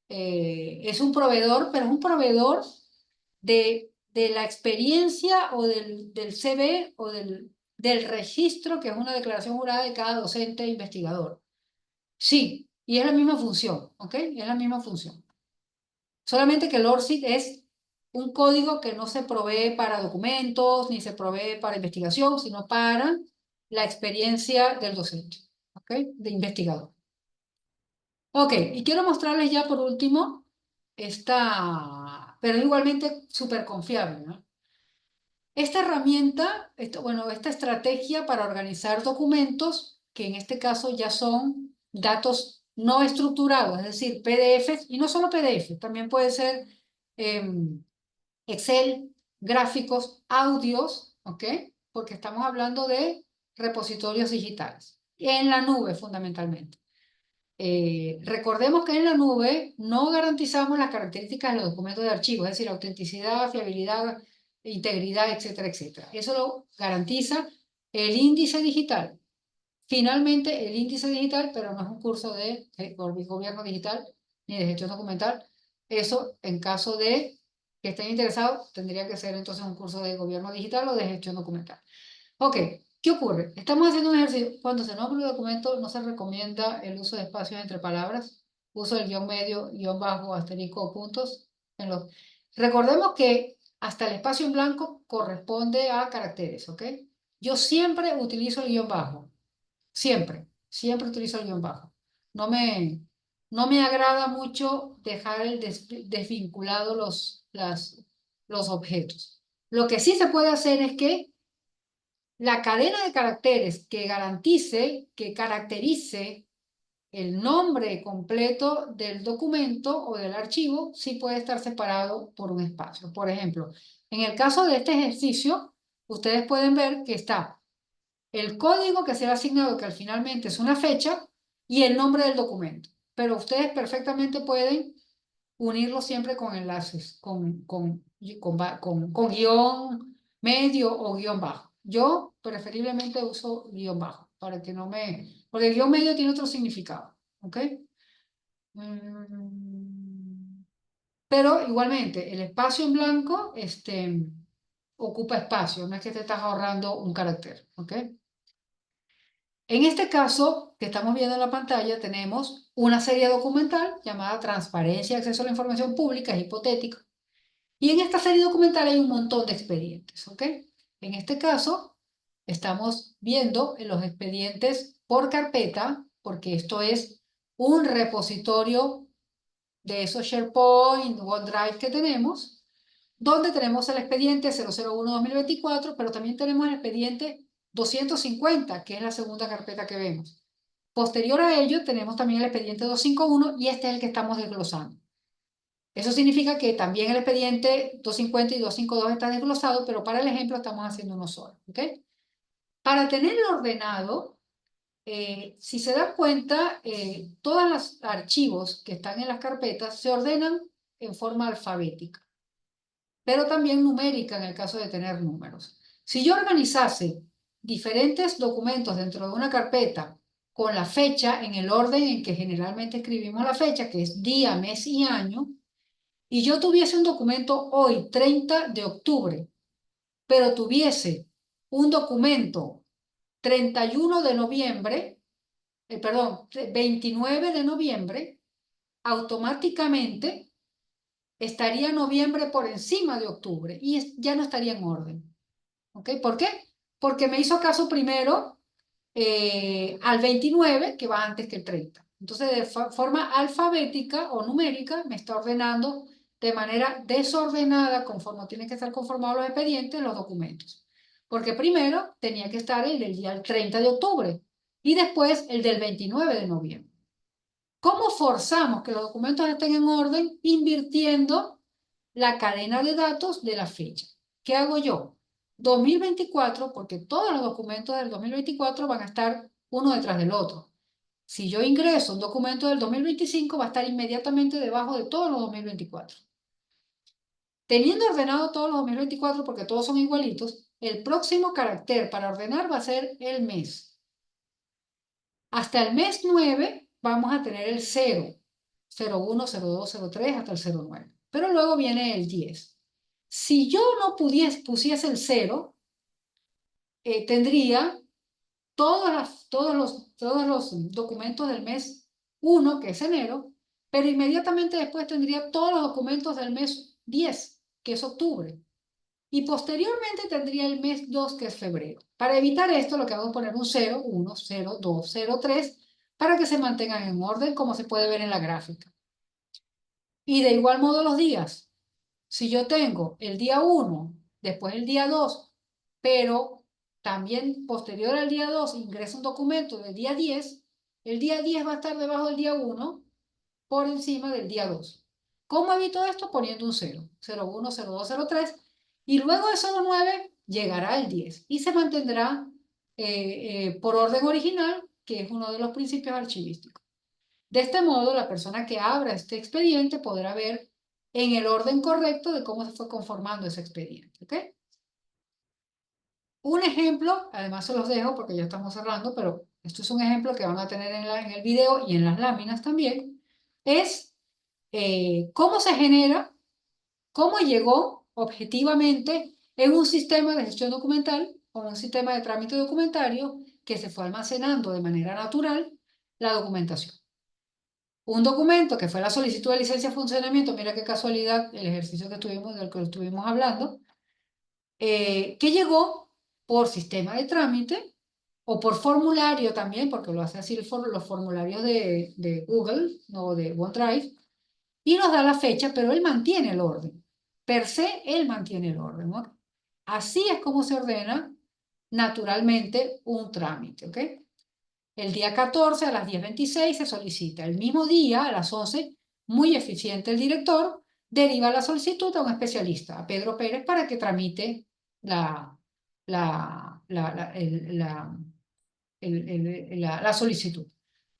Es un proveedor, pero es un proveedor de la experiencia o del CV o del registro, que es una declaración jurada de cada docente e investigador. Sí, y es la misma función, ¿ok? Es la misma función. Solamente que el ORCID es un código que no se provee para documentos, ni se provee para investigación, sino para la experiencia del docente, ¿ok? De investigador. Ok, y quiero mostrarles ya por último esta, pero igualmente súper confiable, ¿no? Esta herramienta, bueno, esta estrategia para organizar documentos, que en este caso ya son datos no estructurados, es decir, PDFs, y no solo PDF, también puede ser Excel, gráficos, audios, ¿ok? Porque estamos hablando de repositorios digitales, en la nube fundamentalmente. Recordemos que en la nube no garantizamos las características de los documentos de archivo, es decir, autenticidad, fiabilidad, integridad, etcétera, etcétera. Eso lo garantiza el índice digital. Finalmente, el índice digital, pero no es un curso de gobierno digital ni de gestión documental. Eso, en caso de que estén interesados, tendría que ser entonces un curso de gobierno digital o de gestión documental. Ok, ¿qué ocurre? Estamos haciendo un ejercicio. Cuando se nombra un documento, no se recomienda el uso de espacios entre palabras, uso del guión medio, guión bajo, asterisco o puntos. Recordemos que hasta el espacio en blanco corresponde a caracteres, ¿ok? Yo siempre utilizo el guión bajo. Siempre utilizo el guión bajo. No me, no me agrada mucho dejar desvinculado los objetos. Lo que sí se puede hacer es que la cadena de caracteres que garantice, que caracterice el nombre completo del documento o del archivo, sí puede estar separado por un espacio. Por ejemplo, en el caso de este ejercicio, ustedes pueden ver que está el código que se ha asignado, que al finalmente es una fecha, y el nombre del documento. Pero ustedes perfectamente pueden unirlo siempre con enlaces, con guión medio o guión bajo. Yo preferiblemente uso guión bajo, para que no me... Porque el guión medio tiene otro significado, ¿ok? Pero igualmente, el espacio en blanco ocupa espacio, no es que te estás ahorrando un carácter, ¿ok? En este caso que estamos viendo en la pantalla, tenemos una serie documental llamada Transparencia y Acceso a la Información Pública, es hipotético. Y en esta serie documental hay un montón de expedientes, ¿ok? En este caso, estamos viendo en los expedientes por carpeta, porque esto es un repositorio de esos SharePoint, OneDrive que tenemos, donde tenemos el expediente 001-2024, pero también tenemos el expediente 250, que es la segunda carpeta que vemos. Posterior a ello, tenemos también el expediente 251 y este es el que estamos desglosando. Eso significa que también el expediente 250 y 252 está desglosado, pero para el ejemplo estamos haciendo uno solo, ¿ok? Para tenerlo ordenado, si se dan cuenta, todos los archivos que están en las carpetas se ordenan en forma alfabética, pero también numérica en el caso de tener números. Si yo organizase diferentes documentos dentro de una carpeta con la fecha en el orden en que generalmente escribimos la fecha, que es día, mes y año, y yo tuviese un documento hoy, 30 de octubre, pero tuviese un documento 31 de noviembre, perdón, 29 de noviembre, automáticamente estaría noviembre por encima de octubre y ya no estaría en orden. ¿Ok? ¿Por qué? Porque me hizo caso primero al 29, que va antes que el 30. Entonces, de forma alfabética o numérica, me está ordenando de manera desordenada, conforme tienen que estar conformados los expedientes, los documentos. Porque primero tenía que estar el del día 30 de octubre y después el del 29 de noviembre. ¿Cómo forzamos que los documentos estén en orden? Invirtiendo la cadena de datos de la fecha. ¿Qué hago yo? 2024, porque todos los documentos del 2024 van a estar uno detrás del otro. Si yo ingreso un documento del 2025, va a estar inmediatamente debajo de todos los 2024. Teniendo ordenado todos los 2024, porque todos son igualitos, el próximo carácter para ordenar va a ser el mes. Hasta el mes 9 vamos a tener el 0, 01, 02, 03 hasta el 09. Pero luego viene el 10. Si yo no pusiese el 0, tendría todos los documentos del mes 1, que es enero, pero inmediatamente después tendría todos los documentos del mes 10, que es octubre. Y posteriormente tendría el mes 2, que es febrero. Para evitar esto, lo que hago es poner un 0, 1, 0, 2, 0, 3, para que se mantengan en orden, como se puede ver en la gráfica. Y de igual modo los días. Si yo tengo el día 1, después el día 2, pero también posterior al día 2 ingreso un documento del día 10, el día 10 va a estar debajo del día 1 por encima del día 2. ¿Cómo evito esto? Poniendo un 0, 01, 02, 03, y luego de 09 llegará el 10 y se mantendrá por orden original, que es uno de los principios archivísticos. De este modo, la persona que abra este expediente podrá ver en el orden correcto de cómo se fue conformando ese expediente. ¿Ok? Un ejemplo, además se los dejo porque ya estamos cerrando, pero esto es un ejemplo que van a tener en el video y en las láminas también, es cómo se genera, cómo llegó objetivamente en un sistema de gestión documental o un sistema de trámite documentario que se fue almacenando de manera natural la documentación. Un documento que fue la solicitud de licencia de funcionamiento, mira qué casualidad el ejercicio que tuvimos, del que estuvimos hablando, que llegó por sistema de trámite o por formulario también, porque lo hace así los formularios de Google o de OneDrive, y nos da la fecha, pero él mantiene el orden. Per se, él mantiene el orden, ¿no? Así es como se ordena naturalmente un trámite, ¿ok? El día 14 a las 10:26 se solicita. El mismo día, a las 11, muy eficiente el director, deriva la solicitud a un especialista, a Pedro Pérez, para que tramite la, la, la, la, el- la solicitud.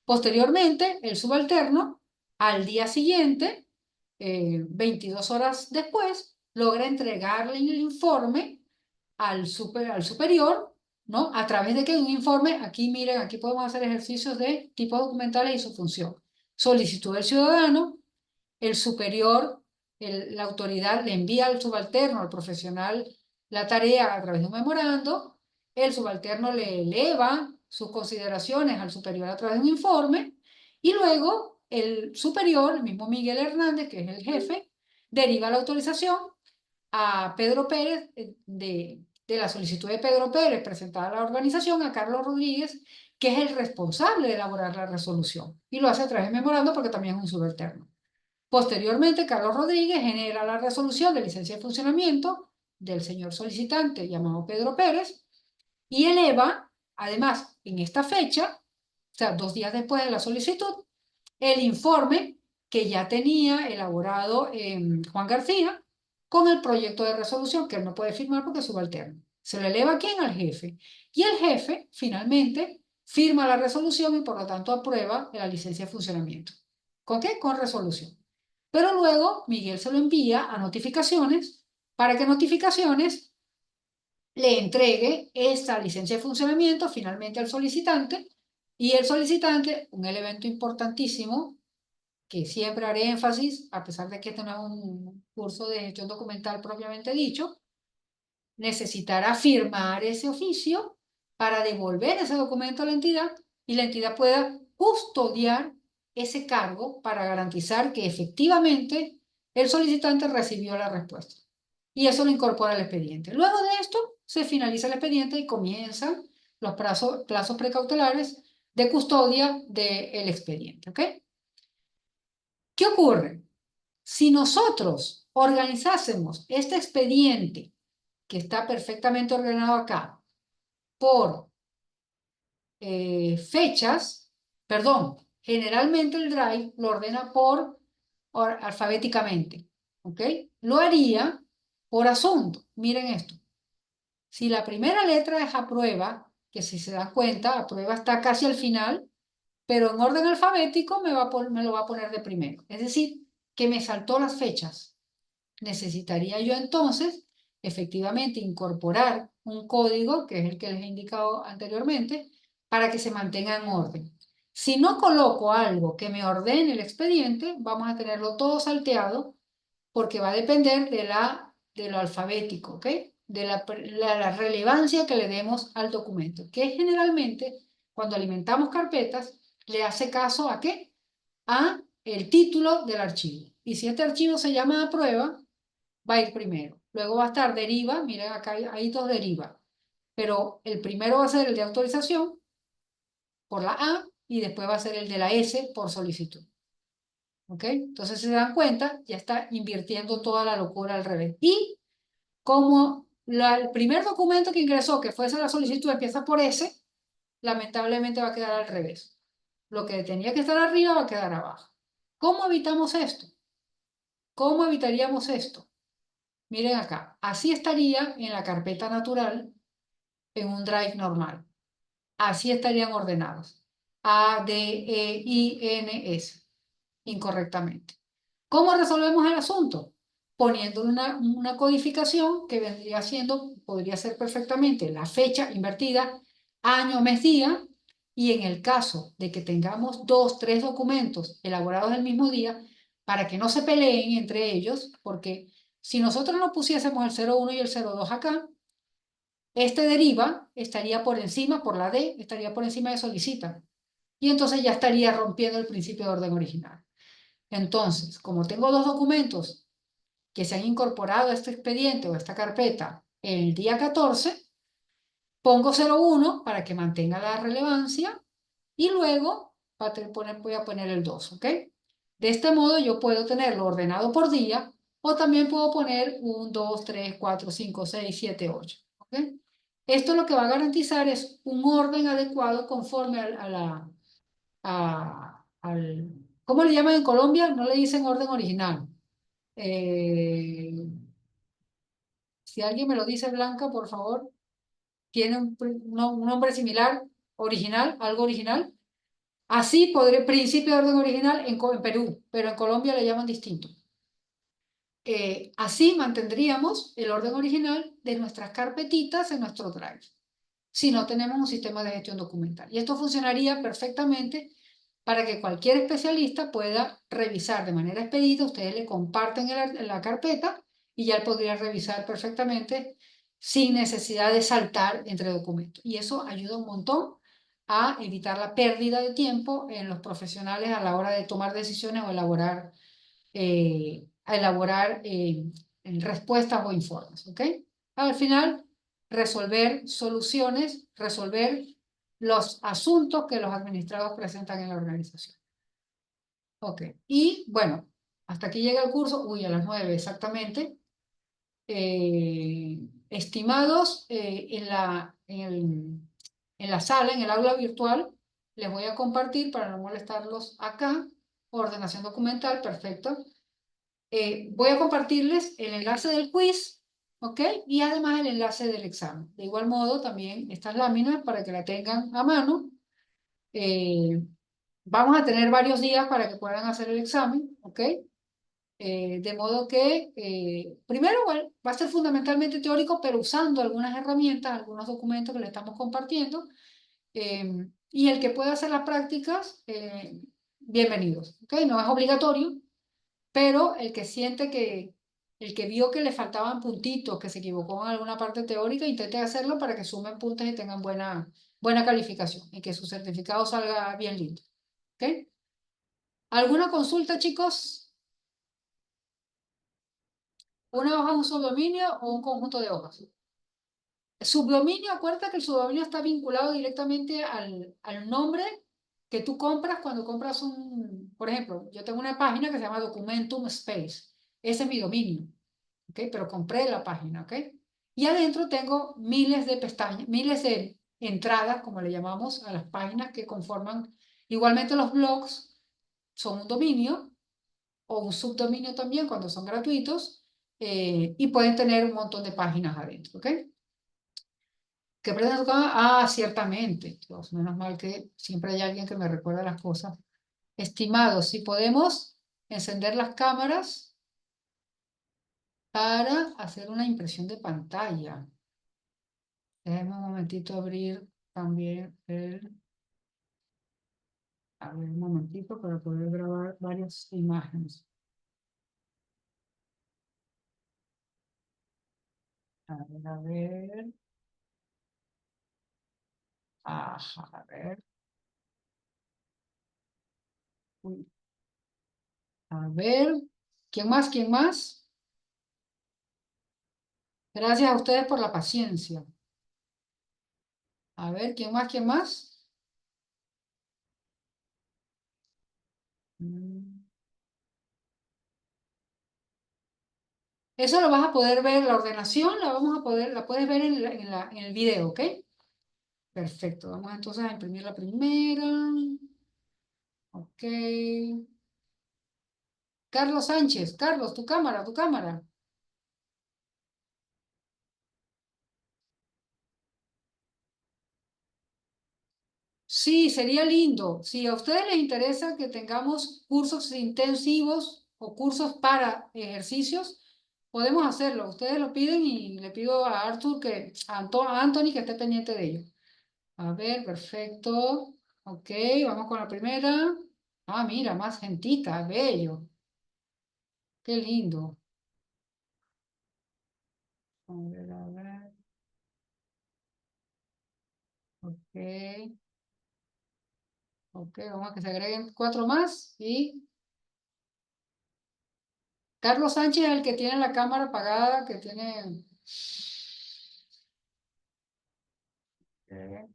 Posteriormente, el subalterno, al día siguiente, 22 horas después, logra entregarle el informe al superior, ¿no? A través de que un informe, aquí miren, aquí podemos hacer ejercicios de tipos documentales y su función. Solicitud del ciudadano, el superior, la autoridad le envía al subalterno, al profesional, la tarea a través de un memorando, el subalterno le eleva sus consideraciones al superior a través de un informe, y luego el superior, el mismo Miguel Hernández, que es el jefe, deriva la autorización a Pedro Pérez, de la solicitud de Pedro Pérez presentada a la organización, a Carlos Rodríguez, que es el responsable de elaborar la resolución. Y lo hace a través de memorando porque también es un subalterno. Posteriormente, Carlos Rodríguez genera la resolución de licencia de funcionamiento del señor solicitante llamado Pedro Pérez y eleva, además, en esta fecha, o sea, 2 días después de la solicitud, el informe que ya tenía elaborado Juan García con el proyecto de resolución que él no puede firmar porque es subalterno. Se lo eleva a quién? Al jefe. Y el jefe, finalmente, firma la resolución y por lo tanto aprueba la licencia de funcionamiento. ¿Con qué? Con resolución. Pero luego Miguel se lo envía a notificaciones para que notificaciones le entregue esta licencia de funcionamiento finalmente al solicitante, y el solicitante, un elemento importantísimo, que siempre haré énfasis, a pesar de que este no es un curso de gestión documental propiamente dicho, necesitará firmar ese oficio para devolver ese documento a la entidad y la entidad pueda custodiar ese cargo para garantizar que efectivamente el solicitante recibió la respuesta. Y eso lo incorpora al expediente. Luego de esto, se finaliza el expediente y comienzan los plazos precautelares de custodia del expediente. ¿Ok? ¿Qué ocurre? Si nosotros organizásemos este expediente, que está perfectamente ordenado acá, por fechas, perdón, generalmente el Drive lo ordena alfabéticamente, ¿ok? Lo haría por asunto. Miren esto. Si la primera letra es aprueba, que si se dan cuenta, aprueba está casi al final, pero en orden alfabético me lo va a poner de primero. Es decir, que me saltó las fechas. Necesitaría yo entonces, efectivamente, incorporar un código, que es el que les he indicado anteriormente, para que se mantenga en orden. Si no coloco algo que me ordene el expediente, vamos a tenerlo todo salteado, porque va a depender de lo alfabético, ¿ok? De la relevancia que le demos al documento, que generalmente, cuando alimentamos carpetas, le hace caso ¿a qué? A el título del archivo. Y si este archivo se llama prueba, va a ir primero. Luego va a estar deriva, miren acá hay dos deriva, pero el primero va a ser el de autorización por la A y después va a ser el de la S por solicitud. ¿Ok? Entonces, si se dan cuenta, ya está invirtiendo toda la locura al revés. Y como el primer documento que ingresó, que fuese la solicitud, empieza por S, lamentablemente va a quedar al revés. Lo que tenía que estar arriba va a quedar abajo. ¿Cómo evitamos esto? ¿Cómo evitaríamos esto? Miren acá, así estaría en la carpeta natural en un drive normal. Así estarían ordenados. A, D, E, I, N, S. Incorrectamente. ¿Cómo resolvemos el asunto? Poniendo una codificación que vendría siendo, podría ser perfectamente la fecha invertida, año, mes, día, y en el caso de que tengamos 2, 3 documentos elaborados el mismo día, para que no se peleen entre ellos, porque si nosotros no pusiésemos el 01 y el 02 acá, este deriva estaría por encima, por la D, estaría por encima de solicita. Y entonces ya estaría rompiendo el principio de orden original. Entonces, como tengo dos documentos que se han incorporado a este expediente o a esta carpeta el día 14, pongo 01 para que mantenga la relevancia y luego voy a poner el 2, ¿ok? De este modo yo puedo tenerlo ordenado por día o también puedo poner 1, 2, 3, 4, 5, 6, 7, 8, ¿ok? Esto lo que va a garantizar es un orden adecuado conforme al ¿cómo le llaman en Colombia? No le dicen orden original. Eh, si alguien me lo dice, Blanca, por favor, tiene un nombre similar, original, algo original. Así podré, principio de orden original en Perú, pero en Colombia le llaman distinto. Así mantendríamos el orden original de nuestras carpetitas en nuestro Drive, si no tenemos un sistema de gestión documental. Y esto funcionaría perfectamente para que cualquier especialista pueda revisar de manera expedita. Ustedes le comparten la carpeta y ya él podría revisar perfectamente sin necesidad de saltar entre documentos. Y eso ayuda un montón a evitar la pérdida de tiempo en los profesionales a la hora de tomar decisiones o elaborar respuestas o informes. ¿Ok? Al final, resolver soluciones, resolver los asuntos que los administrados presentan en la organización. Ok, y bueno, hasta aquí llega el curso, uy, a las 9 exactamente. Estimados, en la sala, en el aula virtual, les voy a compartir para no molestarlos acá, ordenación documental, perfecto. Voy a compartirles el enlace del quiz, ¿ok? Y además el enlace del examen. De igual modo, también estas láminas para que la tengan a mano. Vamos a tener varios días para que puedan hacer el examen, ¿ok? De modo que, primero, bueno, va a ser fundamentalmente teórico, pero usando algunas herramientas, algunos documentos que le estamos compartiendo. Y el que pueda hacer las prácticas, bienvenidos. ¿Okay? No es obligatorio, pero el que siente que, el que vio que le faltaban puntitos, que se equivocó en alguna parte teórica, intente hacerlo para que sumen puntos y tengan buena calificación y que su certificado salga bien lindo. ¿Okay? ¿Alguna consulta, chicos? ¿Una hoja, un subdominio o un conjunto de hojas? Subdominio, acuérdate que el subdominio está vinculado directamente al nombre que tú compras cuando compras por ejemplo, yo tengo una página que se llama Documentum Space. Ese es mi dominio, ¿ok? Pero compré la página, ¿ok? Y adentro tengo miles de pestañas, miles de entradas, como le llamamos, a las páginas que conforman. Igualmente los blogs son un dominio o un subdominio también cuando son gratuitos, y pueden tener un montón de páginas adentro, ¿ok? ¿Qué prende tu cámara? Ah, ciertamente. Dios, menos mal que siempre hay alguien que me recuerda las cosas. Estimados, si podemos encender las cámaras para hacer una impresión de pantalla. Déjenme un momentito abrir también a ver, un momentito para poder grabar varias imágenes. A ver, a ver. Ajá, a ver. Uy, a ver. ¿Quién más? ¿Quién más? Gracias a ustedes por la paciencia. A ver, ¿quién más? ¿Quién más? Mm. Eso lo vas a poder ver, la ordenación la puedes ver en el video, ¿ok? Perfecto, vamos entonces a imprimir la primera. Ok. Carlos Sánchez, Carlos, tu cámara, tu cámara. Sí, sería lindo. Si a ustedes les interesa que tengamos cursos intensivos o cursos para ejercicios, podemos hacerlo. Ustedes lo piden y le pido a Arthur a Anthony que esté pendiente de ello. A ver, perfecto. Ok, vamos con la primera. Ah, mira, más gentita, bello. Qué lindo. A ver, a ver. Ok, ok, vamos a que se agreguen 4 más. Y Carlos Sánchez es el que tiene la cámara apagada, que tiene... Ok.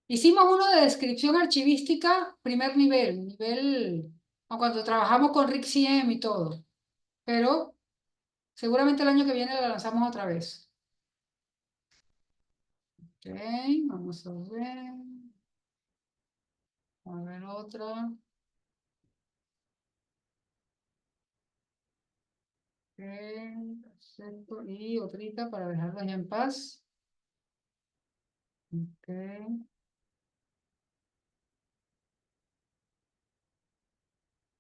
Hicimos uno de descripción archivística, primer nivel, cuando trabajamos con Rick CM y todo. Pero seguramente el año que viene la lanzamos otra vez. Ok, vamos a ver otra. Ok, perfecto. Y otrita para dejarla ya en paz. Ok,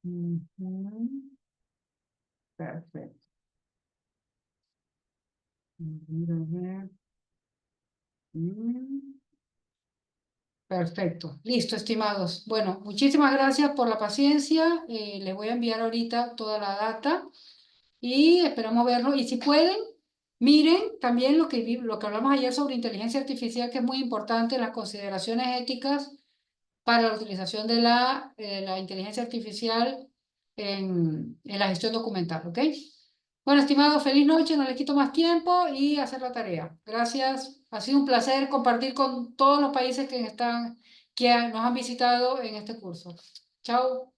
ujú, perfecto. A ver. Mm, perfecto. Listo, estimados. Bueno, muchísimas gracias por la paciencia. Les voy a enviar ahorita toda la data y esperamos verlo. Y si pueden, miren también lo que hablamos ayer sobre inteligencia artificial, que es muy importante, las consideraciones éticas para la utilización de la inteligencia artificial en la gestión documental, ¿ok? Bueno, estimados, feliz noche, no les quito más tiempo y hacer la tarea. Gracias, ha sido un placer compartir con todos los países que nos han visitado en este curso. Chao.